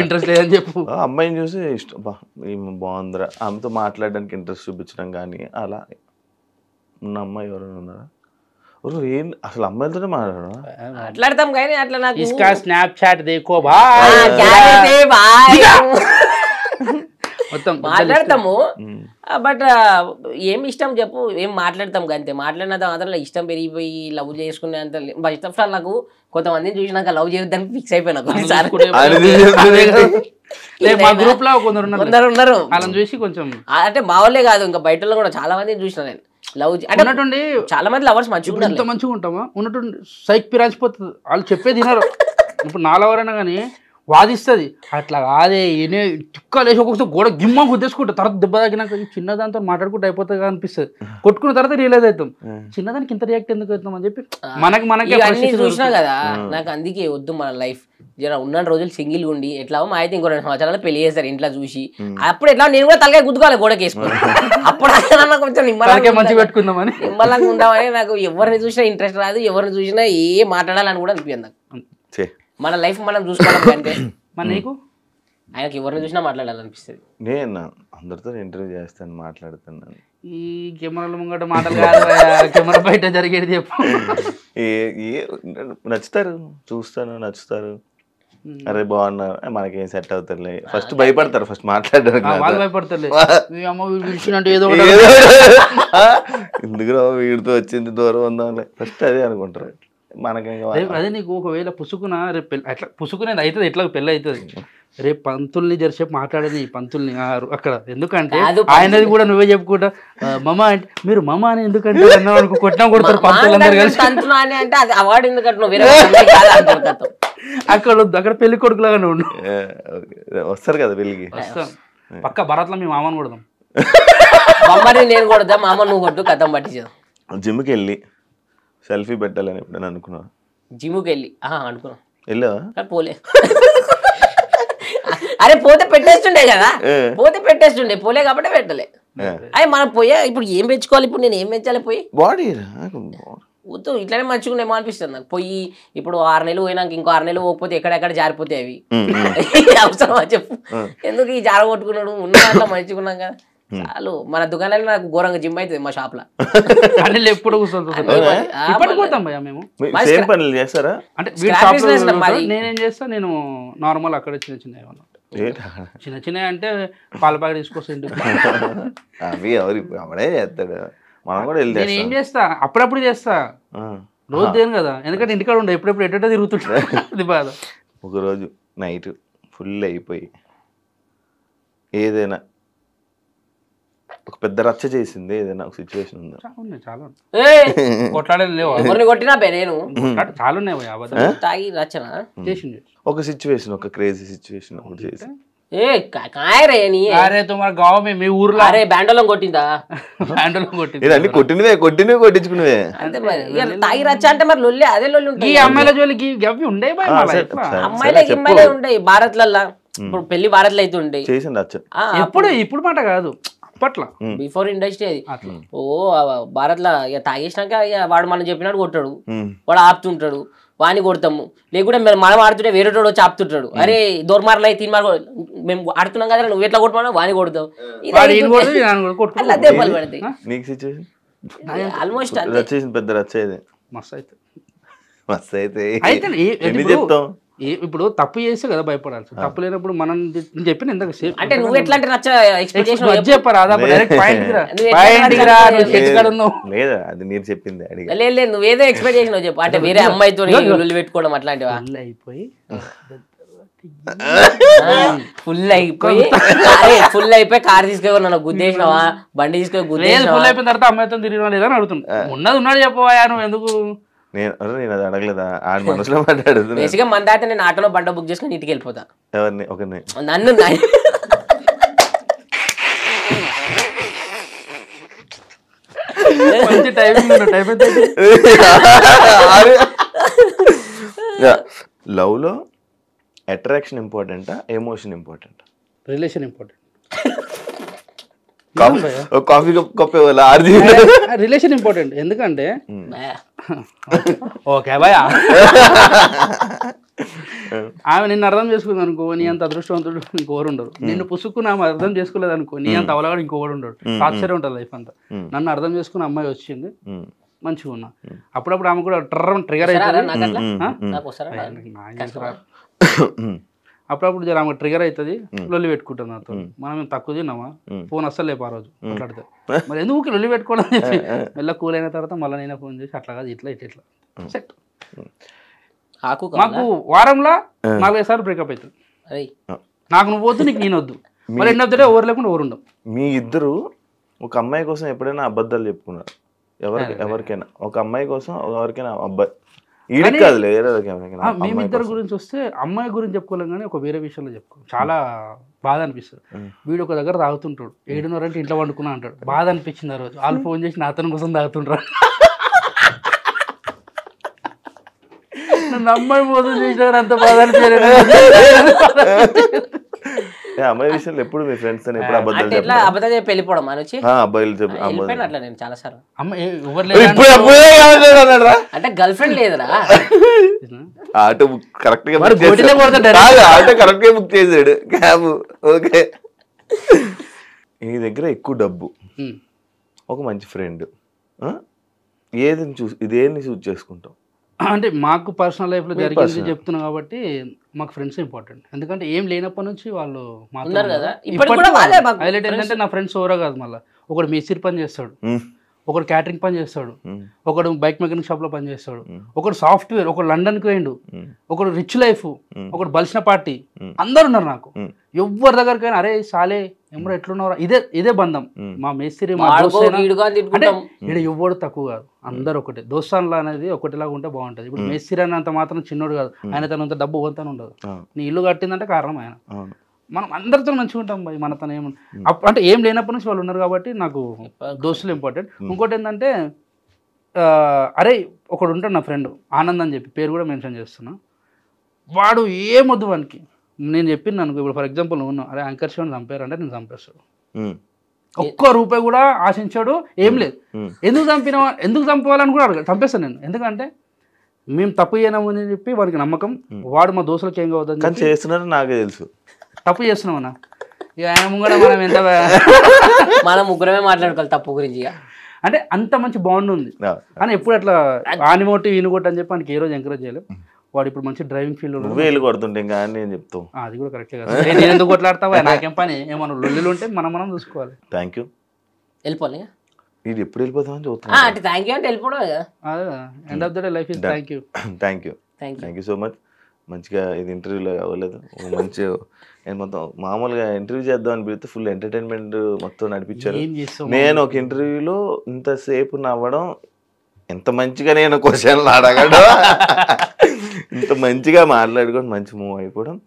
ఇంట్రెస్ట్ లేదని చెప్పు అమ్మాయిని చూసి ఇష్టం బాగుందిరా ఆమెతో మాట్లాడడానికి ఇంట్రెస్ట్ చూపించడం కానీ అలా ఉన్న అమ్మాయి ఎవరైనా ఉన్నారా ఏం అసలు అమ్మాయిలతోనే మాట్లాడతాం కానీ అట్లా నాకు స్నాప్చాట్ దేకో మొత్తం మాట్లాడతాము బట్ ఏం ఇష్టం చెప్పు ఏం మాట్లాడతాం అంతే మాట్లాడినంత మాత్రం ఇష్టం పెరిగిపోయి లవ్ చేసుకునే అంత ఫస్ట్ ఆఫ్ ఆల్ నాకు కొంతమందిని చూసినాక లవ్ చేయొద్దని ఫిక్స్ అయిపోయినా మా గ్రూప్ లో కొందరు ఉన్నారు వాళ్ళని చూసి కొంచెం అంటే మా వాళ్ళే కాదు ఇంకా బయట కూడా చాలా మందిని చూసిన నేను లవ్ అంటే చాలా మంది లవర్స్ మంచిగా ఎంత మంచిగా ఉంటామా ఉన్నట్టుండి సైక్ పిరాచిపోతుంది వాళ్ళు చెప్పేది తినరు ఇప్పుడు నా లవర్ అయినా కానీ వాదిస్తుంది అట్లా కాదే ఈయనే చుక్కలేసి ఒక్కొక్కసారి గోడ గిమ్మ గుద్దేసుకుంటా తర్వాత దెబ్బ తగ్గినాక చిన్న దాంతో మాట్లాడుకుంటూ అయిపోతుంది అనిపిస్తుంది కొట్టుకున్న తర్వాత రియలైజ్ అవుతాం చిన్నదానికి ఇంత రియాక్ట్ ఎందుకు అవుతాం అని చెప్పి మనకి చూసినా కదా నాకు అందుకే వద్దు మన లైఫ్ జర ఉన్న రోజులు సింగిల్ ఉండి ఎట్లా మా అయితే ఇంకో 2 సంవత్సరాలు పెళ్లి చేస్తారు ఇంట్లో చూసి అప్పుడు ఎట్లా నేను కూడా తలకాయ గుద్దుకోవాలి గోడకి వేసుకుని అప్పుడు కొంచెం మంచి పెట్టుకుందామని నిమ్మలంగా ఉందామని నాకు ఎవరిని చూసినా ఇంట్రెస్ట్ రాదు ఎవరిని చూసినా ఏ మాట్లాడాలని కూడా అనిపించదు నాకు మన లైఫ్ మనం చూసుకోవాలి అంటే మరి నీకు ఆయనకి ఎవరిని చూసినా మాట్లాడాలనిపిస్తుంది నేను అందరితో ఇంటర్వ్యూ చేస్తాను మాట్లాడుతున్నాను ఈ కెమెరాల ముంగట మాటలు కాదు కెమెరా బయట జరిగేది చెప్పు నచ్చుతారు చూస్తాను నచ్చుతారు అరే బాగున్నారు మనకేం సెట్ అవుతారులే ఫస్ట్ భయపడతారు ఫస్ట్ మాట్లాడడానికి వాళ్ళు భయపడతారు ఏదో ఎందుకు వీడితో వచ్చింది దూరం ఉందాంలే ఫస్ట్ అదే అనుకుంటారు మనకేం అదే నీకు ఒకవేళ పుసుకున రేపు అట్లా పుసుకునేది అవుతుంది ఎట్లా పెళ్ళి అవుతుంది రేపు పంతుల్ని జరిసేపు మాట్లాడేది పంతుల్ని అక్కడ ఎందుకంటే ఆయనది కూడా నువ్వే చెప్పుకుంటా మమ అంటే మీరు మమ అని ఎందుకంటే కొట్టినా కొడతారు పంతులందరూ కలిసి అక్కడ అక్కడ పెళ్లి కొడుకులాగానే ఉండు వస్తారు కదా పెళ్లికి పక్క భరత్లో మీ మామని కొడదాం నేను కొడదాం మామ నువ్వు కొట్టు కథం పట్టించాం జిమ్కి వెళ్ళి సెల్ఫీ పెట్టాలని ఎప్పుడైనా అనుకున్నా జిమ్కి వెళ్ళి అనుకున్నా వెళ్ళావా పోలే అరే పోతే పెట్టేస్తుండే కదా పోతే పెట్టేస్తుండే పోలే కాబట్టి పెట్టలే అదే మనం పోయా ఇప్పుడు ఏం పెంచుకోవాలి ఇప్పుడు నేను ఏం పెంచాలి పోయి బాడీ వద్దు ఇట్లానే మంచిగా ఏమో అనిపిస్తుంది నాకు పోయి ఇప్పుడు 6 నెలలు పోయినాక ఇంకో 6 నెలలు పోకపోతే ఎక్కడెక్కడ జారిపోతాయి అవి అవసరమా చెప్పు ఎందుకు ఈ జార కొట్టుకున్నాడు ఉన్న దాంట్లో మంచిగా ఉన్నాం కదా చాలు మన దుకాణాలు నాకు ఘోరంగా జిమ్ అవుతుంది మా షాప్ లో ఎప్పుడు కూర్చోతాం భయ్యా మేము చేస్తారా అంటే నేనేం చేస్తా నేను నార్మల్ అక్కడ చిన్న చిన్న ఏమన్నా చిన్న చిన్న అంటే పాల ప్యాకెట్ తీసుకొస్తాను అవి ఎవరు అవడే చేస్తాడు మనం కూడా వెళ్ళి నేను ఏం చేస్తా అప్పుడప్పుడు చేస్తా రోజు దేని కదా ఎందుకంటే ఇంటికాడ ఉండే ఎప్పుడెప్పుడు ఎట్ట తిరుగుతుంటా అది బాధ ఒకరోజు నైట్ ఫుల్ అయిపోయి ఏదైనా ఒక పెద్ద రచ్చ చేసింది ఏదైనా ఒక సిచ్యువేషన్ ఉందా? చాలా ఉన్నాయి. ఏ కొట్లాడేది లేవు, ఎవరిని కొట్టినా బే నేను చాలా ఉన్నాయి భయ్ అబద్ధాలు. తాగి రచన చేసింది. ఒక సిచ్యువేషన్, ఒక క్రేజీ సిచ్యువేషన్ ఒకటి చేసి. ఏ కాయరే నీ అరే తుమార గావ్ మీ ఊర్లో అరే బ్యాండోలం కొట్టిందా హ్యాండిల్ కొట్టింది. ఇది అన్ని కొట్టినవే కొట్టించుకునేవే. అంతే మరి ఇక తాగి రచ్చ అంటే మరి లొల్లి అదే లొల్లి ఈ ఉంటుంది. అమ్మాయిల జోలికి గవ్వి ఉండే భయ్ మళ్ళా ఎట్లా? అమ్మాయిలే గిమ్మాయిలే ఉంటాయి భారత్లల్లా. ఇప్పుడు పెళ్లి భారత్లో అయితే ఉంటాయి. చేసింది రచ్చ. ఇప్పుడు మాట కాదు అప్పట్లో. బిఫోర్ ఇండస్ట్రీ అది. ఓ భారత్లో ఇక తాగేసినాక ఇక వాడు మనం చెప్పినట్టు కొట్టాడు, వాడు ఆపుతుంటాడు, వాని కొడతాము. లేకుంటే మనం ఆడుతుంటే వేరే వాడు వచ్చి ఆపుతుంటాడు. అరే దోర్మార్లు అయితే మేము ఆడుతున్నాం కదా నువ్వు ఎట్లా కొట్టుకున్నా వాని కొడతావు. అదే పని పడతాయి నీకు సిచ్యువేషన్ ఆల్మోస్ట్. రచ్చ చేసింది పెద్ద రచ్చ ఇది. మస్తు అయితే మస్తు అయితే అయితే ఎన్ని చెప్తాం. ఇప్పుడు తప్పు చేస్తే కదా భయపడాలి. తప్పు లేనప్పుడు మనం చెప్పిన ఇంతకు సేఫ్ అంటే నువ్వు ఎట్లాంటి రచ్చ ఎక్స్పెక్టేషన్ చెప్పరా లేదా అది మీరు చెప్పింది అడిగి. లేదు నువ్వేదో ఎక్స్పెక్ట్ చేసినావు చెప్పు. అంటే వేరే అమ్మాయితో లొల్లి పెట్టుకోవడం అట్లాంటివా? అయిపోయి ఫుల్ అయిపోయి కార్ తీసుకొని నన్ను గుద్దేసినావా, బండి తీసుకొని గుద్దేసినావా? ఫుల్ అయిపోయిన తర్వాత అమ్మాయితో తిరిగినా లేదని అడుగుతున్నా. ఉన్నది ఉన్నాడు చెప్పవా నువ్వు ఎందుకు? నేను అది అడగలేదా? ఆడ మనసులో మాట్లాడుతున్నా. బేసిక్గా మన దాకా నేను ఆటోలో బండ బుక్ చేసుకుని ఇంటికి వెళ్ళిపోతా. ఎవరిని? ఒకరిని. నన్ను లవ్ లో అట్రాక్షన్ ఇంపార్టెంటా emotion important? Relation important. Coffee cup relation important. ఎందుకంటే ఓకే భయ ఆమె నిన్ను అర్థం చేసుకుంది అనుకో, నీ అంత అదృష్టవంతుడు ఇంకోరు ఉండరు. నిన్ను పుసుక్కుని ఆమె అర్థం చేసుకోలేదు అనుకో, నీ అంత అవలగాడు ఇంకోడు ఉండడు. ఆశ్చర్యం ఉంటుంది లైఫ్ అంతా. నన్ను అర్థం చేసుకుని అమ్మాయి వచ్చింది, మంచిగా ఉన్నా. అప్పుడప్పుడు ఆమె కూడా ట్రిగర్ అవుతుంది. అప్పుడప్పుడు జర ఆమె ట్రిగర్ అవుతుంది, లొల్లి పెట్టుకుంటుంది నాతో. మనం తక్కువ తిన్నామా, ఫోన్ అస్సలు లేపు ఆ రోజు మాట్లాడితే. మరి ఎందుకు లొల్లి పెట్టుకోవడం చెప్పి మెల్ల కూల్ అయిన తర్వాత మళ్ళీ నేనే ఫోన్ చేసి అట్లా కాదు ఇట్లా ఇట్లా సెట్. మాకు వారంలో 4-5 సార్లు బ్రేకప్ అవుతుంది. నాకు నువ్వు వద్దు, నీకు నేను వద్దు. మళ్ళీ end of the day over లేకుండా ఓవర్ ఉండవు. మీ ఇద్దరు ఒక అమ్మాయి కోసం ఎప్పుడైనా అబద్ధాలు చెప్పుకున్నారు? ఎవరికైనా ఒక అమ్మాయి కోసం ఎవరికైనా అబ్బాయి మేమిద్దరి గురించి వస్తే అమ్మాయి గురించి చెప్పుకోలేం కానీ ఒక వేరే విషయంలో చెప్పుకో చాలా బాధ అనిపిస్తుంది. వీడు ఒక దగ్గర తాగుతుంటాడు, 7:30 అంటే ఇంట్లో వండుకున్నా అంటాడు. బాధ అనిపించింది ఆ రోజు. వాళ్ళు ఫోన్ చేసి నా అతని కోసం తాగుతుంటారు. నన్ను అమ్మాయి మోసం చేసినారు, అంత బాధ అనిపించలేదు. అమ్మాయి విషయంలో ఎప్పుడు మీ ఫ్రెండ్స్ ఎప్పుడు అబద్ధాలు చెప్పి వెళ్ళిపోవడం అని అబ్బాయిలు అట్లా నేను చాలా సార్లు. అంటే గర్ల్ ఫ్రెండ్ లేదురా, ఆటో కరెక్ట్ గా ఆటో కరెక్ట్ గా బుక్ చేసాడు క్యాబ్. ఓకే, నీ దగ్గర ఎక్కువ డబ్బు, ఒక మంచి ఫ్రెండ్, ఇదేంటి చూస్ చేసుకుంటాం? అంటే మాకు పర్సనల్ లైఫ్లో జరిగింది చెప్తున్నాం కాబట్టి మాకు ఫ్రెండ్స్ ఇంపార్టెంట్. ఎందుకంటే ఏం లేనప్పటి నుంచి వాళ్ళు హైలైట్ ఏంటంటే నా ఫ్రెండ్స్ ఎవరో కాదు. మళ్ళీ ఒకడు మేస్త్రి పని చేస్తాడు, ఒకడు క్యాటరింగ్ పని చేస్తాడు, ఒకడు బైక్ మెకానిక్ షాప్ లో పని చేస్తాడు, ఒకడు సాఫ్ట్వేర్, ఒకడు లండన్కి పోయిండు, ఒకడు రిచ్ లైఫ్, ఒకడు బలిసిన పార్టీ. అందరు ఉన్నారు నాకు. ఎవరి దగ్గరకైనా అరే సాలే ఎమ్మరు ఎట్లున్నారా, ఇదే బంధం. మా మేస్త్రి అంటే ఇక్కడ ఎవ్వడు తక్కువ కాదు, అందరు ఒకటే. దోస్తాన్లా అనేది ఒకటిలాగా ఉంటే బాగుంటది. ఇప్పుడు మేస్త్రి అన్నంత మాత్రం చిన్నోడు కాదు, ఆయన తనంత డబ్బు పోతానే ఉండదు. నీ ఇల్లు కట్టిందంటే కారణం ఆయన. మనం అందరితో మంచిగా ఉంటాం భయ్, మన తన ఏమన్నా అంటే ఏం లేనప్పటి నుంచి వాళ్ళు ఉన్నారు కాబట్టి నాకు దోస్తులు ఇంపార్టెంట్. ఇంకోటి ఏంటంటే అరే ఒకడు ఉంటాడు నా ఫ్రెండ్ ఆనంద్ అని చెప్పి, పేరు కూడా మెన్షన్ చేస్తున్నా. వాడు ఏమొద్దు వానికి. నేను చెప్పింది అనుకో, ఇప్పుడు ఫర్ ఎగ్జాంపుల్ నువ్వు అరే యాంకర్ శివని చంపారు అంటే నేను చంపేస్తాడు. ఒక్క రూపాయి కూడా ఆశించాడు, ఏం లేదు. ఎందుకు చంపాలని కూడా అడగ చంపేస్తాను నేను. ఎందుకంటే మేము తప్పు చేయనామని చెప్పి వాడికి నమ్మకం. వాడు మా దోస్తులకు ఏం కావద్దని చేస్తున్నారు, నాకే తెలుసు తప్పు చేస్తున్నామన్నా. ఇక ఆయన ముంగడ మనం ఎంత మనం ముగ్గురమే మాట్లాడుకోవాలి తప్పు గురించి. అంటే అంత మంచి బాండ్ ఉంది. అని ఎప్పుడు అట్లా ఆనిమోటి ఈనుకోటి అని చెప్పి మనకి ఏ రోజు ఎంకరేజ్ చేయలేదు. వాడు ఇప్పుడు మంచి డ్రైవింగ్ ఫీల్డ్ కొడుతుంటే ఇంకా నేను చెప్తావు, అది కూడా కరెక్టే కదా. నేను ఎందుకు కొట్లాడతావా, నాకేం పని. ఏమన్నా లొల్లులు ఉంటే మనం చూసుకోవాలి. Thank you. వెళ్ళిపోవాలి ఇది ఎప్పుడు వెళ్ళిపోతామని చూస్తాను. థ్యాంక్ యూ అంటే వెళ్ళిపోవడం. End of the day life is thank you. Thank you so much. మంచిగా ఇది ఇంటర్వ్యూలో అవ్వలేదు, మంచి నేను మొత్తం మామూలుగా ఇంటర్వ్యూ చేద్దాం అని పెడితే ఫుల్ ఎంటర్టైన్మెంట్ మొత్తం నడిపించారు. నేను ఒక ఇంటర్వ్యూలో ఇంతసేపు నవ్వడం, ఎంత మంచిగా నేను క్వశ్చన్లు అడగడం, ఇంత మంచిగా మాట్లాడుకొని మంచి మూవ్ అయిపోవడం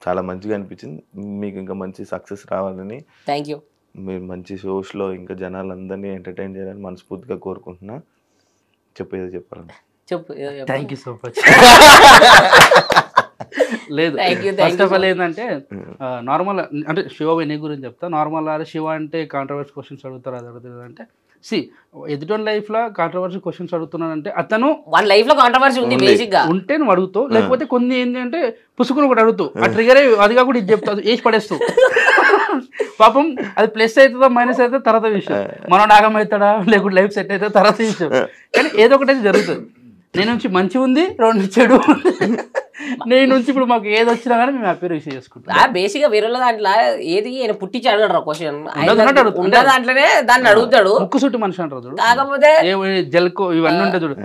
చాలా మంచిగా అనిపించింది. మీకు ఇంకా మంచి సక్సెస్ రావాలని, థ్యాంక్ యూ, మీరు మంచి షోస్లో ఇంకా జనాలందరినీ ఎంటర్టైన్ చేయాలని మనస్ఫూర్తిగా కోరుకుంటున్నా. చెప్పేది చెప్పాలండి. చెప్పు. Thank you so much. లేదు, ఫస్ట్ ఆఫ్ ఆల్ ఏంటంటే నార్మల్ అంటే శివ నీ గురించి చెప్తా. నార్మల్ శివ అంటే కాంట్రవర్సీ క్వశ్చన్స్ అడుగుతారు, అది అడుగుతుంది అంటే ఎదుటి లైఫ్ లో కాంట్రవర్సీ క్వశ్చన్స్ అడుగుతున్నానంటే అతను వాళ్ళ లైఫ్ లో కాంట్రవర్సీ ఉంది బేసిక్ గా ఉంటే నువ్వు అడుగుతావు, లేకపోతే కొన్ని ఏంటంటే పుసుకుని కూడా అడుగుతావు. ఆ ట్రిగర్ అది కాకుండా ఇది చెప్తావు, వేసి పడేస్తావు. పాపం అది ప్లస్ అవుతుందా మైనస్ అవుతుందో తర్వాత విషయం, మనం నాగం అవుతాడా లేకుంటే లైఫ్ సెట్ అవుతుందో తర్వాత విషయం. కానీ ఏదో ఒకటి అయితే జరుగుతుంది. నేను నుంచి మంచి ఉంది, రెండు చెడు. నేను నుంచి ఇప్పుడు మాకు ఏది వచ్చినా కానీ మేము హ్యాపీ రిసీవ్ చేసుకుంటాం. బేసిక్ గా వేరే దాంట్లో ఏది ఆయన పుట్టించి అడగడు క్వశ్చన్, దాంట్లోనే దాన్ని అడుగుతాడు. ముక్కు చుట్టూ మనిషి అంటారు చూడు, కాకపోతే జల్కో ఇవన్నీ ఉంటాయి చూడు.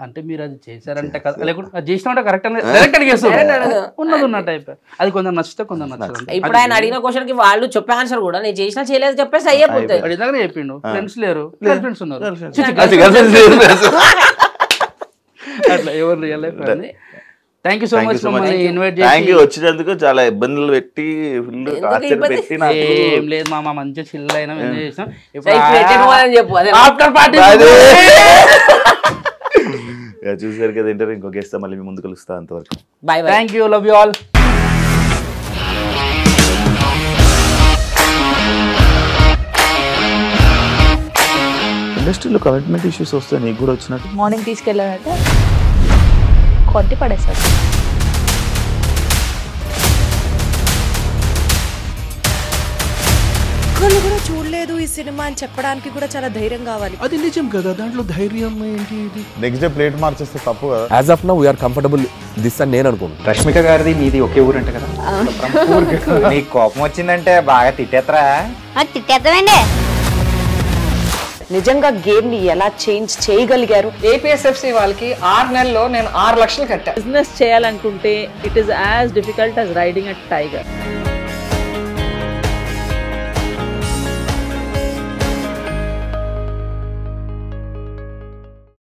అంటే మీరు అది చేశారంటే కదా, లేకుంటే అది చేసినా కరెక్ట్ డైరెక్ట్ అడిగేస్తారు, ఉన్నది ఉన్న టైప్. అది కొందరు నచ్చితే కొందరు నచ్చదు. ఇప్పుడు ఆయన అడిగిన క్వశ్చన్ కి వాళ్ళు చెప్పే ఆన్సర్ కూడా నేను చేసినా చేయలేదు చెప్పేసి అయిపోతుంది. అడిగినాక చెప్పిండు ఫ్రెండ్స్ లేరు, ఫ్రెండ్స్ ఉన్నారు, అట్లా ఎవరు real life. Thank you so much మమ్మల్ని ఇన్వైట్ చేసి వచ్చినందుకు. చాలా ఇబ్బందులు పెట్టి ఫుల్ టార్చర్ పెట్టి ఏం లేదు మామ, మంచిగా చిల్ అయినా ఎంజాయ్ చేసాం. చెప్పు ఆఫ్టర్ పార్టీ చూసారు కదా ఇంటర్వ్యూ. ఇంకో గెస్ట్ మళ్ళీ మీ ముందు కలుస్తా. అంతవరకు by by. Thank you, love you all. ఇండస్ట్రీలో కమిట్మెంట్ ఇష్యూస్ వస్తే నీకు కూడా వచ్చినట్టు? మార్నింగ్ తీసుకెళ్ళానంటే కొట్టి పడేస్తారు. ఒక్కళ్ళు కూడా చూడలేదు ఈ సినిమా అని చెప్పడానికి కూడా చాలా ధైర్యం కావాలి. అది నిజం కదా, దాంట్లో ధైర్యం ఏంటి? నెక్స్ట్ డే ప్లేట్ మార్చేస్తే తప్పు కదా. As of now we are comfortable this అని నేను అనుకుంటున్నాను. రష్మిక గారిది మీది ఒకే ఊరు అంట కదా. నీకు కోపం వచ్చిందంటే బాగా తిట్టేత్తరా? తిట్టేద్దామండి. నిజంగా గేమ్ ని ఎలా చేంజ్ చేయగలిగారు? ఏపీఎస్ఎఫ్సి వాళ్ళకి 6 నెలల్లో నేను 6 లక్షలు కట్టా. బిజినెస్ చేయాలనుకుంటే it is as difficult as riding a tiger.